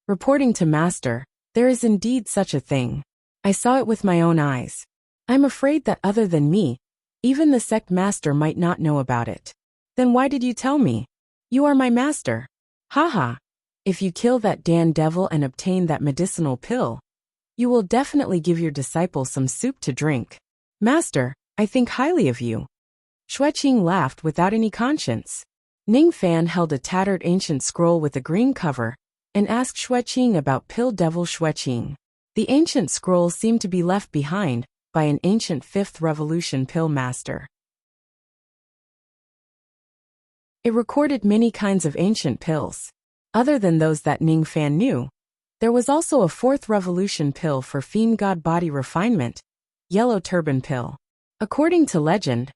Reporting to Master, there is indeed such a thing. I saw it with my own eyes. I'm afraid that other than me, even the sect master might not know about it. Then why did you tell me? You are my master. Haha. If you kill that Dan devil and obtain that medicinal pill, you will definitely give your disciple some soup to drink. Master, I think highly of you. Xueqing laughed without any conscience. Ning Fan held a tattered ancient scroll with a green cover and asked Xueqing about pill devil Xueqing. The ancient scroll seemed to be left behind by an ancient 5th revolution pill master. It recorded many kinds of ancient pills. Other than those that Ning Fan knew, there was also a 4th revolution pill for fiend god body refinement, yellow turban pill. According to legend,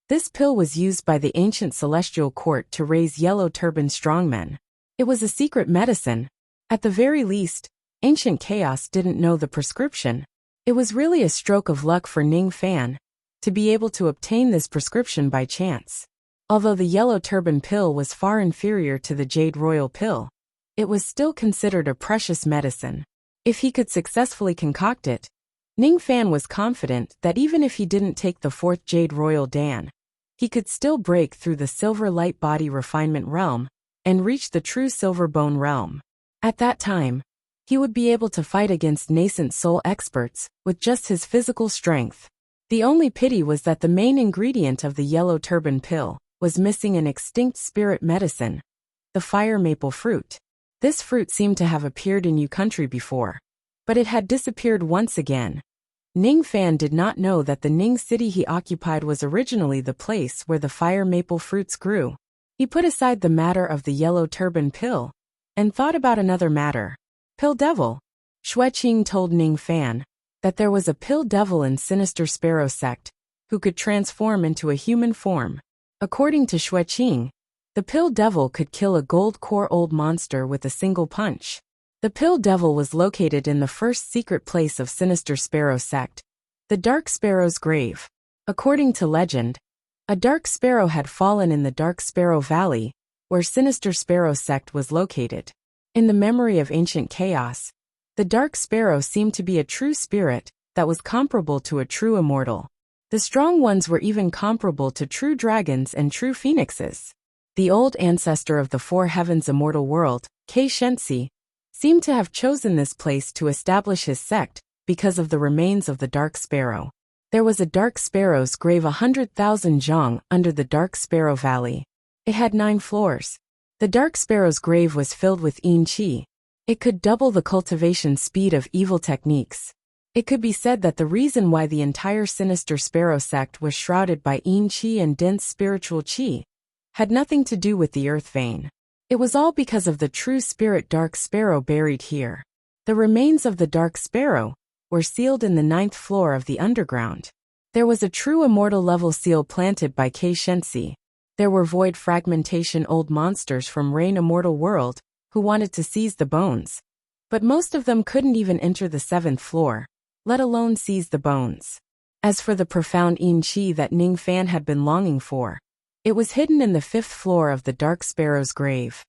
this pill was used by the ancient celestial court to raise yellow turban strongmen. It was a secret medicine. At the very least, ancient chaos didn't know the prescription. It was really a stroke of luck for Ning Fan to be able to obtain this prescription by chance. Although the yellow turban pill was far inferior to the jade royal pill, it was still considered a precious medicine. If he could successfully concoct it, Ning Fan was confident that even if he didn't take the 4th jade royal Dan, he could still break through the silver light body refinement realm and reach the true silver bone realm. At that time, he would be able to fight against nascent soul experts with just his physical strength. The only pity was that the main ingredient of the yellow turban pill was missing an extinct spirit medicine, the fire maple fruit. This fruit seemed to have appeared in Yu country before, but it had disappeared once again. Ning Fan did not know that the Ning city he occupied was originally the place where the fire maple fruits grew. He put aside the matter of the yellow turban pill and thought about another matter. Pill devil. Xueqing told Ning Fan that there was a pill devil in Sinister Sparrow sect who could transform into a human form. According to Xueqing, the pill devil could kill a gold core old monster with a single punch. The pill devil was located in the first secret place of Sinister Sparrow sect, the Dark Sparrow's grave. According to legend, a dark sparrow had fallen in the Dark Sparrow Valley, where Sinister Sparrow sect was located. In the memory of ancient chaos, the Dark Sparrow seemed to be a true spirit that was comparable to a true immortal. The strong ones were even comparable to true dragons and true phoenixes. The old ancestor of the 4 heavens immortal world, Kei Shensi, seemed to have chosen this place to establish his sect because of the remains of the Dark Sparrow. There was a Dark Sparrow's grave 100,000 zhang under the Dark Sparrow Valley. It had 9 floors. The Dark Sparrow's grave was filled with Yin Qi. It could double the cultivation speed of evil techniques. It could be said that the reason why the entire Sinister Sparrow sect was shrouded by Yin Qi and dense spiritual Qi had nothing to do with the earth vein. It was all because of the true spirit Dark Sparrow buried here. The remains of the Dark Sparrow were sealed in the 9th floor of the underground. There was a true immortal level seal planted by Kei Shensi. There were void fragmentation old monsters from Rain Immortal World who wanted to seize the bones. But most of them couldn't even enter the 7th floor, let alone seize the bones. As for the profound yin qi that Ning Fan had been longing for, it was hidden in the 5th floor of the Dark Sparrow's grave.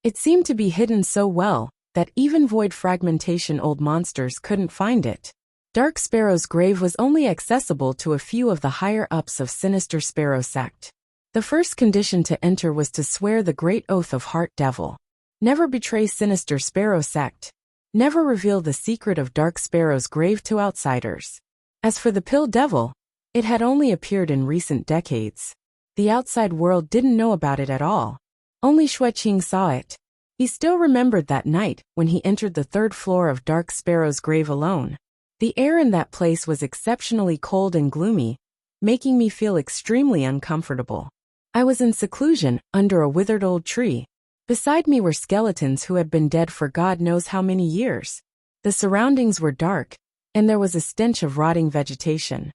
It seemed to be hidden so well that even void fragmentation old monsters couldn't find it. Dark Sparrow's grave was only accessible to a few of the higher-ups of Sinister Sparrow sect. The first condition to enter was to swear the great oath of Heart Devil. Never betray Sinister Sparrow sect. Never reveal the secret of Dark Sparrow's grave to outsiders. As for the Pill Devil, it had only appeared in recent decades. The outside world didn't know about it at all. Only Xueqing saw it. He still remembered that night when he entered the 3rd floor of Dark Sparrow's grave alone. The air in that place was exceptionally cold and gloomy, making me feel extremely uncomfortable. I was in seclusion under a withered old tree. Beside me were skeletons who had been dead for God knows how many years. The surroundings were dark, and there was a stench of rotting vegetation.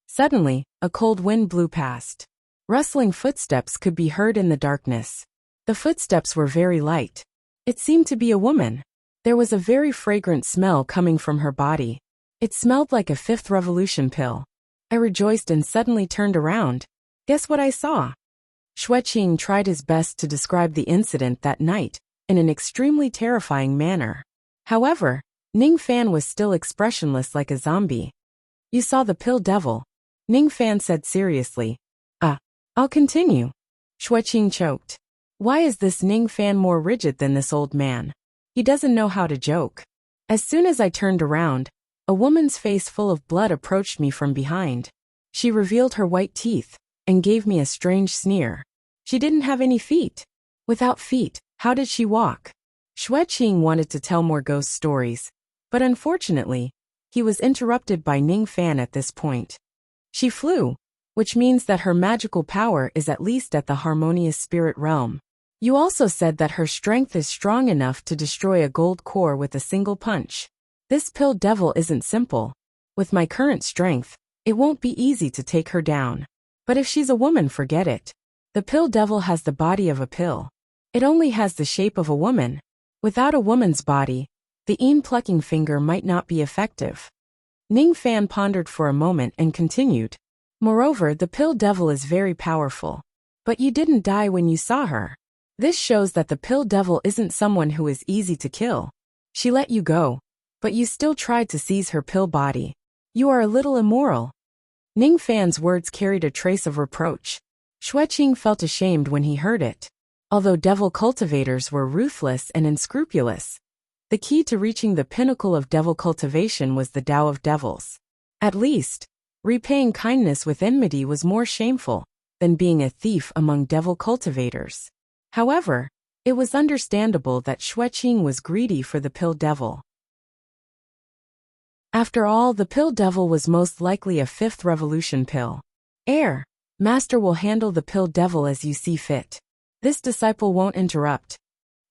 Suddenly, a cold wind blew past. Rustling footsteps could be heard in the darkness. The footsteps were very light. It seemed to be a woman. There was a very fragrant smell coming from her body. It smelled like a 5th revolution pill. I rejoiced and suddenly turned around. Guess what I saw? Xueqing tried his best to describe the incident that night in an extremely terrifying manner. However, Ning Fan was still expressionless like a zombie. You saw the Pill Devil, Ning Fan said seriously. I'll continue. Xueqing choked. Why is this Ning Fan more rigid than this old man? He doesn't know how to joke. As soon as I turned around, a woman's face full of blood approached me from behind. She revealed her white teeth and gave me a strange sneer. She didn't have any feet. Without feet, how did she walk? Xueqing wanted to tell more ghost stories, but unfortunately, he was interrupted by Ning Fan at this point. She flew, which means that her magical power is at least at the harmonious spirit realm. You also said that her strength is strong enough to destroy a gold core with a single punch. This Pill Devil isn't simple. With my current strength, it won't be easy to take her down. But if she's a woman, forget it. The Pill Devil has the body of a pill. It only has the shape of a woman. Without a woman's body, the plucking finger might not be effective. Ning Fan pondered for a moment and continued. Moreover, the Pill Devil is very powerful. But you didn't die when you saw her. This shows that the Pill Devil isn't someone who is easy to kill. She let you go, but you still tried to seize her pill body. You are a little immoral. Ning Fan's words carried a trace of reproach. Xueqing felt ashamed when he heard it. Although devil cultivators were ruthless and unscrupulous, the key to reaching the pinnacle of devil cultivation was the Tao of Devils. At least, repaying kindness with enmity was more shameful than being a thief among devil cultivators. However, it was understandable that Xueqing was greedy for the Pill Devil. After all, the Pill Devil was most likely a 5th revolution pill. Master will handle the Pill Devil as you see fit. This disciple won't interrupt.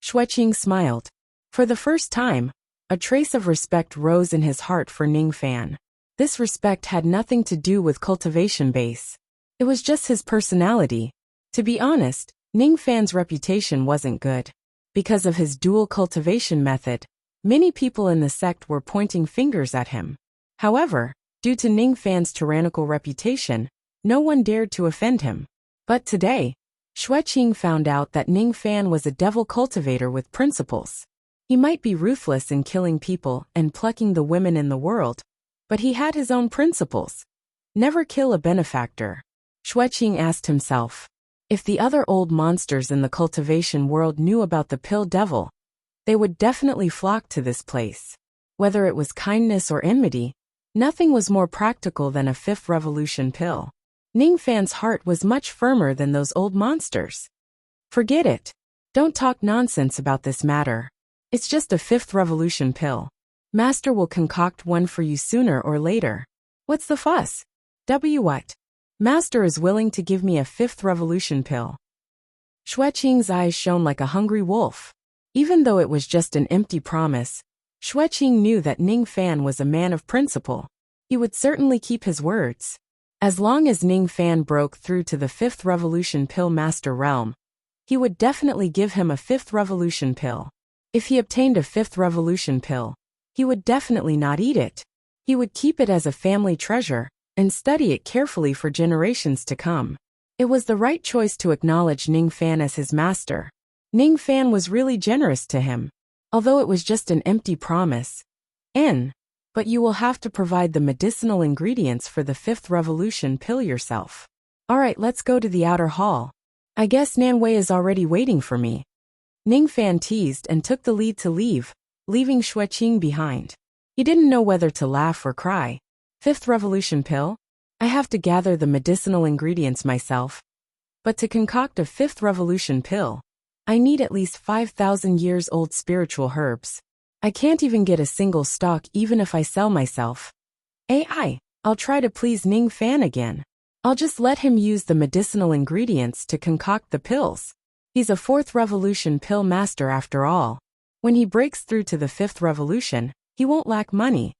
Xueqing smiled. For the first time, a trace of respect rose in his heart for Ning Fan. This respect had nothing to do with cultivation base. It was just his personality. To be honest, Ning Fan's reputation wasn't good. Because of his dual cultivation method, many people in the sect were pointing fingers at him. However, due to Ning Fan's tyrannical reputation, no one dared to offend him. But today, Xueqing found out that Ning Fan was a devil cultivator with principles. He might be ruthless in killing people and plucking the women in the world, but he had his own principles. Never kill a benefactor. Xueqing asked himself, if the other old monsters in the cultivation world knew about the Pill Devil, they would definitely flock to this place. Whether it was kindness or enmity, nothing was more practical than a 5th revolution pill. Ning Fan's heart was much firmer than those old monsters. Forget it. Don't talk nonsense about this matter. It's just a 5th revolution pill. Master will concoct one for you sooner or later. What's the fuss? What? Master is willing to give me a 5th revolution pill. Xueqing's eyes shone like a hungry wolf. Even though it was just an empty promise, Xueqing knew that Ning Fan was a man of principle. He would certainly keep his words. As long as Ning Fan broke through to the 5th Revolution Pill Master realm, he would definitely give him a 5th Revolution pill. If he obtained a 5th Revolution pill, he would definitely not eat it. He would keep it as a family treasure and study it carefully for generations to come. It was the right choice to acknowledge Ning Fan as his master. Ning Fan was really generous to him, although it was just an empty promise. But you will have to provide the medicinal ingredients for the 5th Revolution pill yourself. Alright, let's go to the outer hall. I guess Nanwei is already waiting for me. Ning Fan teased and took the lead to leave, leaving Xueqing behind. He didn't know whether to laugh or cry. 5th Revolution pill? I have to gather the medicinal ingredients myself. But to concoct a 5th Revolution pill, I need at least 5,000 years old spiritual herbs. I can't even get a single stalk even if I sell myself. I'll try to please Ning Fan again. I'll just let him use the medicinal ingredients to concoct the pills. He's a 4th Revolution pill master after all. When he breaks through to the 5th Revolution, he won't lack money.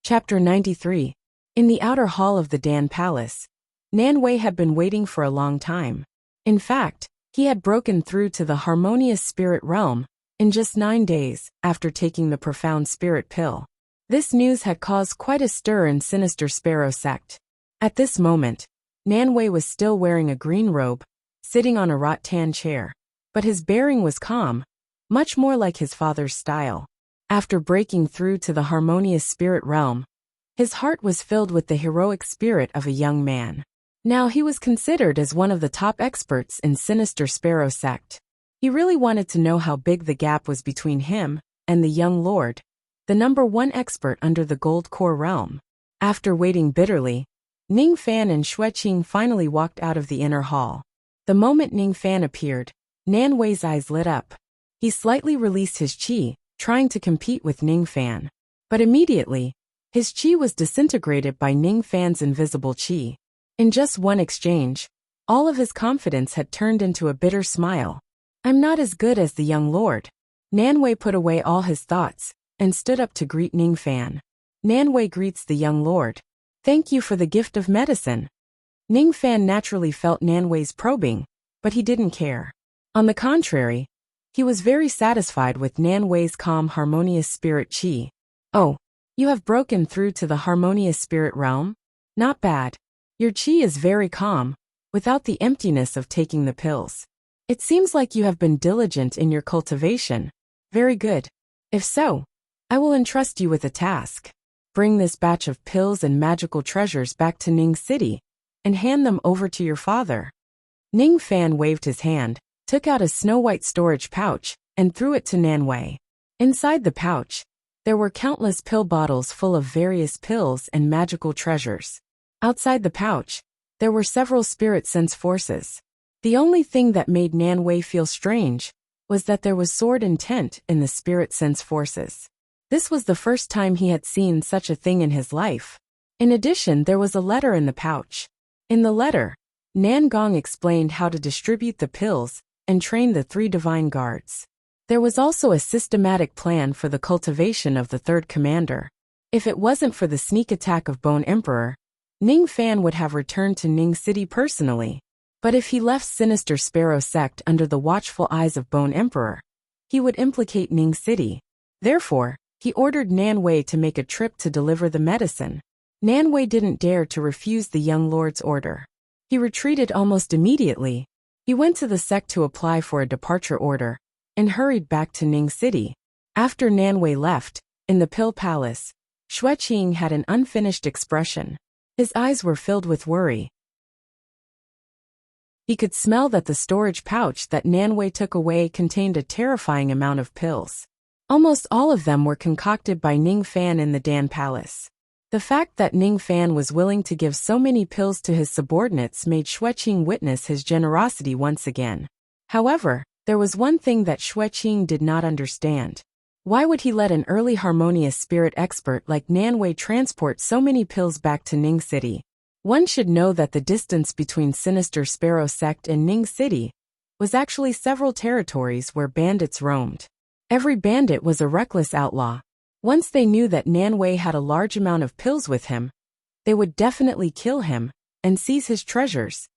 Chapter 93. In the outer hall of the Dan Palace, Nanwei had been waiting for a long time. In fact, he had broken through to the harmonious spirit realm in just 9 days after taking the profound spirit pill. This news had caused quite a stir in Sinister Sparrow sect. At this moment, Nanwei was still wearing a green robe, sitting on a rattan chair. But his bearing was calm, much more like his father's style. After breaking through to the harmonious spirit realm, his heart was filled with the heroic spirit of a young man. Now he was considered as one of the top experts in Sinister Sparrow sect. He really wanted to know how big the gap was between him and the young lord, the #1 expert under the Gold Core realm. After waiting bitterly, Ning Fan and Xueqing finally walked out of the inner hall. The moment Ning Fan appeared, Nanwei's eyes lit up. He slightly released his qi, trying to compete with Ning Fan. But immediately, his qi was disintegrated by Ning Fan's invisible qi. In just one exchange, all of his confidence had turned into a bitter smile. I'm not as good as the young lord. Nanwei put away all his thoughts and stood up to greet Ning Fan. Nanwei greets the young lord. Thank you for the gift of medicine. Ning Fan naturally felt Nanwei's probing, but he didn't care. On the contrary, he was very satisfied with Nanwei's calm harmonious spirit qi. Oh, you have broken through to the harmonious spirit realm? Not bad. Your qi is very calm, without the emptiness of taking the pills. It seems like you have been diligent in your cultivation. Very good. If so, I will entrust you with a task. Bring this batch of pills and magical treasures back to Ning City, and hand them over to your father. Ning Fan waved his hand, took out a snow-white storage pouch, and threw it to Nanwei. Inside the pouch, there were countless pill bottles full of various pills and magical treasures. Outside the pouch, there were several spirit sense forces. The only thing that made Nanwei feel strange was that there was sword intent in the spirit sense forces. This was the first time he had seen such a thing in his life. In addition, there was a letter in the pouch. In the letter, Nan Gong explained how to distribute the pills and train the 3 divine guards. There was also a systematic plan for the cultivation of the 3rd commander. If it wasn't for the sneak attack of Bone Emperor, Ning Fan would have returned to Ning City personally. But if he left Sinister Sparrow sect under the watchful eyes of Bone Emperor, he would implicate Ning City. Therefore, he ordered Nanwei to make a trip to deliver the medicine. Nanwei didn't dare to refuse the young lord's order. He retreated almost immediately. He went to the sect to apply for a departure order, and hurried back to Ning City. After Nanwei left, in the Pill Palace, Xueqing had an unfinished expression. His eyes were filled with worry. He could smell that the storage pouch that Nanwei took away contained a terrifying amount of pills. Almost all of them were concocted by Ning Fan in the Dan Palace. The fact that Ning Fan was willing to give so many pills to his subordinates made Xueqing witness his generosity once again. However, there was one thing that Xueqing did not understand. Why would he let an early harmonious spirit expert like Nanwei transport so many pills back to Ning City? One should know that the distance between Sinister Sparrow Sect and Ning City was actually several territories where bandits roamed. Every bandit was a reckless outlaw. Once they knew that Nan Wei had a large amount of pills with him, they would definitely kill him and seize his treasures.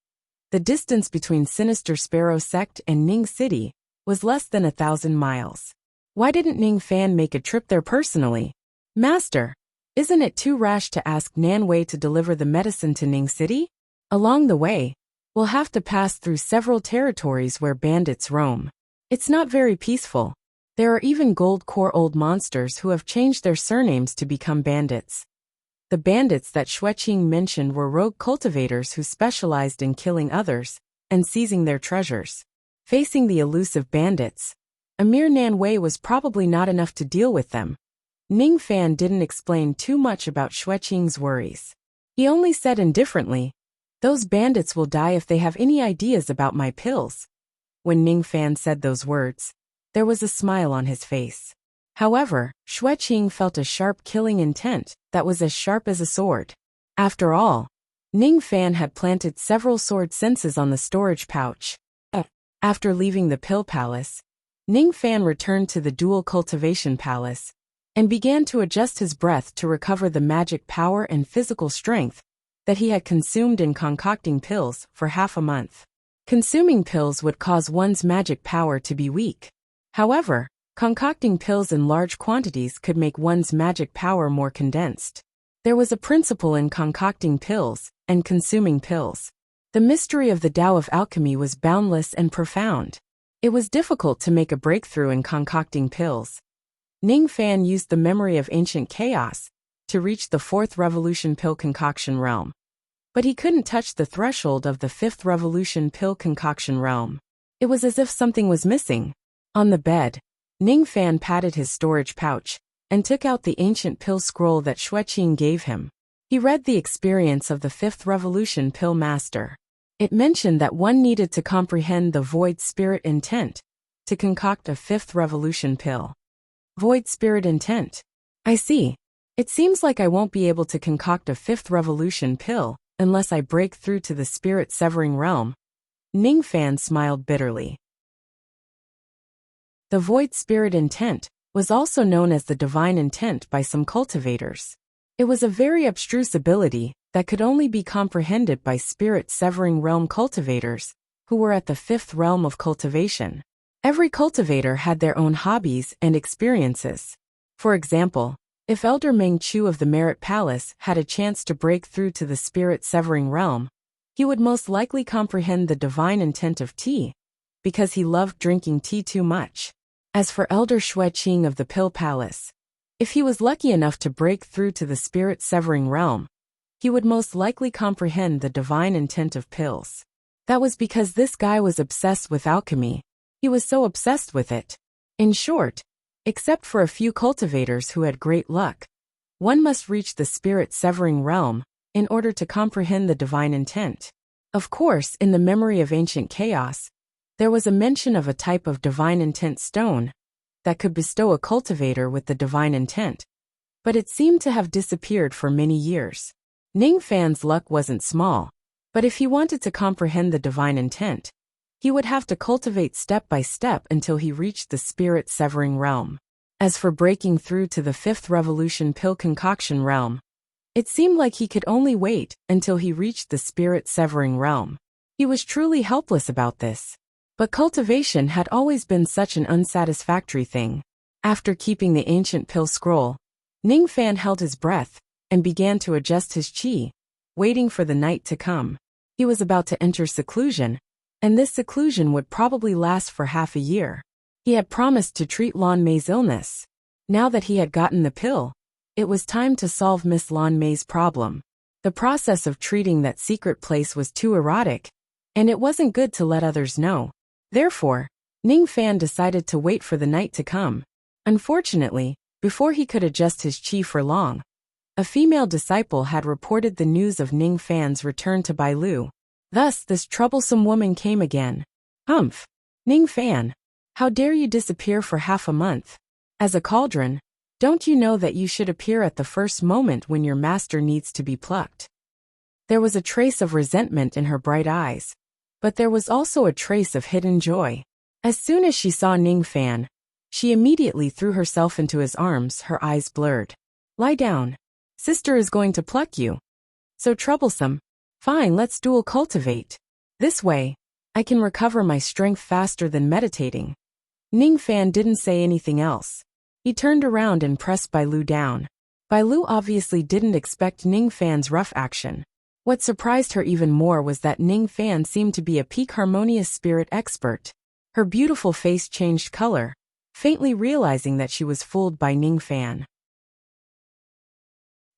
The distance between Sinister Sparrow Sect and Ning City was less than 1,000 miles. Why didn't Ning Fan make a trip there personally? Master, isn't it too rash to ask Nan Wei to deliver the medicine to Ning City? Along the way, we'll have to pass through several territories where bandits roam. It's not very peaceful. There are even gold core old monsters who have changed their surnames to become bandits. The bandits that Xueqing mentioned were rogue cultivators who specialized in killing others and seizing their treasures. Facing the elusive bandits, a mere Nan Wei was probably not enough to deal with them. Ning Fan didn't explain too much about Xueqing's worries. He only said indifferently, "Those bandits will die if they have any ideas about my pills." When Ning Fan said those words, there was a smile on his face. However, Xueqing felt a sharp killing intent that was as sharp as a sword. After all, Ning Fan had planted several sword senses on the storage pouch. After leaving the Pill Palace, Ning Fan returned to the Dual Cultivation Palace and began to adjust his breath to recover the magic power and physical strength that he had consumed in concocting pills for half a month. Consuming pills would cause one's magic power to be weak. However, concocting pills in large quantities could make one's magic power more condensed. There was a principle in concocting pills and consuming pills. The mystery of the Tao of alchemy was boundless and profound. It was difficult to make a breakthrough in concocting pills. Ning Fan used the memory of ancient chaos to reach the 4th revolution pill concoction realm. But he couldn't touch the threshold of the 5th revolution pill concoction realm. It was as if something was missing. On the bed, Ning Fan patted his storage pouch and took out the ancient pill scroll that Xueqing gave him. He read the experience of the 5th revolution pill master. It mentioned that one needed to comprehend the void spirit intent to concoct a 5th revolution pill. Void spirit intent. I see. It seems like I won't be able to concoct a 5th revolution pill unless I break through to the spirit severing realm. Ning Fan smiled bitterly. The void spirit intent was also known as the divine intent by some cultivators. It was a very abstruse ability that could only be comprehended by spirit severing realm cultivators who were at the 5th realm of cultivation. Every cultivator had their own hobbies and experiences. For example, if Elder Meng Chu of the Merit Palace had a chance to break through to the spirit severing realm, he would most likely comprehend the divine intent of tea, because he loved drinking tea too much. As for Elder Xueqing of the Pill Palace, if he was lucky enough to break through to the spirit severing realm, he would most likely comprehend the divine intent of pills. That was because this guy was obsessed with alchemy. He was so obsessed with it. In short, except for a few cultivators who had great luck, one must reach the spirit severing realm in order to comprehend the divine intent. Of course, in the memory of ancient chaos, there was a mention of a type of divine intent stone that could bestow a cultivator with the divine intent, but it seemed to have disappeared for many years. Ning Fan's luck wasn't small, but if he wanted to comprehend the divine intent, he would have to cultivate step by step until he reached the spirit severing realm. As for breaking through to the 5th revolution pill concoction realm, it seemed like he could only wait until he reached the spirit severing realm. He was truly helpless about this. But cultivation had always been such an unsatisfactory thing. After keeping the ancient pill scroll, Ning Fan held his breath and began to adjust his qi, waiting for the night to come. He was about to enter seclusion, and this seclusion would probably last for half a year. He had promised to treat Lan Mei's illness. Now that he had gotten the pill, it was time to solve Miss Lan Mei's problem. The process of treating that secret place was too erotic, and it wasn't good to let others know. Therefore, Ning Fan decided to wait for the night to come. Unfortunately, before he could adjust his qi for long, a female disciple had reported the news of Ning Fan's return to Bailu. Thus, this troublesome woman came again. Humph! Ning Fan, how dare you disappear for half a month? As a cauldron, don't you know that you should appear at the first moment when your master needs to be plucked? There was a trace of resentment in her bright eyes, but there was also a trace of hidden joy. As soon as she saw Ning Fan, she immediately threw herself into his arms, her eyes blurred. Lie down. Sister is going to pluck you. So troublesome. Fine, let's dual cultivate. This way, I can recover my strength faster than meditating. Ning Fan didn't say anything else. He turned around and pressed Bai Lu down. Bai Lu obviously didn't expect Ning Fan's rough action. What surprised her even more was that Ning Fan seemed to be a peak harmonious spirit expert. Her beautiful face changed color, faintly realizing that she was fooled by Ning Fan.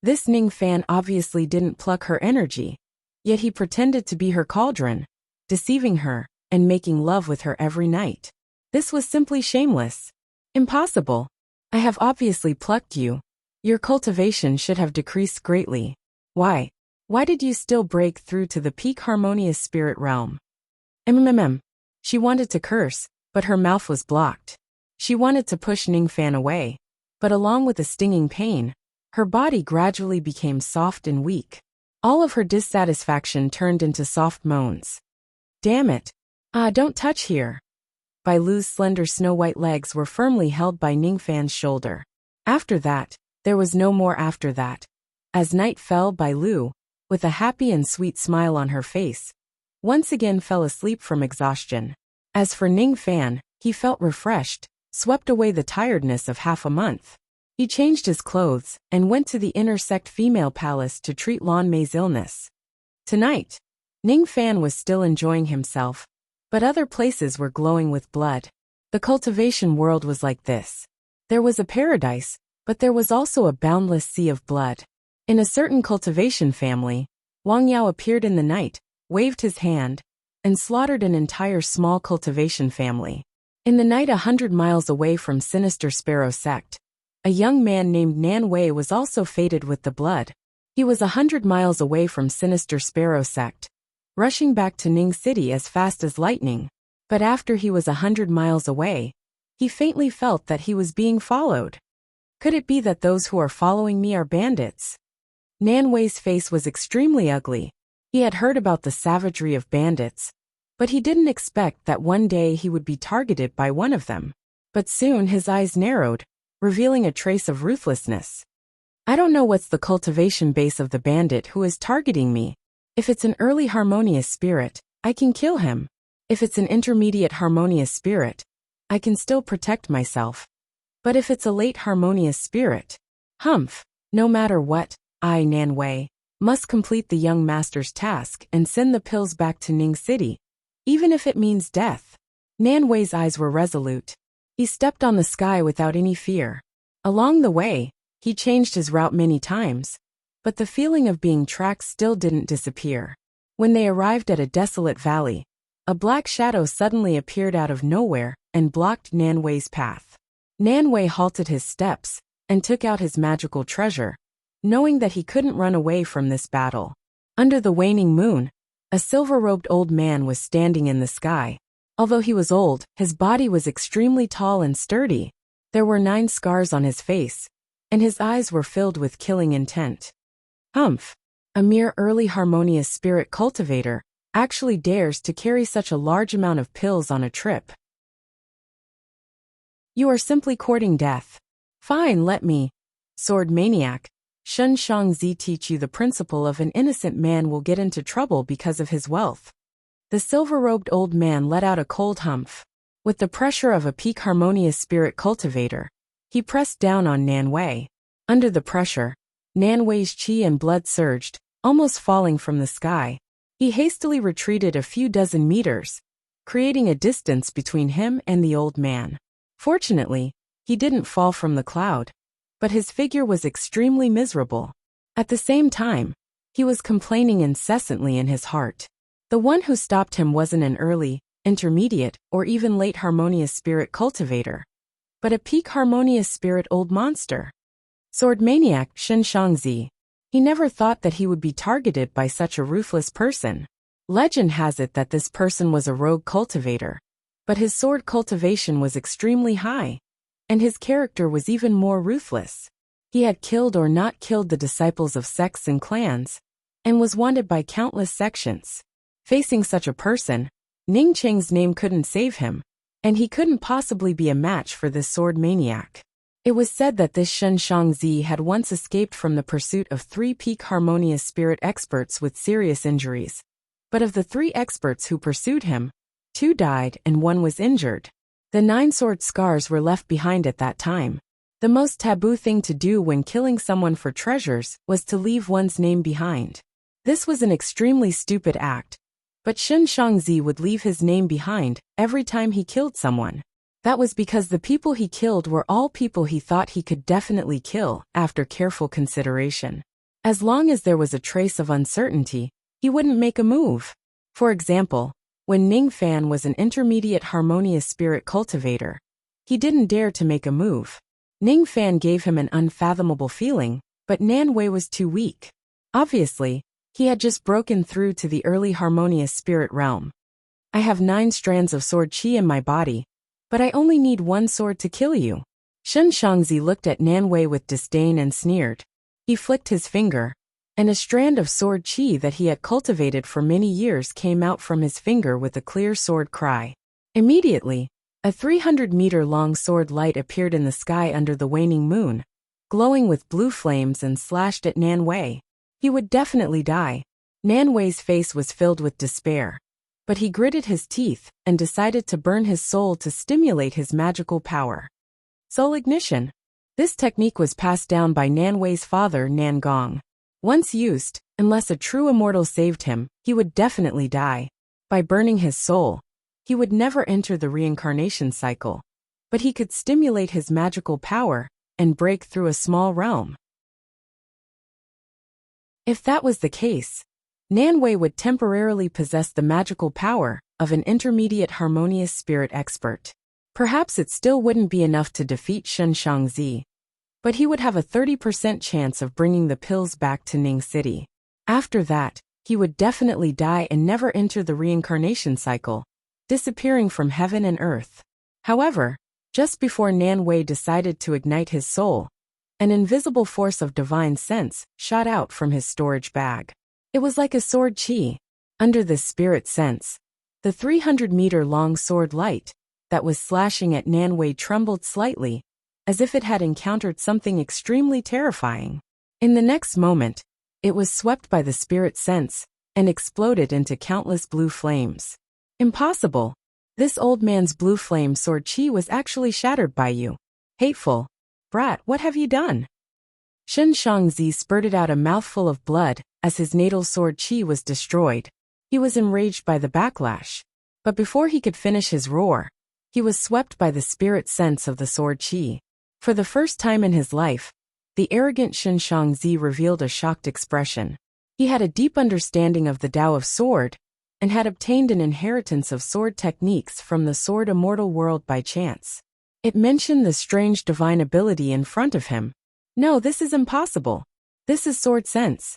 This Ning Fan obviously didn't pluck her energy, yet he pretended to be her cauldron, deceiving her and making love with her every night. This was simply shameless. Impossible. I have obviously plucked you. Your cultivation should have decreased greatly. Why? Why did you still break through to the peak harmonious spirit realm? She wanted to curse, but her mouth was blocked. She wanted to push Ning Fan away, but along with the stinging pain, her body gradually became soft and weak. All of her dissatisfaction turned into soft moans. Damn it. Don't touch here. Bai Lu's slender snow-white legs were firmly held by Ning Fan's shoulder. After that, there was no more after that. As night fell, Bai Lu, with a happy and sweet smile on her face, once again fell asleep from exhaustion. As for Ning Fan, he felt refreshed, swept away the tiredness of half a month. He changed his clothes and went to the inner sect female palace to treat Lan Mei's illness. Tonight, Ning Fan was still enjoying himself, but other places were glowing with blood. The cultivation world was like this. There was a paradise, but there was also a boundless sea of blood. In a certain cultivation family, Wang Yao appeared in the night, waved his hand, and slaughtered an entire small cultivation family. In the night 100 miles away from Sinister Sparrow sect, a young man named Nan Wei was also fated with the blood. He was 100 miles away from Sinister Sparrow sect, rushing back to Ning City as fast as lightning. But after he was 100 miles away, he faintly felt that he was being followed. Could it be that those who are following me are bandits? Nan Wei's face was extremely ugly. He had heard about the savagery of bandits, but he didn't expect that one day he would be targeted by one of them. But soon his eyes narrowed, revealing a trace of ruthlessness. I don't know what's the cultivation base of the bandit who is targeting me. If it's an early harmonious spirit, I can kill him. If it's an intermediate harmonious spirit, I can still protect myself. But if it's a late harmonious spirit, no matter what, I, Nan Wei, must complete the young master's task and send the pills back to Ning City, even if it means death. Nan Wei's eyes were resolute. He stepped on the sky without any fear. Along the way, he changed his route many times, but the feeling of being tracked still didn't disappear. When they arrived at a desolate valley, a black shadow suddenly appeared out of nowhere and blocked Nan Wei's path. Nan Wei halted his steps and took out his magical treasure, knowing that he couldn't run away from this battle. Under the waning moon, a silver-robed old man was standing in the sky. Although he was old, his body was extremely tall and sturdy. There were 9 scars on his face, and his eyes were filled with killing intent. A mere early harmonious spirit cultivator actually dares to carry such a large amount of pills on a trip. You are simply courting death. Fine, let me. Sword maniac. Shun Shangzi teach you the principle of an innocent man will get into trouble because of his wealth. The silver-robed old man let out a cold humph. With the pressure of a peak harmonious spirit cultivator, he pressed down on Nan Wei. Under the pressure, Nan Wei's chi and blood surged, almost falling from the sky. He hastily retreated a few dozen meters, creating a distance between him and the old man. Fortunately, he didn't fall from the cloud, but his figure was extremely miserable. At the same time, he was complaining incessantly in his heart. The one who stopped him wasn't an early, intermediate, or even late harmonious spirit cultivator, but a peak harmonious spirit old monster. Sword maniac Shen Shangzi. He never thought that he would be targeted by such a ruthless person. Legend has it that this person was a rogue cultivator, but his sword cultivation was extremely high, and his character was even more ruthless. He had killed or not killed the disciples of sects and clans, and was wanted by countless sections. Facing such a person, Ning Cheng's name couldn't save him, and he couldn't possibly be a match for this sword maniac. It was said that this Shen Shangzi had once escaped from the pursuit of 3 peak harmonious spirit experts with serious injuries. But of the 3 experts who pursued him, 2 died and 1 was injured. The 9 sword scars were left behind at that time. The most taboo thing to do when killing someone for treasures was to leave one's name behind. This was an extremely stupid act, but Shen Shangzi would leave his name behind every time he killed someone. That was because the people he killed were all people he thought he could definitely kill after careful consideration. As long as there was a trace of uncertainty, he wouldn't make a move. For example, when Ning Fan was an intermediate harmonious spirit cultivator, he didn't dare to make a move. Ning Fan gave him an unfathomable feeling, but Nan Wei was too weak. Obviously, he had just broken through to the early harmonious spirit realm. I have 9 strands of sword qi in my body, but I only need 1 sword to kill you. Shen Shangzi looked at Nan Wei with disdain and sneered. He flicked his finger, and a strand of sword qi that he had cultivated for many years came out from his finger with a clear sword cry. Immediately, a 300-meter-long sword light appeared in the sky under the waning moon, glowing with blue flames and slashed at Nan Wei. He would definitely die. Nan Wei's face was filled with despair, but he gritted his teeth and decided to burn his soul to stimulate his magical power. Soul ignition. This technique was passed down by Nan Wei's father, Nan Gong. Once used, unless a true immortal saved him, he would definitely die. By burning his soul, he would never enter the reincarnation cycle, but he could stimulate his magical power and break through a small realm. If that was the case, Nan Wei would temporarily possess the magical power of an intermediate harmonious spirit expert. Perhaps it still wouldn't be enough to defeat Shen Shangzi, but he would have a 30% chance of bringing the pills back to Ning City. After that, he would definitely die and never enter the reincarnation cycle, disappearing from heaven and earth. However, just before Nan Wei decided to ignite his soul, an invisible force of divine sense shot out from his storage bag. It was like a sword qi. Under this spirit sense, the 300-meter-long sword light that was slashing at Nan Wei trembled slightly, as if it had encountered something extremely terrifying. In the next moment, it was swept by the spirit sense and exploded into countless blue flames. Impossible! This old man's blue flame sword qi was actually shattered by you. Hateful! Brat, what have you done? Shen Shangzi spurted out a mouthful of blood as his natal sword qi was destroyed. He was enraged by the backlash, but before he could finish his roar, he was swept by the spirit sense of the sword qi. For the first time in his life, the arrogant Shen Shangzi revealed a shocked expression. He had a deep understanding of the Tao of sword, and had obtained an inheritance of sword techniques from the sword immortal world by chance. It mentioned the strange divine ability in front of him. No, this is impossible. This is sword sense.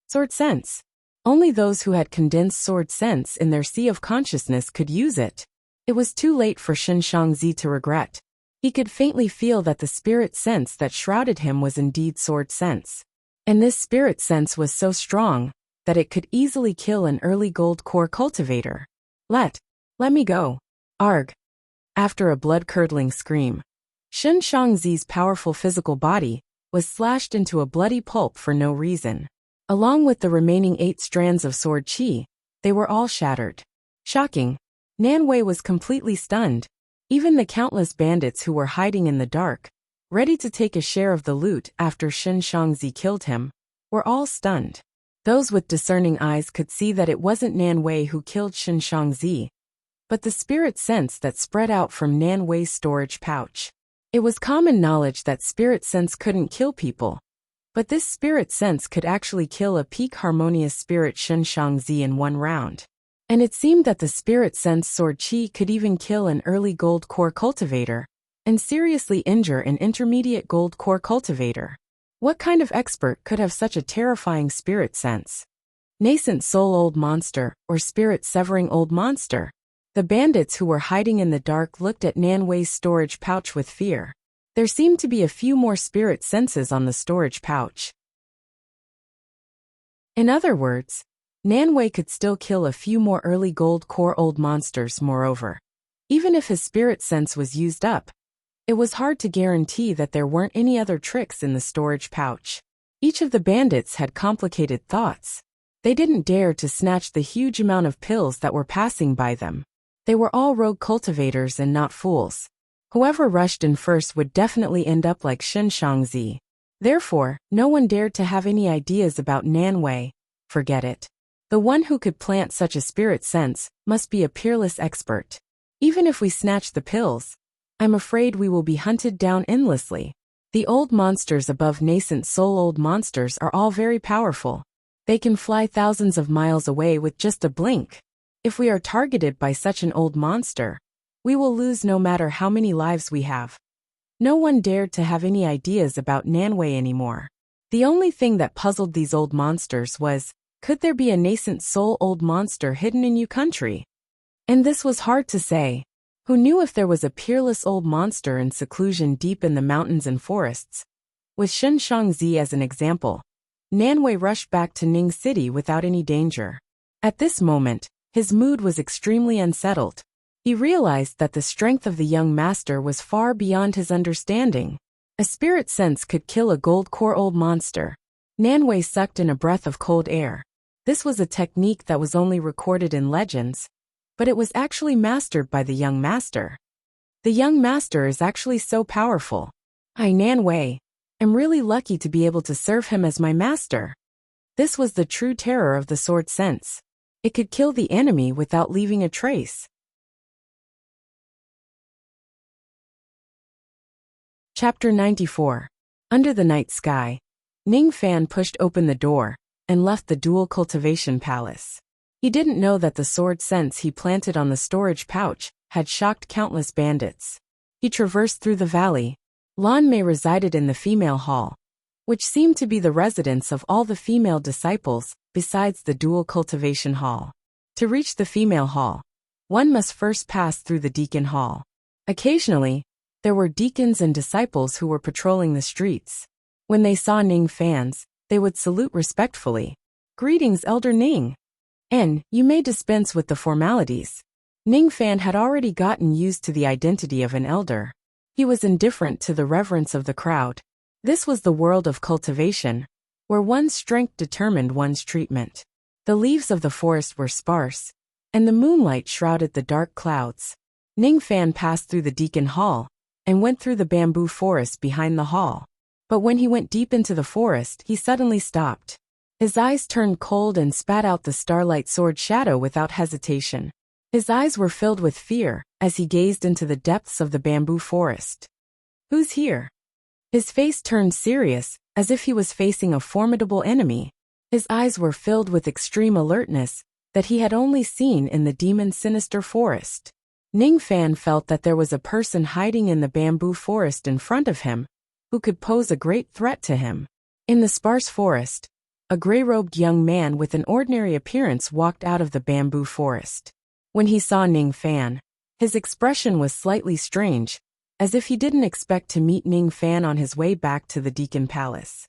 Sword sense. Only those who had condensed sword sense in their sea of consciousness could use it. It was too late for Shen Shangzi to regret. He could faintly feel that the spirit sense that shrouded him was indeed sword sense. And this spirit sense was so strong that it could easily kill an early gold core cultivator. Let me go. Arg. After a blood-curdling scream, Shen Shangzi's powerful physical body was slashed into a bloody pulp for no reason. Along with the remaining 8 strands of sword qi, they were all shattered. Shocking. Nan Wei was completely stunned. Even the countless bandits who were hiding in the dark, ready to take a share of the loot after Shen Shangzi killed him, were all stunned. Those with discerning eyes could see that it wasn't Nan Wei who killed Shen Shangzi, but the spirit sense that spread out from Nan Wei's storage pouch. It was common knowledge that spirit sense couldn't kill people, but this spirit sense could actually kill a peak harmonious spirit Shen Shangzi in 1 round. And it seemed that the spirit sense sword qi could even kill an early gold core cultivator, and seriously injure an intermediate gold core cultivator. What kind of expert could have such a terrifying spirit sense? Nascent soul old monster, or spirit severing old monster? The bandits who were hiding in the dark looked at Nan Wei's storage pouch with fear. There seemed to be a few more spirit senses on the storage pouch. In other words, Nanwei could still kill a few more early gold core old monsters. Moreover, even if his spirit sense was used up, it was hard to guarantee that there weren't any other tricks in the storage pouch. Each of the bandits had complicated thoughts. They didn't dare to snatch the huge amount of pills that were passing by them. They were all rogue cultivators and not fools. Whoever rushed in first would definitely end up like Shen Shangzi. Therefore, no one dared to have any ideas about Nanwei. Forget it. The one who could plant such a spirit sense must be a peerless expert. Even if we snatch the pills, I'm afraid we will be hunted down endlessly. The old monsters above nascent soul old monsters are all very powerful. They can fly thousands of miles away with just a blink. If we are targeted by such an old monster, we will lose no matter how many lives we have. No one dared to have any ideas about Nanwei anymore. The only thing that puzzled these old monsters was, could there be a nascent soul old monster hidden in Yu country? And this was hard to say. Who knew if there was a peerless old monster in seclusion deep in the mountains and forests? With Shen Shangzi as an example, Nanwei rushed back to Ning City without any danger. At this moment, his mood was extremely unsettled. He realized that the strength of the young master was far beyond his understanding. A spirit sense could kill a gold core old monster. Nanwei sucked in a breath of cold air. This was a technique that was only recorded in legends, but it was actually mastered by the young master. The young master is actually so powerful. I, Nanwei, am really lucky to be able to serve him as my master. This was the true terror of the sword sense. It could kill the enemy without leaving a trace. Chapter 94. Under the night sky, Ning Fan pushed open the door and left the dual cultivation palace. He didn't know that the sword sense he planted on the storage pouch had shocked countless bandits. He traversed through the valley. Lan Mei resided in the female hall, which seemed to be the residence of all the female disciples besides the dual cultivation hall. To reach the female hall, one must first pass through the deacon hall. Occasionally, there were deacons and disciples who were patrolling the streets. When they saw Ning Fans, they would salute respectfully. Greetings, Elder Ning. And you may dispense with the formalities. Ning Fan had already gotten used to the identity of an elder. He was indifferent to the reverence of the crowd. This was the world of cultivation, where one's strength determined one's treatment. The leaves of the forest were sparse, and the moonlight shrouded the dark clouds. Ning Fan passed through the deacon hall and went through the bamboo forest behind the hall. But when he went deep into the forest, he suddenly stopped. His eyes turned cold and spat out the starlight sword shadow without hesitation. His eyes were filled with fear as he gazed into the depths of the bamboo forest. Who's here? His face turned serious, as if he was facing a formidable enemy. His eyes were filled with extreme alertness that he had only seen in the demon's sinister forest. Ning Fan felt that there was a person hiding in the bamboo forest in front of him, who could pose a great threat to him. In the sparse forest, a gray-robed young man with an ordinary appearance walked out of the bamboo forest. When he saw Ning Fan, his expression was slightly strange, as if he didn't expect to meet Ning Fan on his way back to the Deacon Palace.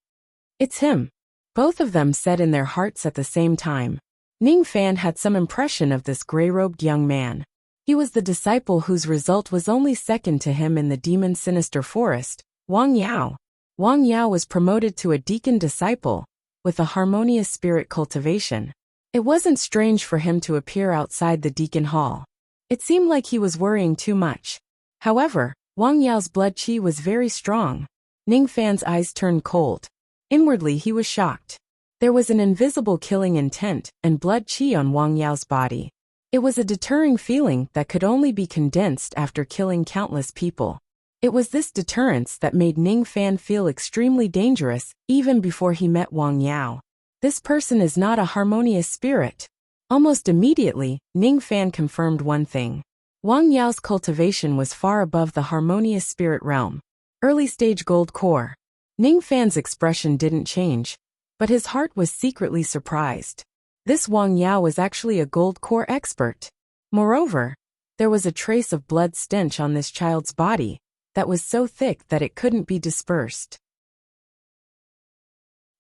It's him, both of them said in their hearts at the same time. Ning Fan had some impression of this gray-robed young man. He was the disciple whose result was only second to him in the demon's sinister forest, Wang Yao. Wang Yao was promoted to a deacon disciple, with a harmonious spirit cultivation. It wasn't strange for him to appear outside the deacon hall. It seemed like he was worrying too much. However, Wang Yao's blood qi was very strong. Ning Fan's eyes turned cold. Inwardly he was shocked. There was an invisible killing intent and blood qi on Wang Yao's body. It was a deterring feeling that could only be condensed after killing countless people. It was this deterrence that made Ning Fan feel extremely dangerous even before he met Wang Yao. This person is not a harmonious spirit. Almost immediately, Ning Fan confirmed one thing. Wang Yao's cultivation was far above the harmonious spirit realm. Early stage gold core. Ning Fan's expression didn't change, but his heart was secretly surprised. This Wang Yao was actually a gold core expert. Moreover, there was a trace of blood stench on this child's body that was so thick that it couldn't be dispersed.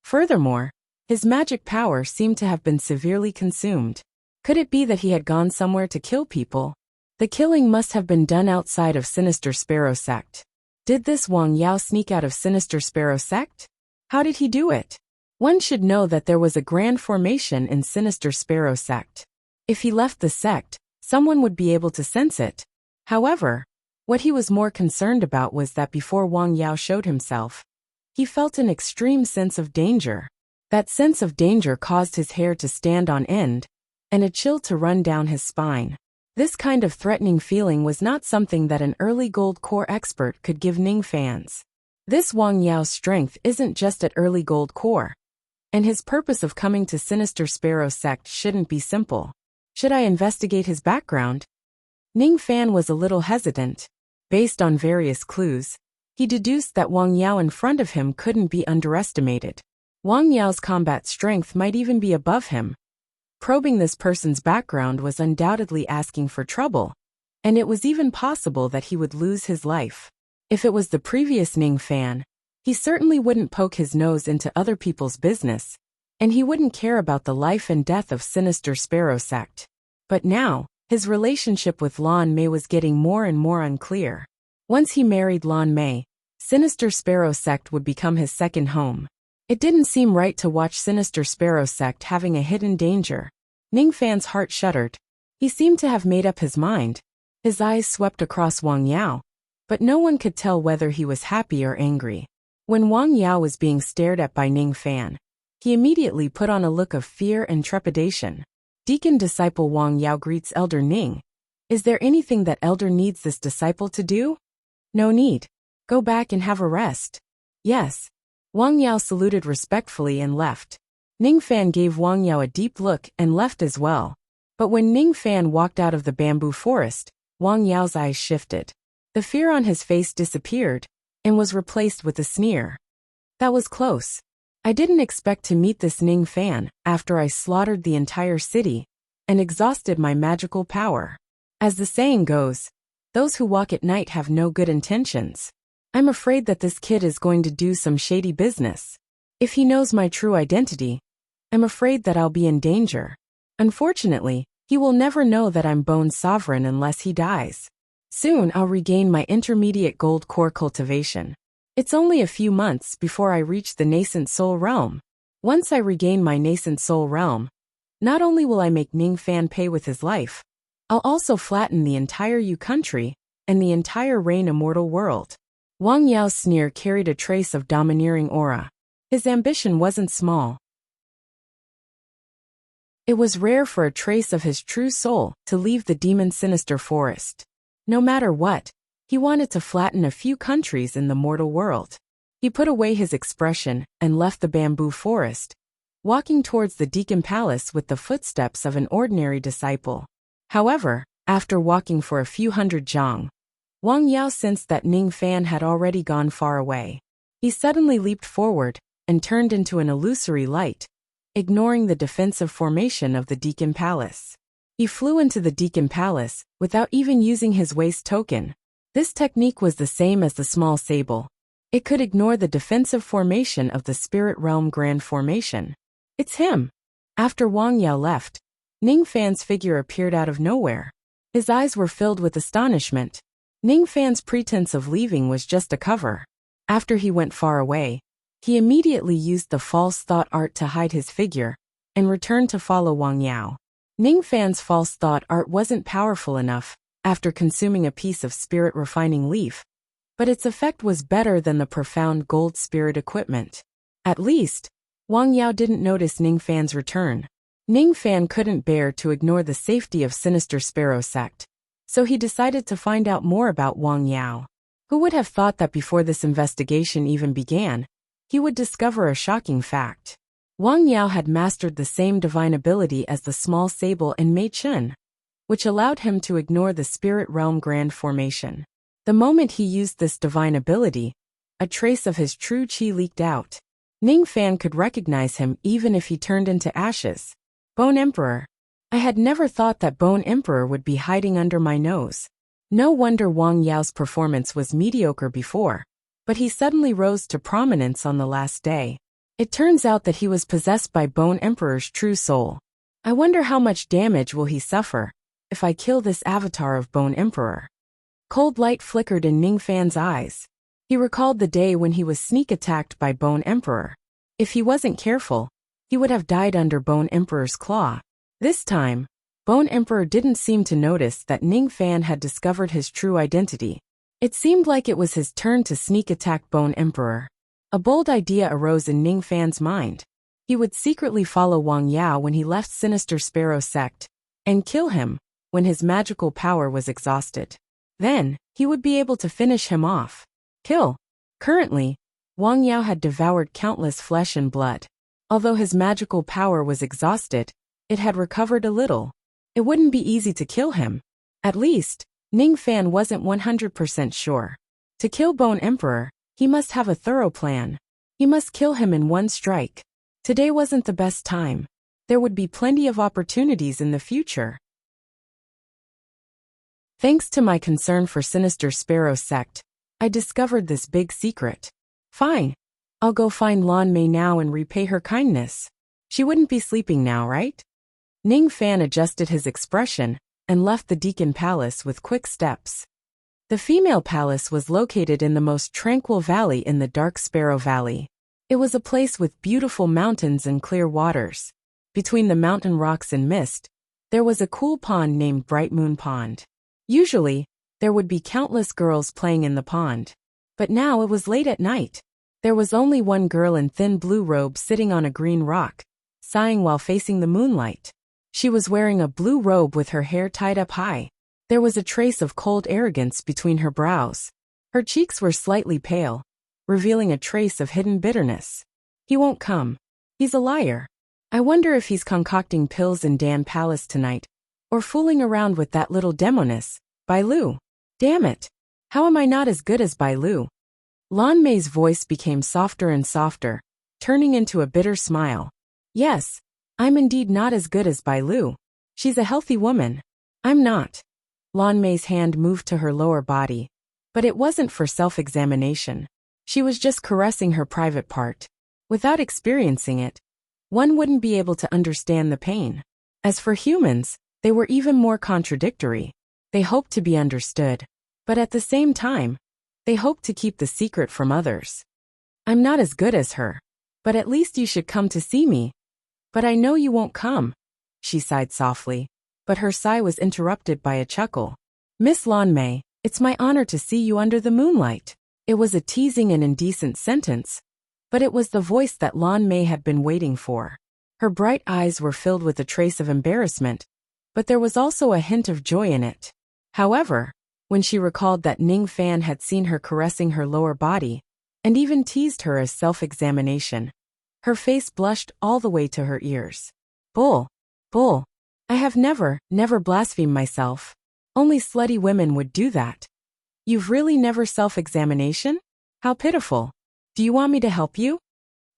Furthermore, His magic power seemed to have been severely consumed. Could it be that he had gone somewhere to kill people? The killing must have been done outside of Sinister Sparrow Sect. Did this Wang Yao sneak out of Sinister Sparrow Sect? How did he do it? One should know that there was a grand formation in Sinister Sparrow Sect. If he left the sect, someone would be able to sense it. However, what he was more concerned about was that before Wang Yao showed himself, he felt an extreme sense of danger. That sense of danger caused his hair to stand on end, and a chill to run down his spine. This kind of threatening feeling was not something that an early gold core expert could give Ning fans. This Wang Yao's strength isn't just at early gold core, and his purpose of coming to Sinister Sparrow Sect shouldn't be simple. Should I investigate his background? Ning Fan was a little hesitant. Based on various clues, he deduced that Wang Yao in front of him couldn't be underestimated. Wang Yao's combat strength might even be above him. Probing this person's background was undoubtedly asking for trouble, and it was even possible that he would lose his life. If it was the previous Ning Fan, he certainly wouldn't poke his nose into other people's business, and he wouldn't care about the life and death of Sinister Sparrow Sect. But now, his relationship with Lan Mei was getting more and more unclear. Once he married Lan Mei, Sinister Sparrow Sect would become his second home. It didn't seem right to watch Sinister Sparrow Sect having a hidden danger. Ning Fan's heart shuddered. He seemed to have made up his mind. His eyes swept across Wang Yao, but no one could tell whether he was happy or angry. When Wang Yao was being stared at by Ning Fan, he immediately put on a look of fear and trepidation. Deacon Disciple Wang Yao greets Elder Ning. Is there anything that Elder needs this disciple to do? No need. Go back and have a rest. Yes. Wang Yao saluted respectfully and left. Ning Fan gave Wang Yao a deep look and left as well. But when Ning Fan walked out of the bamboo forest, Wang Yao's eyes shifted. The fear on his face disappeared and was replaced with a sneer. That was close. I didn't expect to meet this Ning Fan after I slaughtered the entire city and exhausted my magical power. As the saying goes, those who walk at night have no good intentions. I'm afraid that this kid is going to do some shady business. If he knows my true identity, I'm afraid that I'll be in danger. Unfortunately, he will never know that I'm Bone Sovereign unless he dies. Soon I'll regain my intermediate gold core cultivation. It's only a few months before I reach the nascent soul realm. Once I regain my nascent soul realm, not only will I make Ning Fan pay with his life, I'll also flatten the entire Yu country and the entire Rain Immortal world. Wang Yao's sneer carried a trace of domineering aura. His ambition wasn't small. It was rare for a trace of his true soul to leave the demon sinister forest. No matter what, he wanted to flatten a few countries in the mortal world. He put away his expression and left the bamboo forest, walking towards the Deacon Palace with the footsteps of an ordinary disciple. However, after walking for a few hundred zhang, Wang Yao sensed that Ning Fan had already gone far away. He suddenly leaped forward and turned into an illusory light, ignoring the defensive formation of the Deacon Palace. He flew into the Deacon Palace without even using his waist token. This technique was the same as the small sable. It could ignore the defensive formation of the Spirit Realm Grand Formation. It's him. After Wang Yao left, Ning Fan's figure appeared out of nowhere. His eyes were filled with astonishment. Ning Fan's pretense of leaving was just a cover. After he went far away, he immediately used the false thought art to hide his figure and returned to follow Wang Yao. Ning Fan's false thought art wasn't powerful enough after consuming a piece of spirit refining leaf, but its effect was better than the profound gold spirit equipment. At least, Wang Yao didn't notice Ning Fan's return. Ning Fan couldn't bear to ignore the safety of Sinister Sparrow Sect, so he decided to find out more about Wang Yao. Who would have thought that before this investigation even began, he would discover a shocking fact. Wang Yao had mastered the same divine ability as the small sable and Mei Chun, which allowed him to ignore the Spirit Realm Grand Formation. The moment he used this divine ability, a trace of his true chi leaked out. Ning Fan could recognize him even if he turned into ashes. Bone Emperor. I had never thought that Bone Emperor would be hiding under my nose. No wonder Wang Yao's performance was mediocre before, but he suddenly rose to prominence on the last day. It turns out that he was possessed by Bone Emperor's true soul. I wonder how much damage will he suffer if I kill this avatar of Bone Emperor. Cold light flickered in Ningfan's eyes. He recalled the day when he was sneak attacked by Bone Emperor. If he wasn't careful, he would have died under Bone Emperor's claw. This time, Bone Emperor didn't seem to notice that Ningfan had discovered his true identity. It seemed like it was his turn to sneak attack Bone Emperor. A bold idea arose in Ningfan's mind. He would secretly follow Wang Yao when he left Sinister Sparrow sect, and kill him when his magical power was exhausted. Then, he would be able to finish him off. Kill. Currently, Wang Yao had devoured countless flesh and blood. Although his magical power was exhausted, it had recovered a little. It wouldn't be easy to kill him. At least, Ningfan wasn't 100% sure. To kill Bone Emperor, he must have a thorough plan. He must kill him in one strike. Today wasn't the best time. There would be plenty of opportunities in the future. Thanks to my concern for Sinister Sparrow sect, I discovered this big secret. Fine. I'll go find Lan Mei now and repay her kindness. She wouldn't be sleeping now, right? Ningfan adjusted his expression and left the Deacon Palace with quick steps. The female palace was located in the most tranquil valley in the Dark Sparrow Valley. It was a place with beautiful mountains and clear waters. Between the mountain rocks and mist, there was a cool pond named Bright Moon Pond. Usually, there would be countless girls playing in the pond. But now it was late at night. There was only one girl in thin blue robe sitting on a green rock, sighing while facing the moonlight. She was wearing a blue robe with her hair tied up high. There was a trace of cold arrogance between her brows. Her cheeks were slightly pale, revealing a trace of hidden bitterness. He won't come. He's a liar. I wonder if he's concocting pills in Dan Palace tonight, or fooling around with that little demoness, Bai Lu. Damn it. How am I not as good as Bai Lu? Lan Mei's voice became softer and softer, turning into a bitter smile. Yes, I'm indeed not as good as Bai Lu. She's a healthy woman. I'm not. Lan Mei's hand moved to her lower body, but it wasn't for self-examination. She was just caressing her private part. Without experiencing it, one wouldn't be able to understand the pain. As for humans, they were even more contradictory. They hoped to be understood, but at the same time, they hoped to keep the secret from others. I'm not as good as her, but at least you should come to see me. But I know you won't come. She sighed softly, but her sigh was interrupted by a chuckle. Miss Lan Mei, it's my honor to see you under the moonlight. It was a teasing and indecent sentence, but it was the voice that Lan Mei had been waiting for. Her bright eyes were filled with a trace of embarrassment, but there was also a hint of joy in it. However, when she recalled that Ningfan had seen her caressing her lower body, and even teased her as self-examination, her face blushed all the way to her ears. Bull. I have never blasphemed myself. Only slutty women would do that. You've really never self-examination? How pitiful. Do you want me to help you?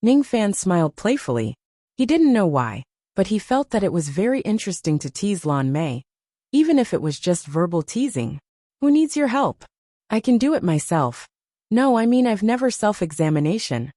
Ningfan smiled playfully. He didn't know why, but he felt that it was very interesting to tease Lan Mei, even if it was just verbal teasing. Who needs your help? I can do it myself. No, I mean I've never self-examination.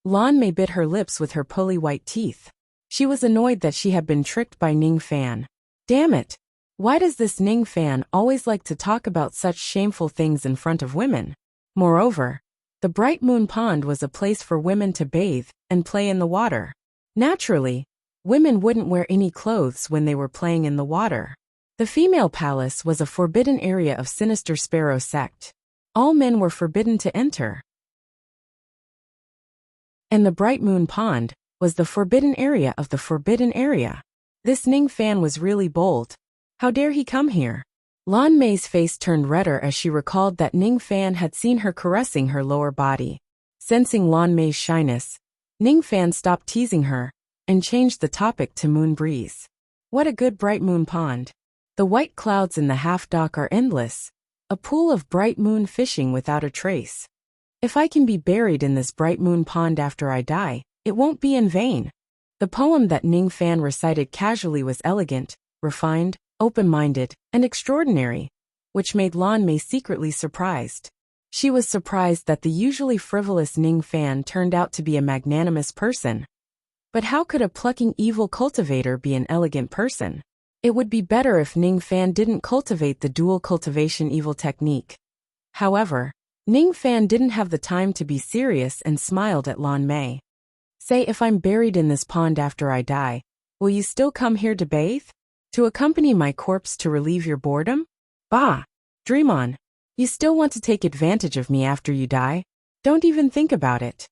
Lan Mei bit her lips with her pearly white teeth. She was annoyed that she had been tricked by Ningfan. Damn it! Why does this Ningfan always like to talk about such shameful things in front of women? Moreover, the Bright Moon Pond was a place for women to bathe and play in the water. Naturally, women wouldn't wear any clothes when they were playing in the water. The female palace was a forbidden area of Sinister Sparrow sect. All men were forbidden to enter. And the Bright Moon Pond was the forbidden area of the forbidden area. This Ningfan was really bold. How dare he come here? Lan Mei's face turned redder as she recalled that Ningfan had seen her caressing her lower body. Sensing Lan Mei's shyness, Ningfan stopped teasing her and changed the topic to Moon Breeze. What a good Bright Moon Pond. The white clouds in the half-dock are endless, a pool of bright moon fishing without a trace. If I can be buried in this Bright Moon Pond after I die, it won't be in vain. The poem that Ningfan recited casually was elegant, refined, open-minded, and extraordinary, which made Lan Mei secretly surprised. She was surprised that the usually frivolous Ning Fan turned out to be a magnanimous person. But how could a plucking evil cultivator be an elegant person? It would be better if Ning Fan didn't cultivate the dual cultivation evil technique. However, Ning Fan didn't have the time to be serious and smiled at Lan Mei. Say, if I'm buried in this pond after I die, will you still come here to bathe? To accompany my corpse to relieve your boredom? Bah! Dream on. You still want to take advantage of me after you die? Don't even think about it.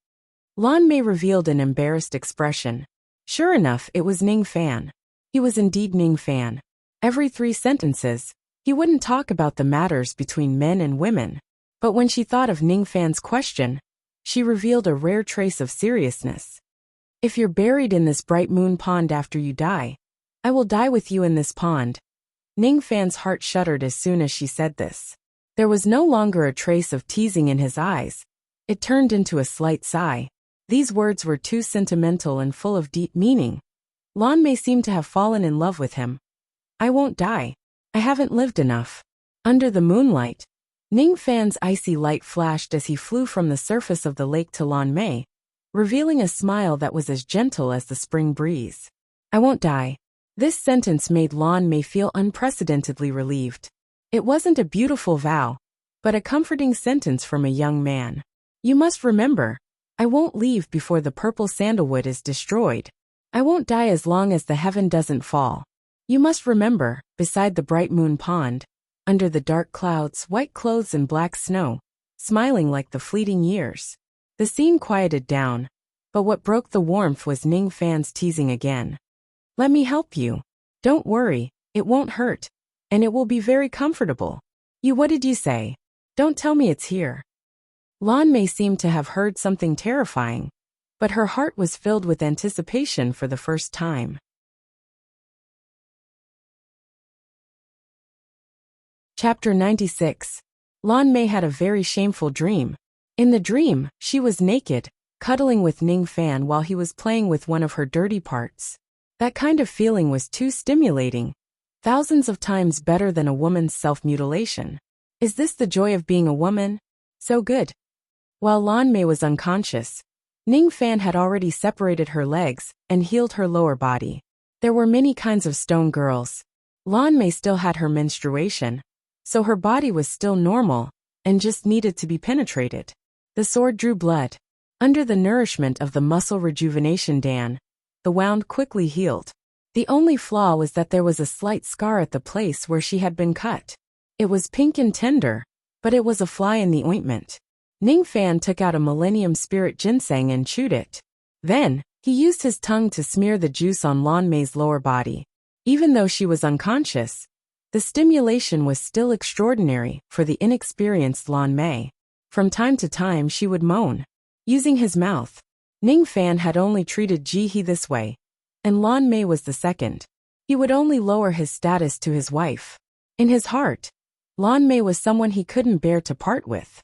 Lan Mei revealed an embarrassed expression. Sure enough, it was Ning Fan. He was indeed Ning Fan. Every 3 sentences, he wouldn't talk about the matters between men and women. But when she thought of Ning Fan's question, she revealed a rare trace of seriousness. If you're buried in this bright moon pond after you die, I will die with you in this pond. Ning Fan's heart shuddered as soon as she said this. There was no longer a trace of teasing in his eyes. It turned into a slight sigh. These words were too sentimental and full of deep meaning. Lan Mei seemed to have fallen in love with him. I won't die. I haven't lived enough. Under the moonlight, Ning Fan's icy light flashed as he flew from the surface of the lake to Lan Mei, revealing a smile that was as gentle as the spring breeze. I won't die. This sentence made Lan Mei feel unprecedentedly relieved. It wasn't a beautiful vow, but a comforting sentence from a young man. You must remember, I won't leave before the purple sandalwood is destroyed. I won't die as long as the heaven doesn't fall. You must remember, beside the bright moon pond, under the dark clouds, white clothes and black snow, smiling like the fleeting years. The scene quieted down, but what broke the warmth was Ning Fan's teasing again. Let me help you. Don't worry, it won't hurt. And it will be very comfortable. What did you say? Don't tell me it's here. Lan Mei seemed to have heard something terrifying, but her heart was filled with anticipation for the first time. Chapter 96. Lan Mei had a very shameful dream. In the dream, she was naked, cuddling with Ning Fan while he was playing with one of her dirty parts. That kind of feeling was too stimulating. Thousands of times better than a woman's self-mutilation. Is this the joy of being a woman? So good. While Lan Mei was unconscious, Ning Fan had already separated her legs and healed her lower body. There were many kinds of stone girls. Lan Mei still had her menstruation, so her body was still normal and just needed to be penetrated. The sword drew blood. Under the nourishment of the muscle rejuvenation Dan, the wound quickly healed. The only flaw was that there was a slight scar at the place where she had been cut. It was pink and tender, but it was a fly in the ointment. Ning Fan took out a Millennium Spirit ginseng and chewed it. Then, he used his tongue to smear the juice on Lan Mei's lower body. Even though she was unconscious, the stimulation was still extraordinary for the inexperienced Lan Mei. From time to time she would moan. Using his mouth, Ning Fan had only treated Ji He this way, and Lan Mei was the second. He would only lower his status to his wife. In his heart, Lan Mei was someone he couldn't bear to part with.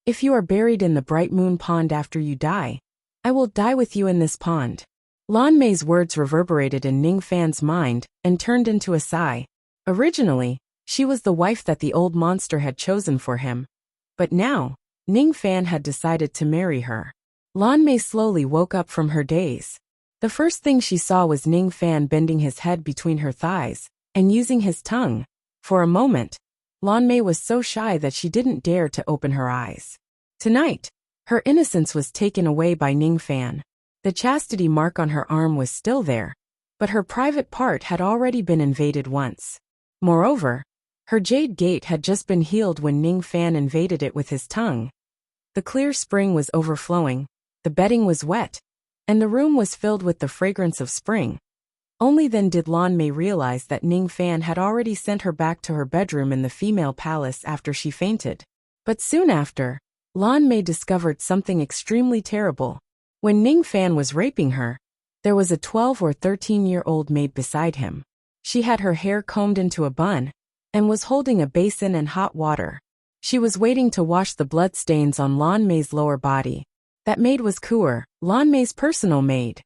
If you are buried in the bright moon pond after you die, I will die with you in this pond. Lan Mei's words reverberated in Ning Fan's mind and turned into a sigh. Originally, she was the wife that the old monster had chosen for him. But now, Ning Fan had decided to marry her. Lan Mei slowly woke up from her daze. The first thing she saw was Ning Fan bending his head between her thighs and using his tongue. For a moment, Lan Mei was so shy that she didn't dare to open her eyes. Tonight, her innocence was taken away by Ning Fan. The chastity mark on her arm was still there, but her private part had already been invaded once. Moreover, her jade gate had just been healed when Ning Fan invaded it with his tongue. The clear spring was overflowing, the bedding was wet, and the room was filled with the fragrance of spring. Only then did Lan Mei realize that Ning Fan had already sent her back to her bedroom in the female palace after she fainted. But soon after, Lan Mei discovered something extremely terrible. When Ning Fan was raping her, there was a 12 or 13-year-old maid beside him. She had her hair combed into a bun and was holding a basin and hot water. She was waiting to wash the bloodstains on Lan Mei's lower body. That maid was Kuer, Lan Mei's personal maid.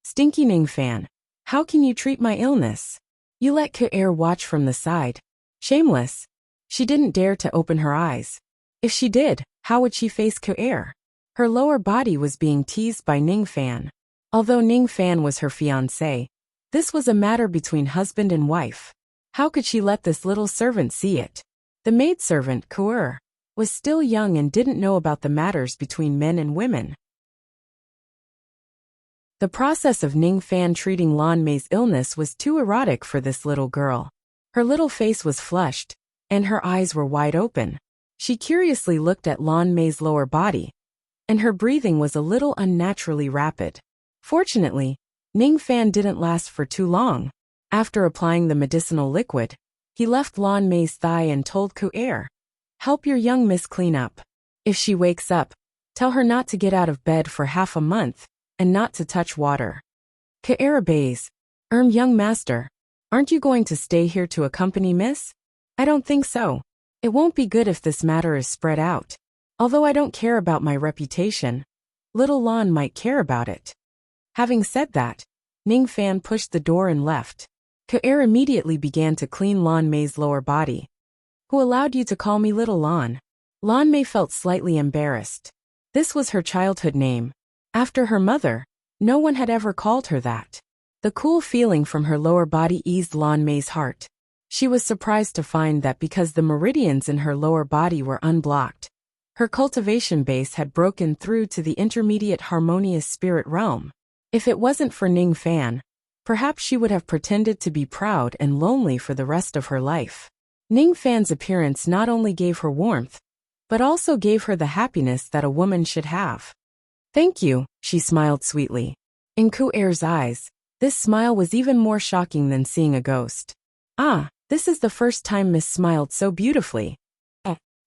Stinky Ning Fan, how can you treat my illness? You let Kuer watch from the side. Shameless. She didn't dare to open her eyes. If she did, How would she face Ku'er? Her lower body was being teased by Ning Fan. Although Ning Fan was her fiancé, this was a matter between husband and wife. How could she let this little servant see it? The maidservant, Ku'er, was still young and didn't know about the matters between men and women. The process of Ning Fan treating Lan Mei's illness was too erotic for this little girl. Her little face was flushed, and her eyes were wide open. She curiously looked at Lan Mei's lower body, and her breathing was a little unnaturally rapid. Fortunately, Ning Fan didn't last for too long. After applying the medicinal liquid, he left Lan Mei's thigh and told Ku'er, "Help your young miss clean up. If she wakes up, tell her not to get out of bed for half a month, and not to touch water." Ku'er obeys. Young master, aren't you going to stay here to accompany miss?" "I don't think so. It won't be good if this matter is spread out. Although I don't care about my reputation, little Lan might care about it." Having said that, Ning Fan pushed the door and left. Ku'er immediately began to clean Lan Mei's lower body. "Who allowed you to call me little Lan?" Lan Mei felt slightly embarrassed. This was her childhood name. After her mother, no one had ever called her that. The cool feeling from her lower body eased Lan Mei's heart. She was surprised to find that because the meridians in her lower body were unblocked, her cultivation base had broken through to the intermediate harmonious spirit realm. If it wasn't for Ning Fan, perhaps she would have pretended to be proud and lonely for the rest of her life. Ning Fan's appearance not only gave her warmth, but also gave her the happiness that a woman should have. "Thank you," she smiled sweetly. In Ku'er's eyes, this smile was even more shocking than seeing a ghost. "Ah, this is the first time Miss smiled so beautifully."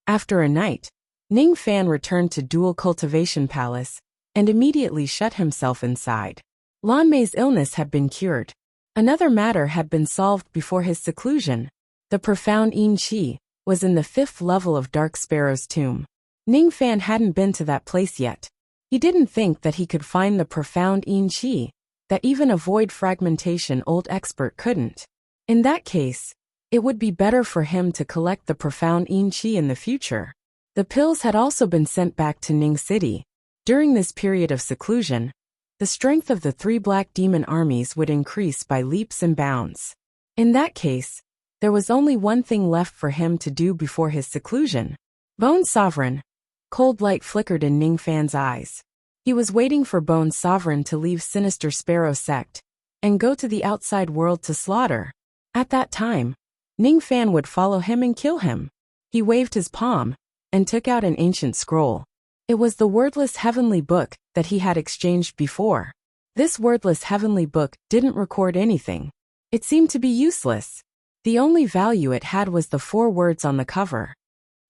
After a night, Ning Fan returned to Dual Cultivation Palace and immediately shut himself inside. Lan Mei's illness had been cured. Another matter had been solved before his seclusion. The profound Yin Qi was in the 5th level of Dark Sparrow's tomb. Ning Fan hadn't been to that place yet. He didn't think that he could find the profound Yin Qi, that even a void fragmentation old expert couldn't. In that case, it would be better for him to collect the profound Yin Qi in the future. The pills had also been sent back to Ning City. During this period of seclusion, the strength of the 3 black demon armies would increase by leaps and bounds. In that case, there was only one thing left for him to do before his seclusion. Bone Sovereign. Cold light flickered in Ning Fan's eyes. He was waiting for Bone Sovereign to leave Sinister Sparrow sect and go to the outside world to slaughter. At that time, Ning Fan would follow him and kill him. He waved his palm and took out an ancient scroll. It was the wordless heavenly book that he had exchanged before. This wordless heavenly book didn't record anything. It seemed to be useless. The only value it had was the 4 words on the cover.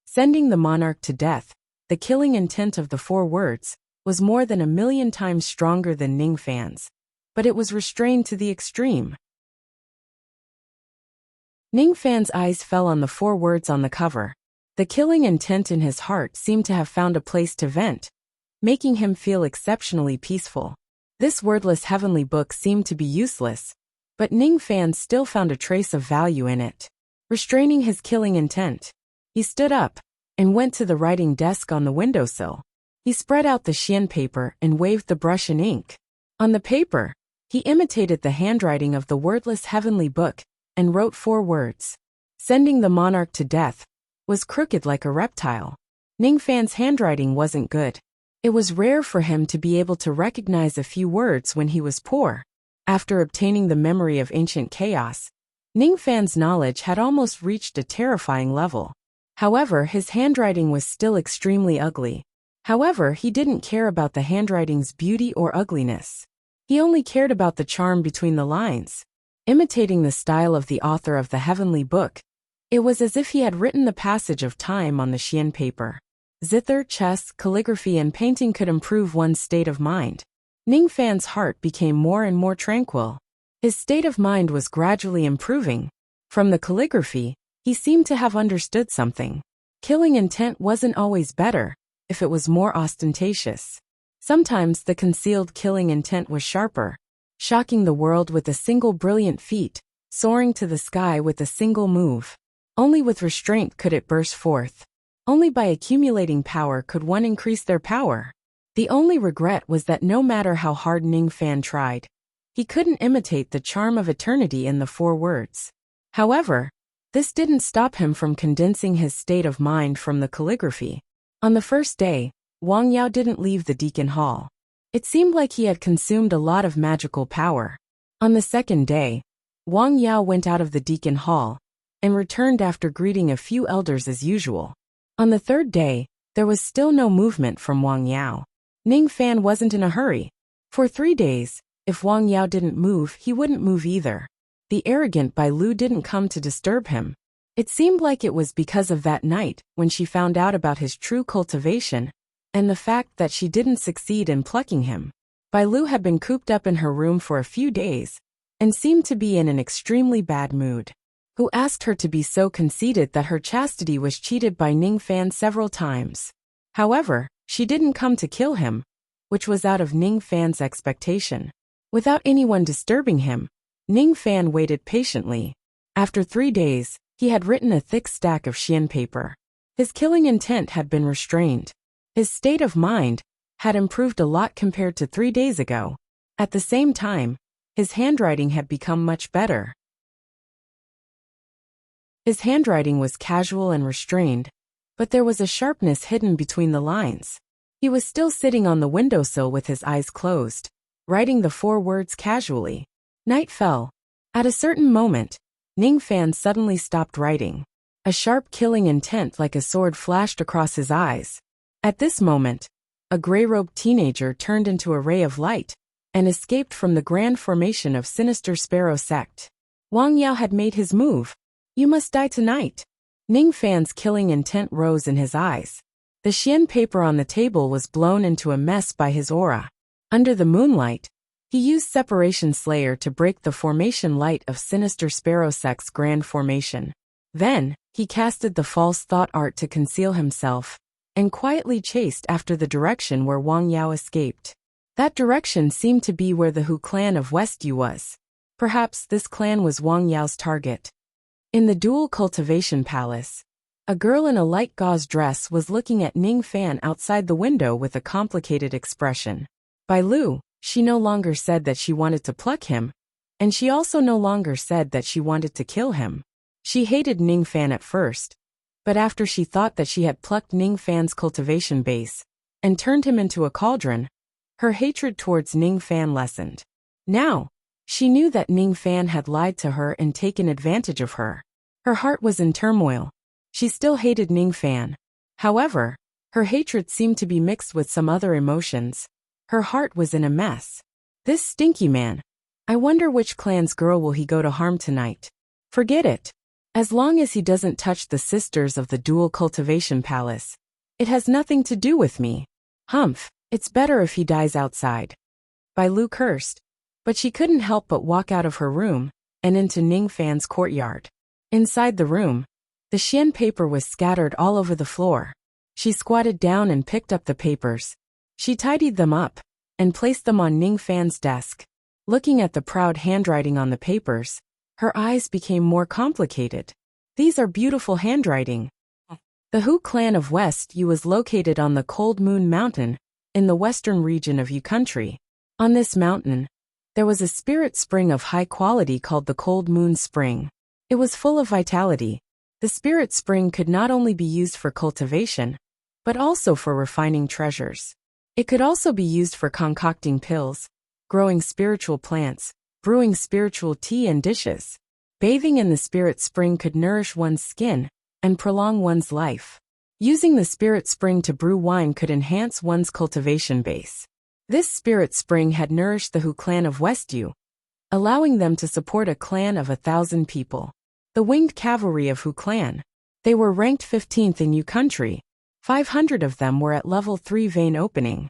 Sending the monarch to death. The killing intent of the 4 words was more than 1,000,000 times stronger than Ning Fan's, but it was restrained to the extreme. Ning Fan's eyes fell on the 4 words on the cover. The killing intent in his heart seemed to have found a place to vent, making him feel exceptionally peaceful. This wordless heavenly book seemed to be useless, but Ning Fan still found a trace of value in it. Restraining his killing intent, he stood up and went to the writing desk on the windowsill. He spread out the xian paper and waved the brush and ink. On the paper, he imitated the handwriting of the wordless heavenly book and wrote 4 words. Sending the monarch to death was crooked like a reptile. Ning Fan's handwriting wasn't good. It was rare for him to be able to recognize a few words when he was poor. After obtaining the memory of ancient chaos, Ning Fan's knowledge had almost reached a terrifying level. However, his handwriting was still extremely ugly. However, he didn't care about the handwriting's beauty or ugliness. He only cared about the charm between the lines. Imitating the style of the author of the heavenly book, it was as if he had written the passage of time on the xian paper. Zither, chess, calligraphy and painting could improve one's state of mind. Ning Fan's heart became more and more tranquil. His state of mind was gradually improving. From the calligraphy, he seemed to have understood something. Killing intent wasn't always better, if it was more ostentatious. Sometimes the concealed killing intent was sharper, shocking the world with a single brilliant feat, soaring to the sky with a single move. Only with restraint could it burst forth. Only by accumulating power could one increase their power. The only regret was that no matter how hard Ning Fan tried, he couldn't imitate the charm of eternity in the 4 words. However, this didn't stop him from condensing his state of mind from the calligraphy. On the first day, Wang Yao didn't leave the Deacon Hall. It seemed like he had consumed a lot of magical power. On the second day, Wang Yao went out of the Deacon Hall and returned after greeting a few elders as usual. On the third day, there was still no movement from Wang Yao. Ning Fan wasn't in a hurry. For 3 days, if Wang Yao didn't move, he wouldn't move either. The arrogant Bai Lu didn't come to disturb him. It seemed like it was because of that night when she found out about his true cultivation and the fact that she didn't succeed in plucking him. Bai Lu had been cooped up in her room for a few days and seemed to be in an extremely bad mood. Who asked her to be so conceited that her chastity was cheated by Ning Fan several times. However, she didn't come to kill him, which was out of Ning Fan's expectation. Without anyone disturbing him, Ning Fan waited patiently. After 3 days, he had written a thick stack of xian paper. His killing intent had been restrained. His state of mind had improved a lot compared to 3 days ago. At the same time, his handwriting had become much better. His handwriting was casual and restrained, but there was a sharpness hidden between the lines. He was still sitting on the windowsill with his eyes closed, writing the 4 words casually. Night fell. At a certain moment, Ning Fan suddenly stopped writing. A sharp killing intent like a sword flashed across his eyes. At this moment, a gray-robed teenager turned into a ray of light and escaped from the grand formation of Sinister Sparrow sect. Wang Yao had made his move. You must die tonight. Ning Fan's killing intent rose in his eyes. The xian paper on the table was blown into a mess by his aura. Under the moonlight, he used Separation Slayer to break the formation light of Sinister Sparrow sect's grand formation. Then, he casted the false thought art to conceal himself, and quietly chased after the direction where Wang Yao escaped. That direction seemed to be where the Hu clan of Westyu was. Perhaps this clan was Wang Yao's target. In the Dual Cultivation Palace, a girl in a light gauze dress was looking at Ning Fan outside the window with a complicated expression. Bai Lu, she no longer said that she wanted to pluck him, and she also no longer said that she wanted to kill him. She hated Ning Fan at first, but after she thought that she had plucked Ning Fan's cultivation base and turned him into a cauldron, her hatred towards Ning Fan lessened. Now, she knew that Ning Fan had lied to her and taken advantage of her. Her heart was in turmoil. She still hated Ning Fan. However, her hatred seemed to be mixed with some other emotions. Her heart was in a mess. This stinky man. I wonder which clan's girl will he go to harm tonight. Forget it. As long as he doesn't touch the sisters of the Dual Cultivation Palace, it has nothing to do with me. Humph, it's better if he dies outside. Bai Lu cursed, but she couldn't help but walk out of her room and into Ning Fan's courtyard. Inside the room, the xian paper was scattered all over the floor. She squatted down and picked up the papers. She tidied them up and placed them on Ning Fan's desk. Looking at the proud handwriting on the papers, her eyes became more complicated. These are beautiful handwriting. The Hu clan of Westyu was located on the Cold Moon Mountain in the western region of Yu country. On this mountain, there was a spirit spring of high quality called the Cold Moon Spring. It was full of vitality. The spirit spring could not only be used for cultivation, but also for refining treasures. It could also be used for concocting pills, growing spiritual plants, brewing spiritual tea and dishes. Bathing in the spirit spring could nourish one's skin and prolong one's life. Using the spirit spring to brew wine could enhance one's cultivation base. This spirit spring had nourished the Hu clan of Westyu, allowing them to support a clan of 1,000 people. The winged cavalry of Hu clan. They were ranked 15th in Yu country. 500 of them were at level 3 vein opening.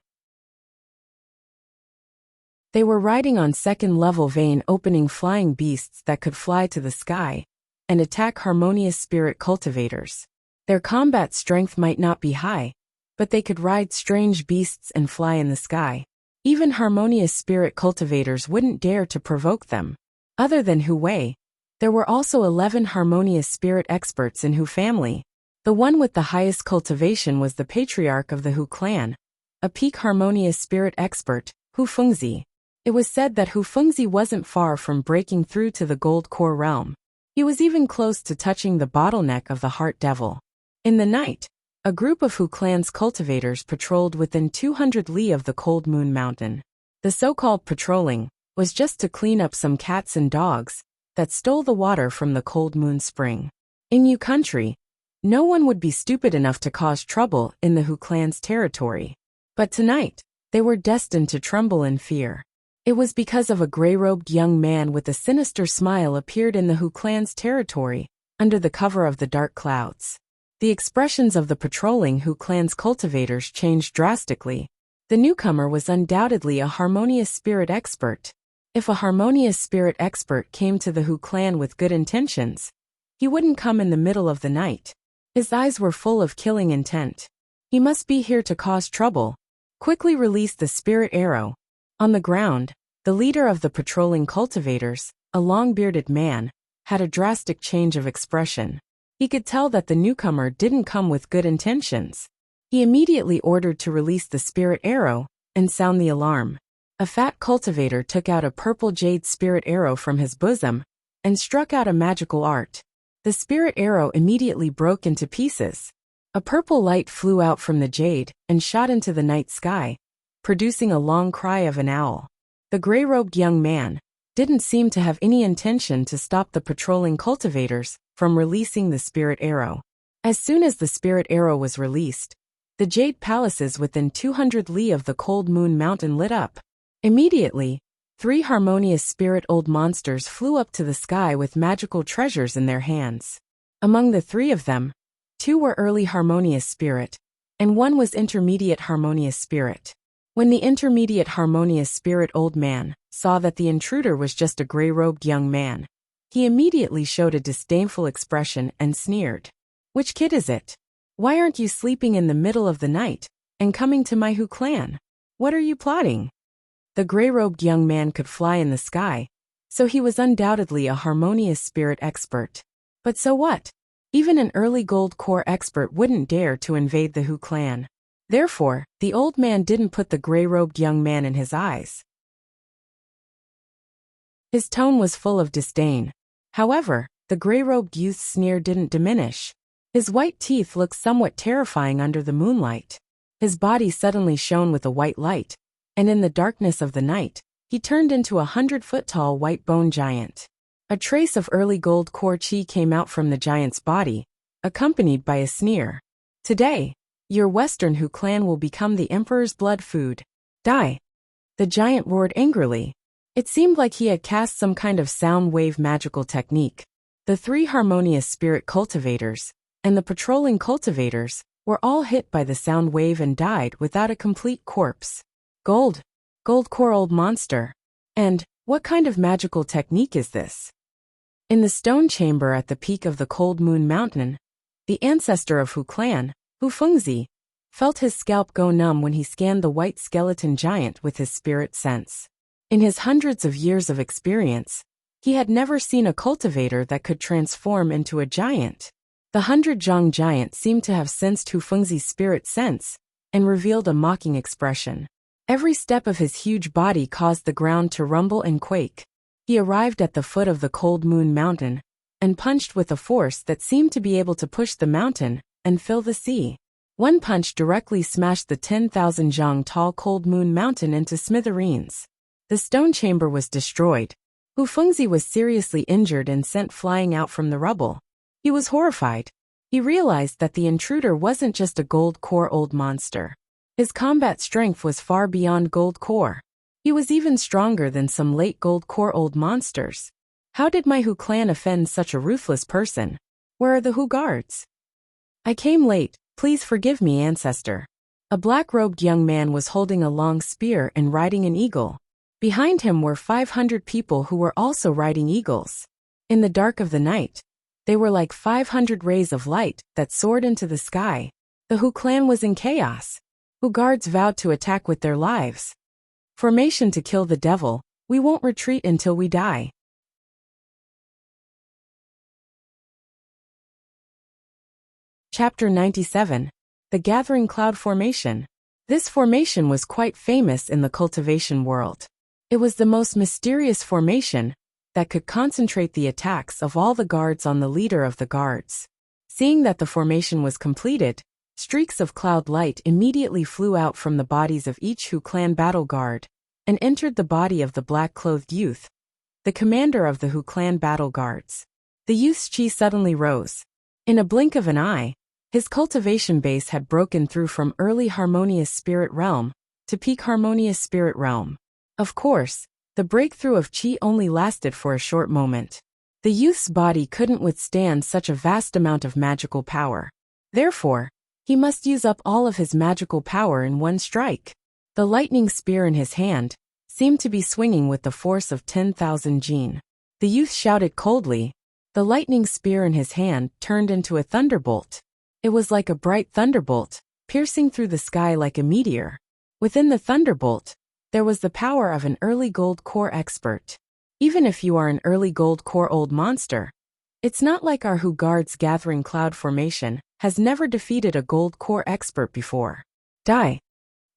They were riding on 2nd level vein opening flying beasts that could fly to the sky and attack harmonious spirit cultivators. Their combat strength might not be high, but they could ride strange beasts and fly in the sky. Even harmonious spirit cultivators wouldn't dare to provoke them. Other than Hu Wei, there were also 11 harmonious spirit experts in Hu family. The one with the highest cultivation was the patriarch of the Hu clan, a peak harmonious spirit expert, Hu Fengzi. It was said that Hu Fengzi wasn't far from breaking through to the gold core realm. He was even close to touching the bottleneck of the heart devil. In the night, a group of Hu clan's cultivators patrolled within 200 li of the Cold Moon Mountain. The so-called patrolling was just to clean up some cats and dogs that stole the water from the Cold Moon Spring. In Yu country, no one would be stupid enough to cause trouble in the Hu clan's territory. But tonight, they were destined to tremble in fear. It was because of a gray-robed young man with a sinister smile appeared in the Hu clan's territory, under the cover of the dark clouds. The expressions of the patrolling Hu clan's cultivators changed drastically. The newcomer was undoubtedly a harmonious spirit expert. If a harmonious spirit expert came to the Hu clan with good intentions, he wouldn't come in the middle of the night. His eyes were full of killing intent. He must be here to cause trouble. Quickly release the spirit arrow. On the ground, the leader of the patrolling cultivators, a long-bearded man, had a drastic change of expression. He could tell that the newcomer didn't come with good intentions. He immediately ordered to release the spirit arrow and sound the alarm. A fat cultivator took out a purple jade spirit arrow from his bosom and struck out a magical art. The spirit arrow immediately broke into pieces. A purple light flew out from the jade and shot into the night sky, producing a long cry of an owl. The gray-robed young man didn't seem to have any intention to stop the patrolling cultivators from releasing the spirit arrow. As soon as the spirit arrow was released, the jade palaces within 200 li of the Cold Moon Mountain lit up. Immediately, 3 harmonious spirit old monsters flew up to the sky with magical treasures in their hands. Among the 3 of them, 2 were early harmonious spirit, and 1 was intermediate harmonious spirit. When the intermediate harmonious spirit old man saw that the intruder was just a gray-robed young man, he immediately showed a disdainful expression and sneered. "Which kid is it? Why aren't you sleeping in the middle of the night and coming to my Hu clan? What are you plotting?" The gray-robed young man could fly in the sky, so he was undoubtedly a harmonious spirit expert. But so what? Even an early gold core expert wouldn't dare to invade the Hu clan. Therefore, the old man didn't put the gray-robed young man in his eyes. His tone was full of disdain. However, the gray-robed youth's sneer didn't diminish. His white teeth looked somewhat terrifying under the moonlight. His body suddenly shone with a white light, and in the darkness of the night, he turned into a 100-foot-tall white bone giant. A trace of early gold core chi came out from the giant's body, accompanied by a sneer. "Today, your Western Hu clan will become the Emperor's blood food. Die!" The giant roared angrily. It seemed like he had cast some kind of sound wave magical technique. The 3 harmonious spirit cultivators and the patrolling cultivators were all hit by the sound wave and died without a complete corpse. Gold core old monster. And what kind of magical technique is this? In the stone chamber at the peak of the Cold Moon Mountain, the ancestor of Hu clan, Hu Fengzi, felt his scalp go numb when he scanned the white skeleton giant with his spirit sense. In his hundreds of years of experience, he had never seen a cultivator that could transform into a giant. The 100-zhang giant seemed to have sensed Hu Fengzi's spirit sense and revealed a mocking expression. Every step of his huge body caused the ground to rumble and quake. He arrived at the foot of the Cold Moon Mountain and punched with a force that seemed to be able to push the mountain and fill the sea. One punch directly smashed the 10,000-zhang tall Cold Moon Mountain into smithereens. The stone chamber was destroyed. Hu Fengzi was seriously injured and sent flying out from the rubble. He was horrified. He realized that the intruder wasn't just a gold core old monster. His combat strength was far beyond gold core. He was even stronger than some late gold core old monsters. How did my Hu clan offend such a ruthless person? Where are the Hu guards? "I came late, please forgive me, ancestor." A black-robed young man was holding a long spear and riding an eagle. Behind him were 500 people who were also riding eagles. In the dark of the night, they were like 500 rays of light that soared into the sky. The Hu clan was in chaos. Hu guards vowed to attack with their lives. Formation to kill the devil, we won't retreat until we die. Chapter 97. The Gathering Cloud Formation. This formation was quite famous in the cultivation world. It was the most mysterious formation that could concentrate the attacks of all the guards on the leader of the guards. Seeing that the formation was completed, streaks of cloud light immediately flew out from the bodies of each Hu clan battle guard and entered the body of the black-clothed youth, the commander of the Hu clan battle guards. The youth's chi suddenly rose. In a blink of an eye, his cultivation base had broken through from early harmonious spirit realm to peak harmonious spirit realm. Of course, the breakthrough of chi only lasted for a short moment. The youth's body couldn't withstand such a vast amount of magical power. Therefore, he must use up all of his magical power in one strike. The lightning spear in his hand seemed to be swinging with the force of 10,000 jin. The youth shouted coldly. The lightning spear in his hand turned into a thunderbolt. It was like a bright thunderbolt, piercing through the sky like a meteor. Within the thunderbolt, there was the power of an early gold core expert. Even if you are an early gold core old monster, it's not like our Hu guards gathering cloud formation has never defeated a gold core expert before. Die.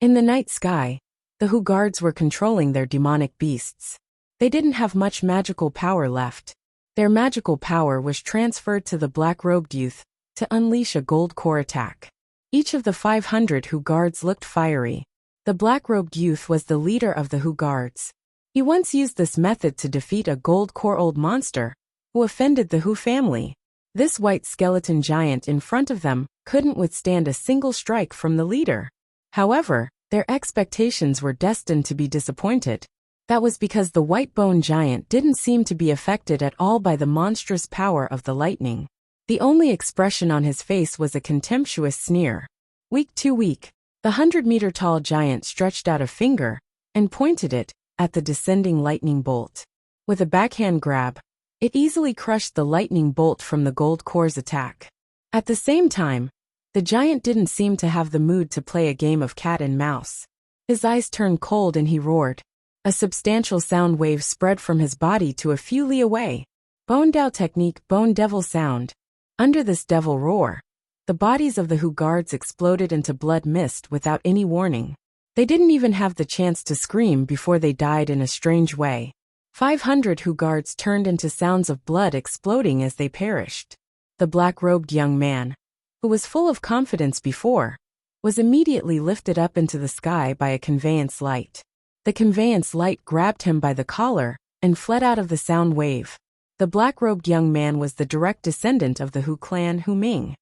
In the night sky, the Hu guards were controlling their demonic beasts. They didn't have much magical power left. Their magical power was transferred to the black-robed youth to unleash a gold core attack. Each of the 500 Hu guards looked fiery. The black-robed youth was the leader of the Hu guards. He once used this method to defeat a gold core old monster who offended the Hu family. This white skeleton giant in front of them couldn't withstand a single strike from the leader. However, their expectations were destined to be disappointed. That was because the white bone giant didn't seem to be affected at all by the monstrous power of the lightning. The only expression on his face was a contemptuous sneer. Weak too weak, the 100-meter-tall giant stretched out a finger and pointed it at the descending lightning bolt. With a backhand grab, it easily crushed the lightning bolt from the gold core's attack. At the same time, the giant didn't seem to have the mood to play a game of cat and mouse. His eyes turned cold and he roared. A substantial sound wave spread from his body to a few li away. Bone Dao technique, Bone Devil sound. Under this devil roar, the bodies of the Hu guards exploded into blood mist without any warning. They didn't even have the chance to scream before they died in a strange way. 500 Hu guards turned into sounds of blood exploding as they perished. The black-robed young man, who was full of confidence before, was immediately lifted up into the sky by a conveyance light. The conveyance light grabbed him by the collar and fled out of the sound wave. The black-robed young man was the direct descendant of the Hu clan Hu Ming.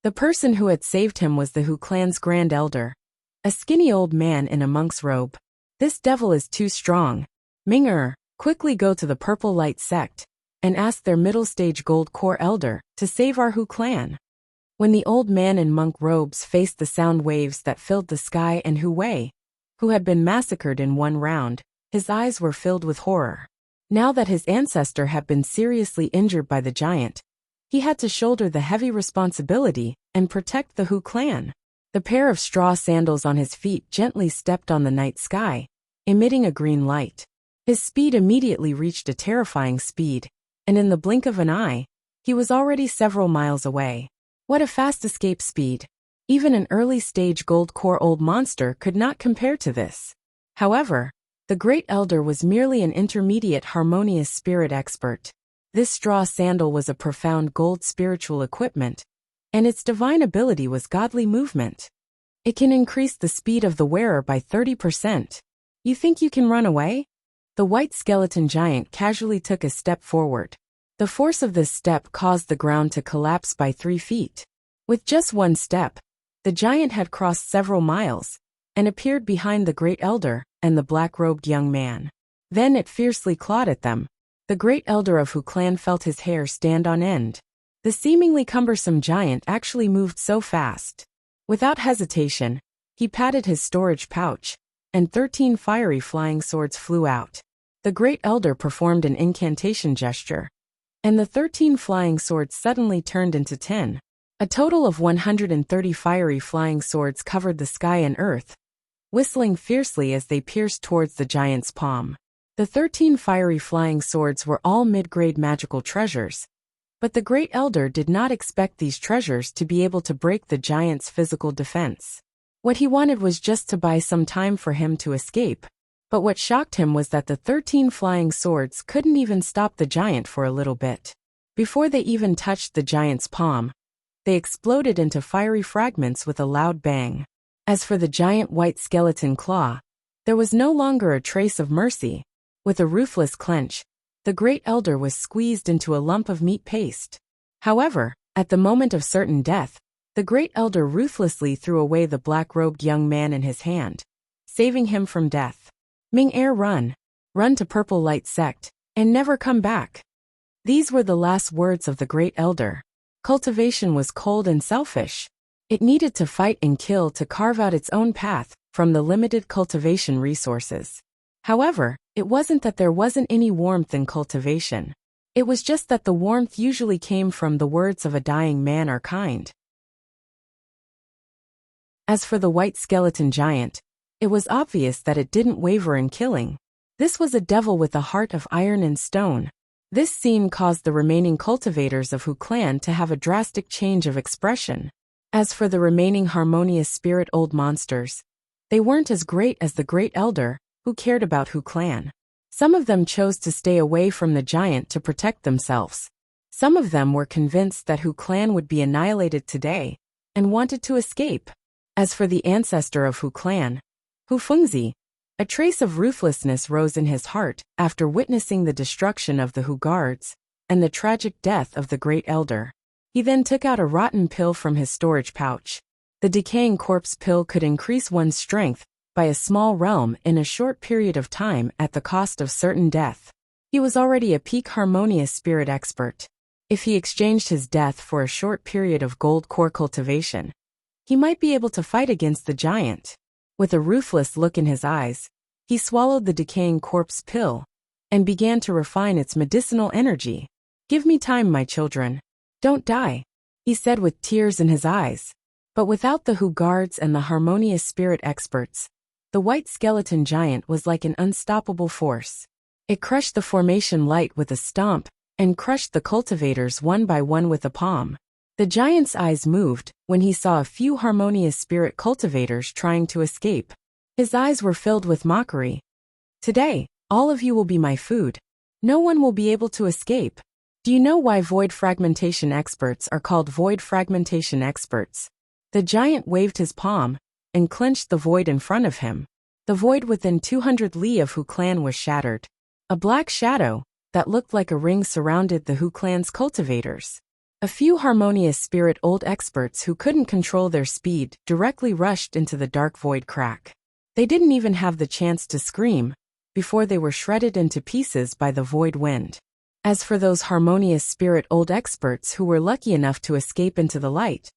The person who had saved him was the Hu clan's grand elder, a skinny old man in a monk's robe. This devil is too strong. Ming quickly go to the Purple Light sect and ask their middle-stage gold core elder to save our Hu clan. When the old man in monk robes faced the sound waves that filled the sky and Hu Wei, who had been massacred in one round, his eyes were filled with horror. Now that his ancestor had been seriously injured by the giant, he had to shoulder the heavy responsibility and protect the Hu clan. The pair of straw sandals on his feet gently stepped on the night sky, emitting a green light. His speed immediately reached a terrifying speed, and in the blink of an eye, he was already several miles away. What a fast escape speed! Even an early-stage gold core old monster could not compare to this. However, the Great Elder was merely an intermediate harmonious spirit expert. This straw sandal was a profound gold spiritual equipment, and its divine ability was godly movement. It can increase the speed of the wearer by 30%. You think you can run away? The white skeleton giant casually took a step forward. The force of this step caused the ground to collapse by 3 feet. With just one step, the giant had crossed several miles and appeared behind the Great Elder and the black-robed young man. Then it fiercely clawed at them. The Great Elder of Hu clan felt his hair stand on end. The seemingly cumbersome giant actually moved so fast. Without hesitation, he patted his storage pouch, and 13 fiery flying swords flew out. The Great Elder performed an incantation gesture, and the 13 flying swords suddenly turned into 10. A total of 130 fiery flying swords covered the sky and earth, whistling fiercely as they pierced towards the giant's palm. The 13 fiery flying swords were all mid-grade magical treasures, But the Great Elder did not expect these treasures to be able to break the giant's physical defense. What he wanted was just to buy some time for him to escape. But what shocked him was that the 13 flying swords couldn't even stop the giant for a little bit. Before they even touched the giant's palm, they exploded into fiery fragments with a loud bang. As for the giant white skeleton claw, there was no longer a trace of mercy. With a ruthless clench, the Great Elder was squeezed into a lump of meat paste. However, at the moment of certain death, the Great Elder ruthlessly threw away the black-robed young man in his hand, saving him from death. Ming Air run to Purple Light Sect, and never come back. These were the last words of the Great Elder. Cultivation was cold and selfish. It needed to fight and kill to carve out its own path from the limited cultivation resources. However, it wasn't that there wasn't any warmth in cultivation. It was just that the warmth usually came from the words of a dying man or kind. As for the white skeleton giant, it was obvious that it didn't waver in killing. This was a devil with a heart of iron and stone. This scene caused the remaining cultivators of Hu Clan to have a drastic change of expression. As for the remaining harmonious spirit old monsters, they weren't as great as the Great Elder, who cared about Hu Clan. Some of them chose to stay away from the giant to protect themselves. Some of them were convinced that Hu Clan would be annihilated today, and wanted to escape. As for the ancestor of Hu Clan, Hu Fengzi, a trace of ruthlessness rose in his heart after witnessing the destruction of the Hu guards and the tragic death of the Great Elder. He then took out a rotten pill from his storage pouch. The decaying corpse pill could increase one's strength by a small realm in a short period of time at the cost of certain death. He was already a peak harmonious spirit expert. If he exchanged his death for a short period of gold core cultivation, he might be able to fight against the giant. With a ruthless look in his eyes, he swallowed the decaying corpse pill and began to refine its medicinal energy. "Give me time, my children. Don't die," he said with tears in his eyes. But without the Hu guards and the harmonious spirit experts, the white skeleton giant was like an unstoppable force. It crushed the formation light with a stomp and crushed the cultivators one by one with a palm. The giant's eyes moved when he saw a few harmonious spirit cultivators trying to escape. His eyes were filled with mockery. "Today, all of you will be my food. No one will be able to escape." Do you know why void fragmentation experts are called void fragmentation experts? The giant waved his palm and clenched the void in front of him. The void within 200 li of Hu Clan was shattered. A black shadow that looked like a ring surrounded the Hu Clan's cultivators. A few harmonious spirit old experts who couldn't control their speed directly rushed into the dark void crack. They didn't even have the chance to scream before they were shredded into pieces by the void wind. As for those harmonious spirit old experts who were lucky enough to escape into the light,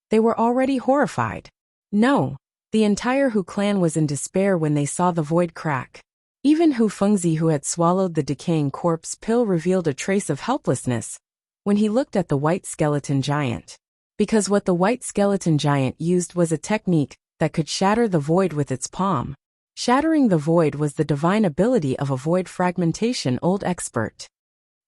they were already horrified. No, the entire Hu Clan was in despair when they saw the void crack. Even Hu Fengzi, who had swallowed the decaying corpse pill, revealed a trace of helplessness when he looked at the white skeleton giant. Because what the white skeleton giant used was a technique that could shatter the void with its palm. Shattering the void was the divine ability of a void fragmentation old expert.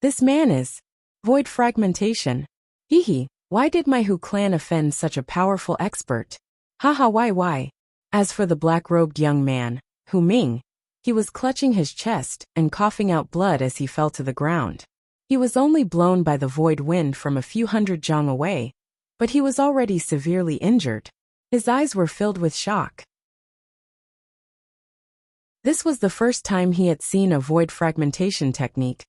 This man is void fragmentation. Hee, why did my Hu Clan offend such a powerful expert? Haha, why? As for the black-robed young man, Hu Ming, he was clutching his chest and coughing out blood as he fell to the ground. He was only blown by the void wind from a few hundred zhang away, but he was already severely injured. His eyes were filled with shock. This was the first time he had seen a void fragmentation technique,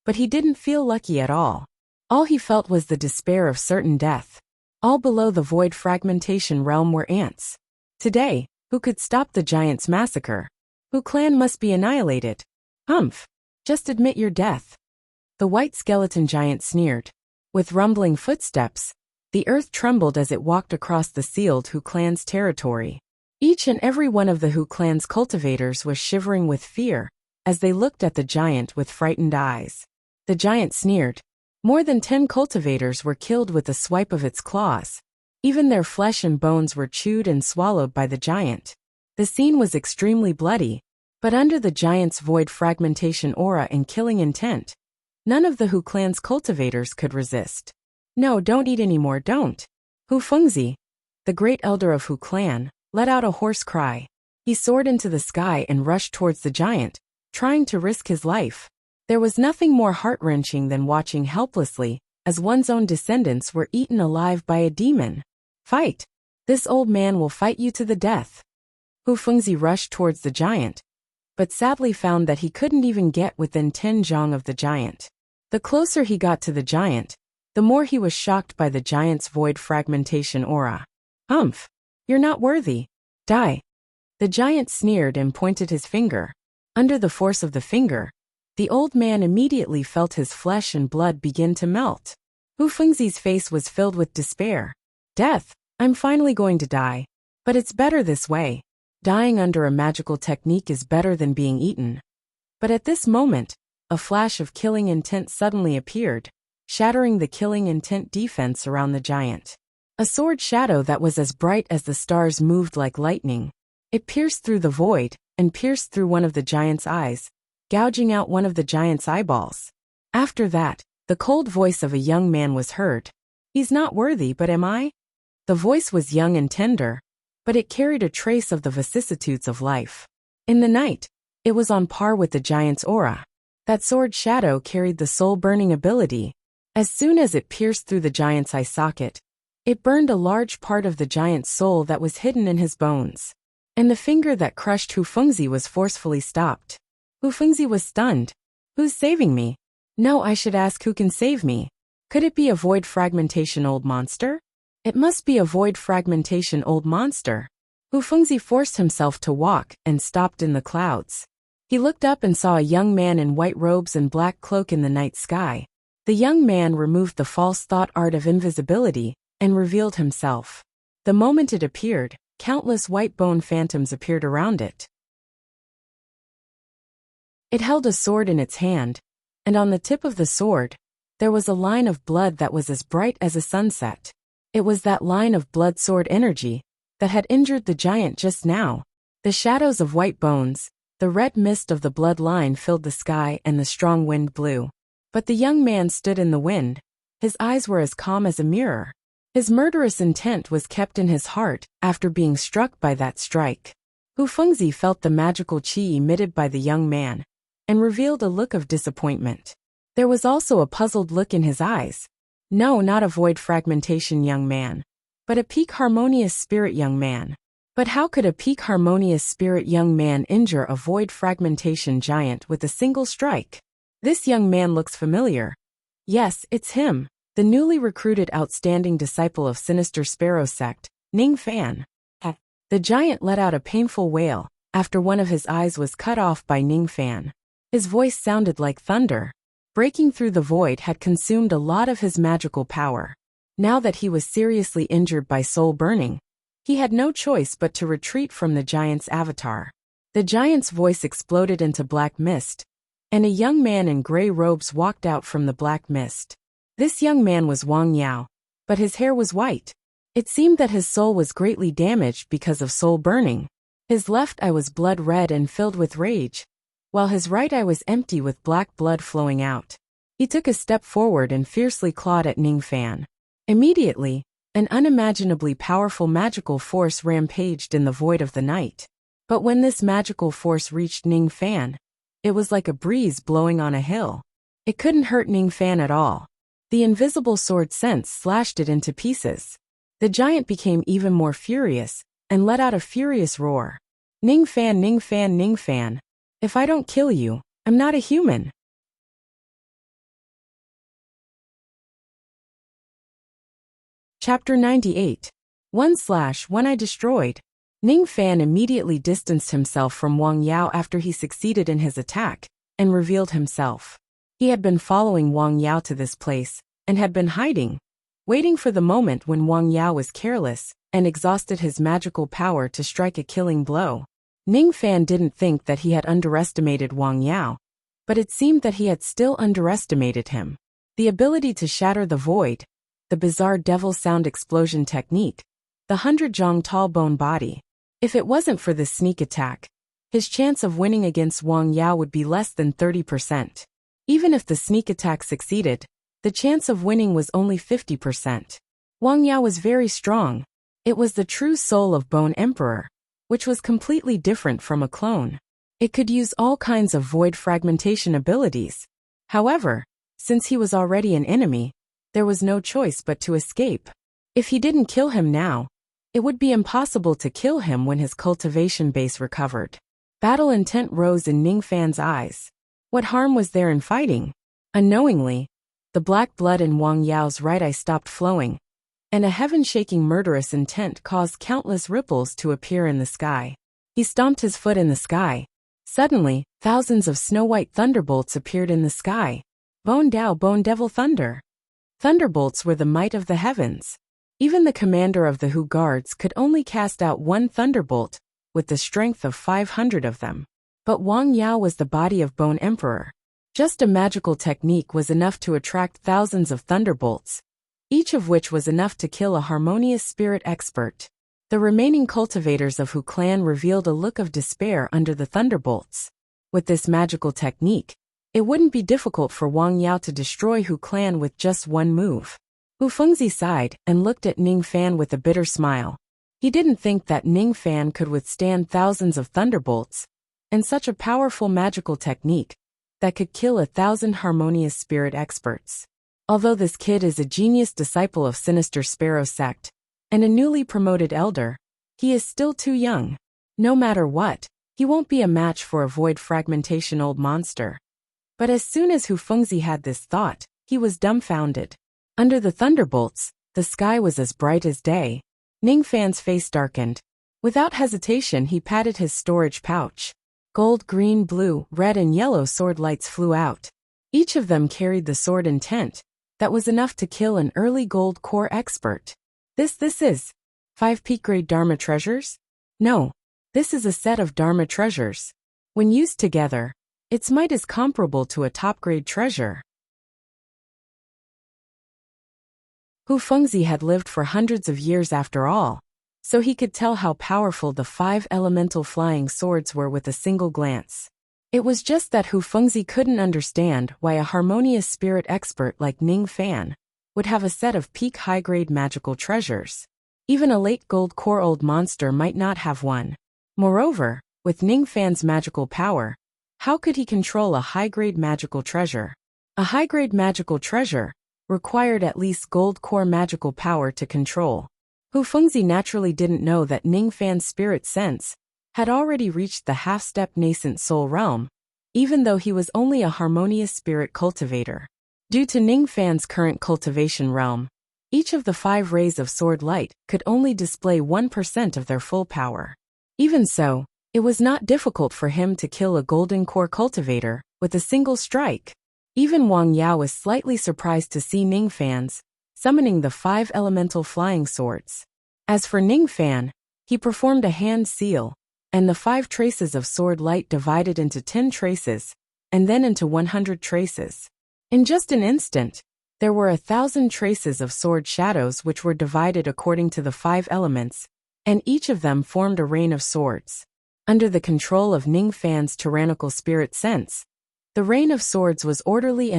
but he didn't feel lucky at all. All he felt was the despair of certain death. All below the void fragmentation realm were ants. Today, who could stop the giant's massacre? Hu Clan must be annihilated. Humph! Just admit your death. The white skeleton giant sneered. With rumbling footsteps, the earth trembled as it walked across the sealed Hu Clan's territory. Each and every one of the Hu Clan's cultivators was shivering with fear as they looked at the giant with frightened eyes. The giant sneered. More than 10 cultivators were killed with a swipe of its claws. Even their flesh and bones were chewed and swallowed by the giant. The scene was extremely bloody, but under the giant's void fragmentation aura and killing intent, None of the Hu clan's cultivators could resist. No, don't eat anymore, don't. Hu Fengzi, the great elder of Hu clan, let out a hoarse cry. He soared into the sky and rushed towards the giant, trying to risk his life. There was nothing more heart-wrenching than watching helplessly as one's own descendants were eaten alive by a demon. Fight! This old man will fight you to the death. Hu Fengzi rushed towards the giant, but sadly found that he couldn't even get within 10 zhang of the giant. The closer he got to the giant, the more he was shocked by the giant's void fragmentation aura. Humph! You're not worthy. Die! The giant sneered and pointed his finger. Under the force of the finger, the old man immediately felt his flesh and blood begin to melt. Hu Fengzi's face was filled with despair. Death! I'm finally going to die. But it's better this way. Dying under a magical technique is better than being eaten. But at this moment, a flash of killing intent suddenly appeared, shattering the killing intent defense around the giant. A sword shadow that was as bright as the stars moved like lightning. It pierced through the void, and pierced through one of the giant's eyes, gouging out one of the giant's eyeballs. After that, the cold voice of a young man was heard. He's not worthy, but am I? The voice was young and tender, but it carried a trace of the vicissitudes of life. In the night, it was on par with the giant's aura. That sword shadow carried the soul-burning ability. As soon as it pierced through the giant's eye socket, it burned a large part of the giant's soul that was hidden in his bones. And the finger that crushed Hu Fengzi was forcefully stopped. Hu Fengzi was stunned. Who's saving me? No, I should ask who can save me. Could it be a void fragmentation old monster? It must be a void fragmentation old monster. Hu Fengzi forced himself to walk and stopped in the clouds. He looked up and saw a young man in white robes and black cloak in the night sky. The young man removed the false thought art of invisibility and revealed himself. The moment it appeared, countless white bone phantoms appeared around it. It held a sword in its hand, and on the tip of the sword, there was a line of blood that was as bright as a sunset. It was that line of blood sword energy that had injured the giant just now. The shadows of white bones, the red mist of the blood line filled the sky and the strong wind blew. But the young man stood in the wind. His eyes were as calm as a mirror. His murderous intent was kept in his heart after being struck by that strike. Hu Fengzi felt the magical qi emitted by the young man and revealed a look of disappointment. There was also a puzzled look in his eyes. No, not a void fragmentation young man, but a peak harmonious spirit young man. But how could a peak harmonious spirit young man injure a void fragmentation giant with a single strike? This young man looks familiar. Yes, it's him, the newly recruited outstanding disciple of Sinister Sparrow sect, Ning Fan. The giant let out a painful wail after one of his eyes was cut off by Ning Fan. His voice sounded like thunder. Breaking through the void had consumed a lot of his magical power. Now that he was seriously injured by soul burning, he had no choice but to retreat from the giant's avatar. The giant's voice exploded into black mist, and a young man in gray robes walked out from the black mist. This young man was Wang Yao, but his hair was white. It seemed that his soul was greatly damaged because of soul burning. His left eye was blood red and filled with rage, while his right eye was empty with black blood flowing out. He took a step forward and fiercely clawed at Ning Fan. Immediately, an unimaginably powerful magical force rampaged in the void of the night. But when this magical force reached Ning Fan, it was like a breeze blowing on a hill. It couldn't hurt Ning Fan at all. The invisible sword sense slashed it into pieces. The giant became even more furious and let out a furious roar. Ning Fan, Ning Fan, Ning Fan. If I don't kill you, I'm not a human. Chapter 98. 1/1 I destroyed. Ning Fan immediately distanced himself from Wang Yao after he succeeded in his attack, and revealed himself. He had been following Wang Yao to this place, and had been hiding, waiting for the moment when Wang Yao was careless, and exhausted his magical power to strike a killing blow. Ning Fan didn't think that he had underestimated Wang Yao, but it seemed that he had still underestimated him. The ability to shatter the void, the bizarre devil sound explosion technique, the 100 zhang tall bone body. If it wasn't for this sneak attack, his chance of winning against Wang Yao would be less than 30%. Even if the sneak attack succeeded, the chance of winning was only 50%. Wang Yao was very strong. It was the true soul of Bone Emperor, which was completely different from a clone. It could use all kinds of void fragmentation abilities. However, since he was already an enemy, there was no choice but to escape. If he didn't kill him now, it would be impossible to kill him when his cultivation base recovered. Battle intent rose in Ning Fan's eyes. What harm was there in fighting? Unknowingly, the black blood in Wang Yao's right eye stopped flowing, and a heaven-shaking murderous intent caused countless ripples to appear in the sky. He stomped his foot in the sky. Suddenly, thousands of snow-white thunderbolts appeared in the sky. Bone Dao Bone Devil Thunder. Thunderbolts were the might of the heavens. Even the commander of the Hu guards could only cast out one thunderbolt, with the strength of 500 of them. But Wang Yao was the body of Bone Emperor. Just a magical technique was enough to attract thousands of thunderbolts, each of which was enough to kill a harmonious spirit expert. The remaining cultivators of Hu clan revealed a look of despair under the thunderbolts. With this magical technique, it wouldn't be difficult for Wang Yao to destroy Hu clan with just one move. Hu Fengzi sighed and looked at Ning Fan with a bitter smile. He didn't think that Ning Fan could withstand thousands of thunderbolts, and such a powerful magical technique that could kill 1,000 harmonious spirit experts. Although this kid is a genius disciple of Sinister Sparrow sect, and a newly promoted elder, he is still too young. No matter what, he won't be a match for a void fragmentation old monster. But as soon as Hu Fengzi had this thought, he was dumbfounded. Under the thunderbolts, the sky was as bright as day. Ning Fan's face darkened. Without hesitation, he patted his storage pouch. Gold, green, blue, red, and yellow sword lights flew out. Each of them carried the sword intent that was enough to kill an early gold core expert. This is 5 peak grade Dharma treasures? No, this is a set of Dharma treasures. When used together, its might is comparable to a top grade treasure. Hu Fengzi had lived for hundreds of years after all, so he could tell how powerful the 5 elemental flying swords were with a single glance. It was just that Hu Fengzi couldn't understand why a harmonious spirit expert like Ning Fan would have a set of peak high-grade magical treasures. Even a late gold core old monster might not have one. Moreover, with Ning Fan's magical power, how could he control a high-grade magical treasure? A high-grade magical treasure required at least gold core magical power to control. Hu Fengzi naturally didn't know that Ning Fan's spirit sense had already reached the half-step nascent soul realm, even though he was only a harmonious spirit cultivator. Due to Ning Fan's current cultivation realm, each of the 5 rays of sword light could only display 1% of their full power. Even so, it was not difficult for him to kill a golden core cultivator with a single strike. Even Wang Yao was slightly surprised to see Ning Fan's summoning the 5 elemental flying swords. As for Ning Fan, he performed a hand seal, and the 5 traces of sword light divided into 10 traces, and then into 100 traces. In just an instant, there were 1,000 traces of sword shadows which were divided according to the 5 elements, and each of them formed a rain of swords. Under the control of Ning Fan's tyrannical spirit sense, the rain of swords was orderly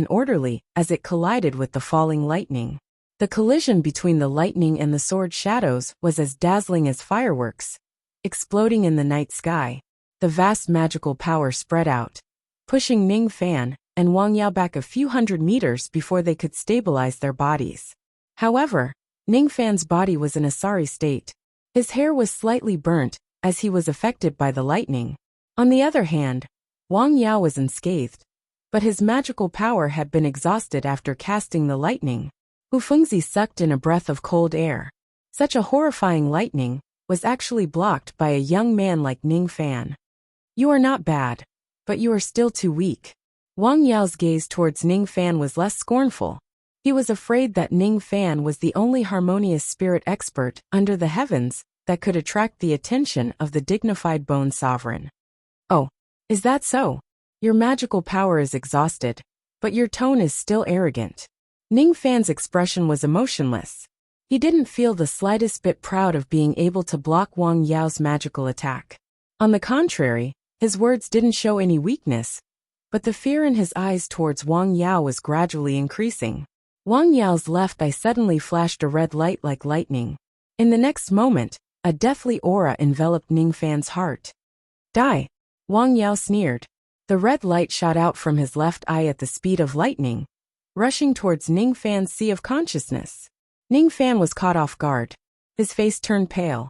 as it collided with the falling lightning. The collision between the lightning and the sword shadows was as dazzling as fireworks, exploding in the night sky. The vast magical power spread out, pushing Ning Fan and Wang Yao back a few hundred meters before they could stabilize their bodies. However, Ning Fan's body was in a sorry state. His hair was slightly burnt, as he was affected by the lightning. On the other hand, Wang Yao was unscathed, but his magical power had been exhausted after casting the lightning. Hu Fengzi sucked in a breath of cold air. Such a horrifying lightning was actually blocked by a young man like Ning Fan. You are not bad, but you are still too weak. Wang Yao's gaze towards Ning Fan was less scornful. He was afraid that Ning Fan was the only harmonious spirit expert under the heavens that could attract the attention of the dignified Bone Sovereign. Oh, is that so? Your magical power is exhausted, but your tone is still arrogant. Ning Fan's expression was emotionless. He didn't feel the slightest bit proud of being able to block Wang Yao's magical attack. On the contrary, his words didn't show any weakness, but the fear in his eyes towards Wang Yao was gradually increasing. Wang Yao's left eye suddenly flashed a red light like lightning. In the next moment, a deathly aura enveloped Ningfan's heart. Die! Wang Yao sneered. The red light shot out from his left eye at the speed of lightning, rushing towards Ningfan's sea of consciousness. Ningfan was caught off guard. His face turned pale.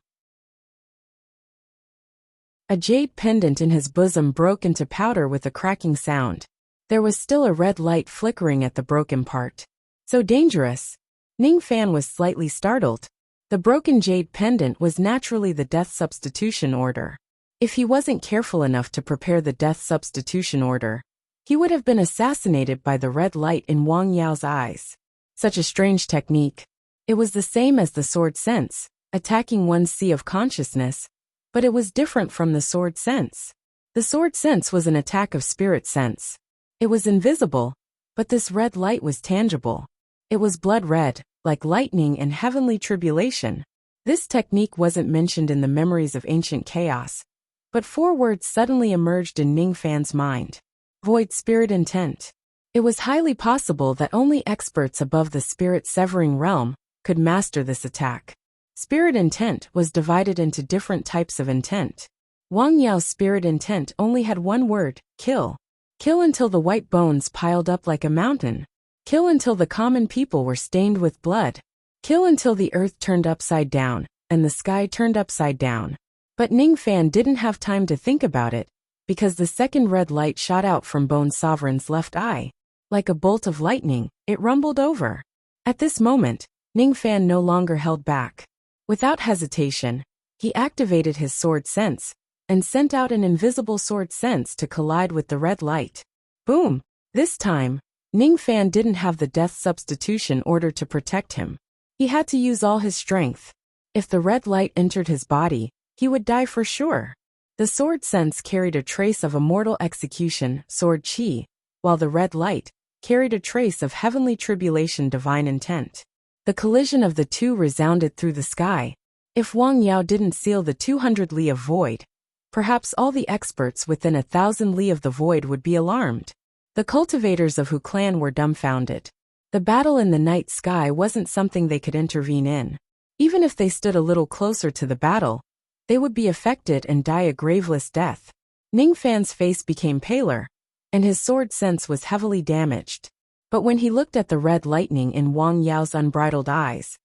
A jade pendant in his bosom broke into powder with a cracking sound. There was still a red light flickering at the broken part. So dangerous. Ningfan was slightly startled. The broken jade pendant was naturally the death substitution order. If he wasn't careful enough to prepare the death substitution order, he would have been assassinated by the red light in Wang Yao's eyes. Such a strange technique. It was the same as the sword sense, attacking one's sea of consciousness, but it was different from the sword sense. The sword sense was an attack of spirit sense. It was invisible, but this red light was tangible. It was blood red, like lightning and heavenly tribulation. This technique wasn't mentioned in the memories of ancient chaos, but 4 words suddenly emerged in Ningfan's mind. Void spirit intent. It was highly possible that only experts above the spirit-severing realm could master this attack. Spirit intent was divided into different types of intent. Wang Yao's spirit intent only had 1 word, kill. Kill until the white bones piled up like a mountain. Kill until the common people were stained with blood. Kill until the earth turned upside down, and the sky turned upside down. But Ningfan didn't have time to think about it, because the second red light shot out from Bone Sovereign's left eye. Like a bolt of lightning, it rumbled over. At this moment, Ningfan no longer held back. Without hesitation, he activated his sword sense, and sent out an invisible sword sense to collide with the red light. Boom! This time, Ningfan didn't have the death substitution order to protect him. He had to use all his strength. If the red light entered his body, he would die for sure. The sword sense carried a trace of immortal execution, sword chi, while the red light carried a trace of heavenly tribulation, divine intent. The collision of the two resounded through the sky. If Wang Yao didn't seal the 200 li of void, perhaps all the experts within 1,000 li of the void would be alarmed. The cultivators of Hu clan were dumbfounded. The battle in the night sky wasn't something they could intervene in. Even if they stood a little closer to the battle, they would be affected and die a graveless death. Ningfan's face became paler, and his sword sense was heavily damaged. But when he looked at the red lightning in Wang Yao's unbridled eyes,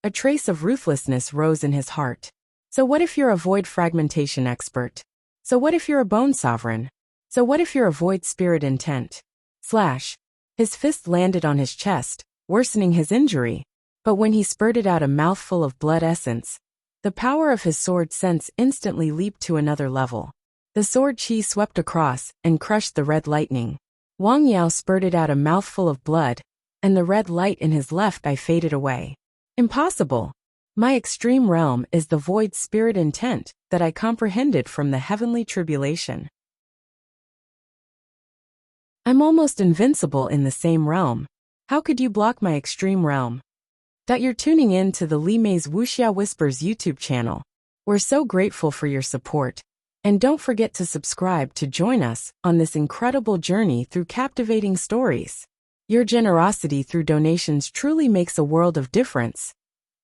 a trace of ruthlessness rose in his heart. So what if you're a void fragmentation expert? So what if you're a bone sovereign? So what if you're a void spirit intent? Slash. His fist landed on his chest, worsening his injury. But when he spurted out a mouthful of blood essence, the power of his sword sense instantly leaped to another level. The sword chi swept across and crushed the red lightning. Wang Yao spurted out a mouthful of blood, and the red light in his left eye faded away. Impossible! My extreme realm is the void spirit intent that I comprehended from the heavenly tribulation. I'm almost invincible in the same realm. How could you block my extreme realm? You're tuning in to the Li Mei's Wuxia Whispers YouTube channel. We're so grateful for your support. And don't forget to subscribe to join us on this incredible journey through captivating stories. Your generosity through donations truly makes a world of difference,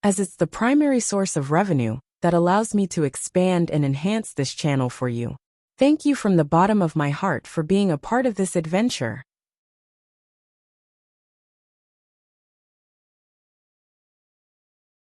as it's the primary source of revenue that allows me to expand and enhance this channel for you. Thank you from the bottom of my heart for being a part of this adventure.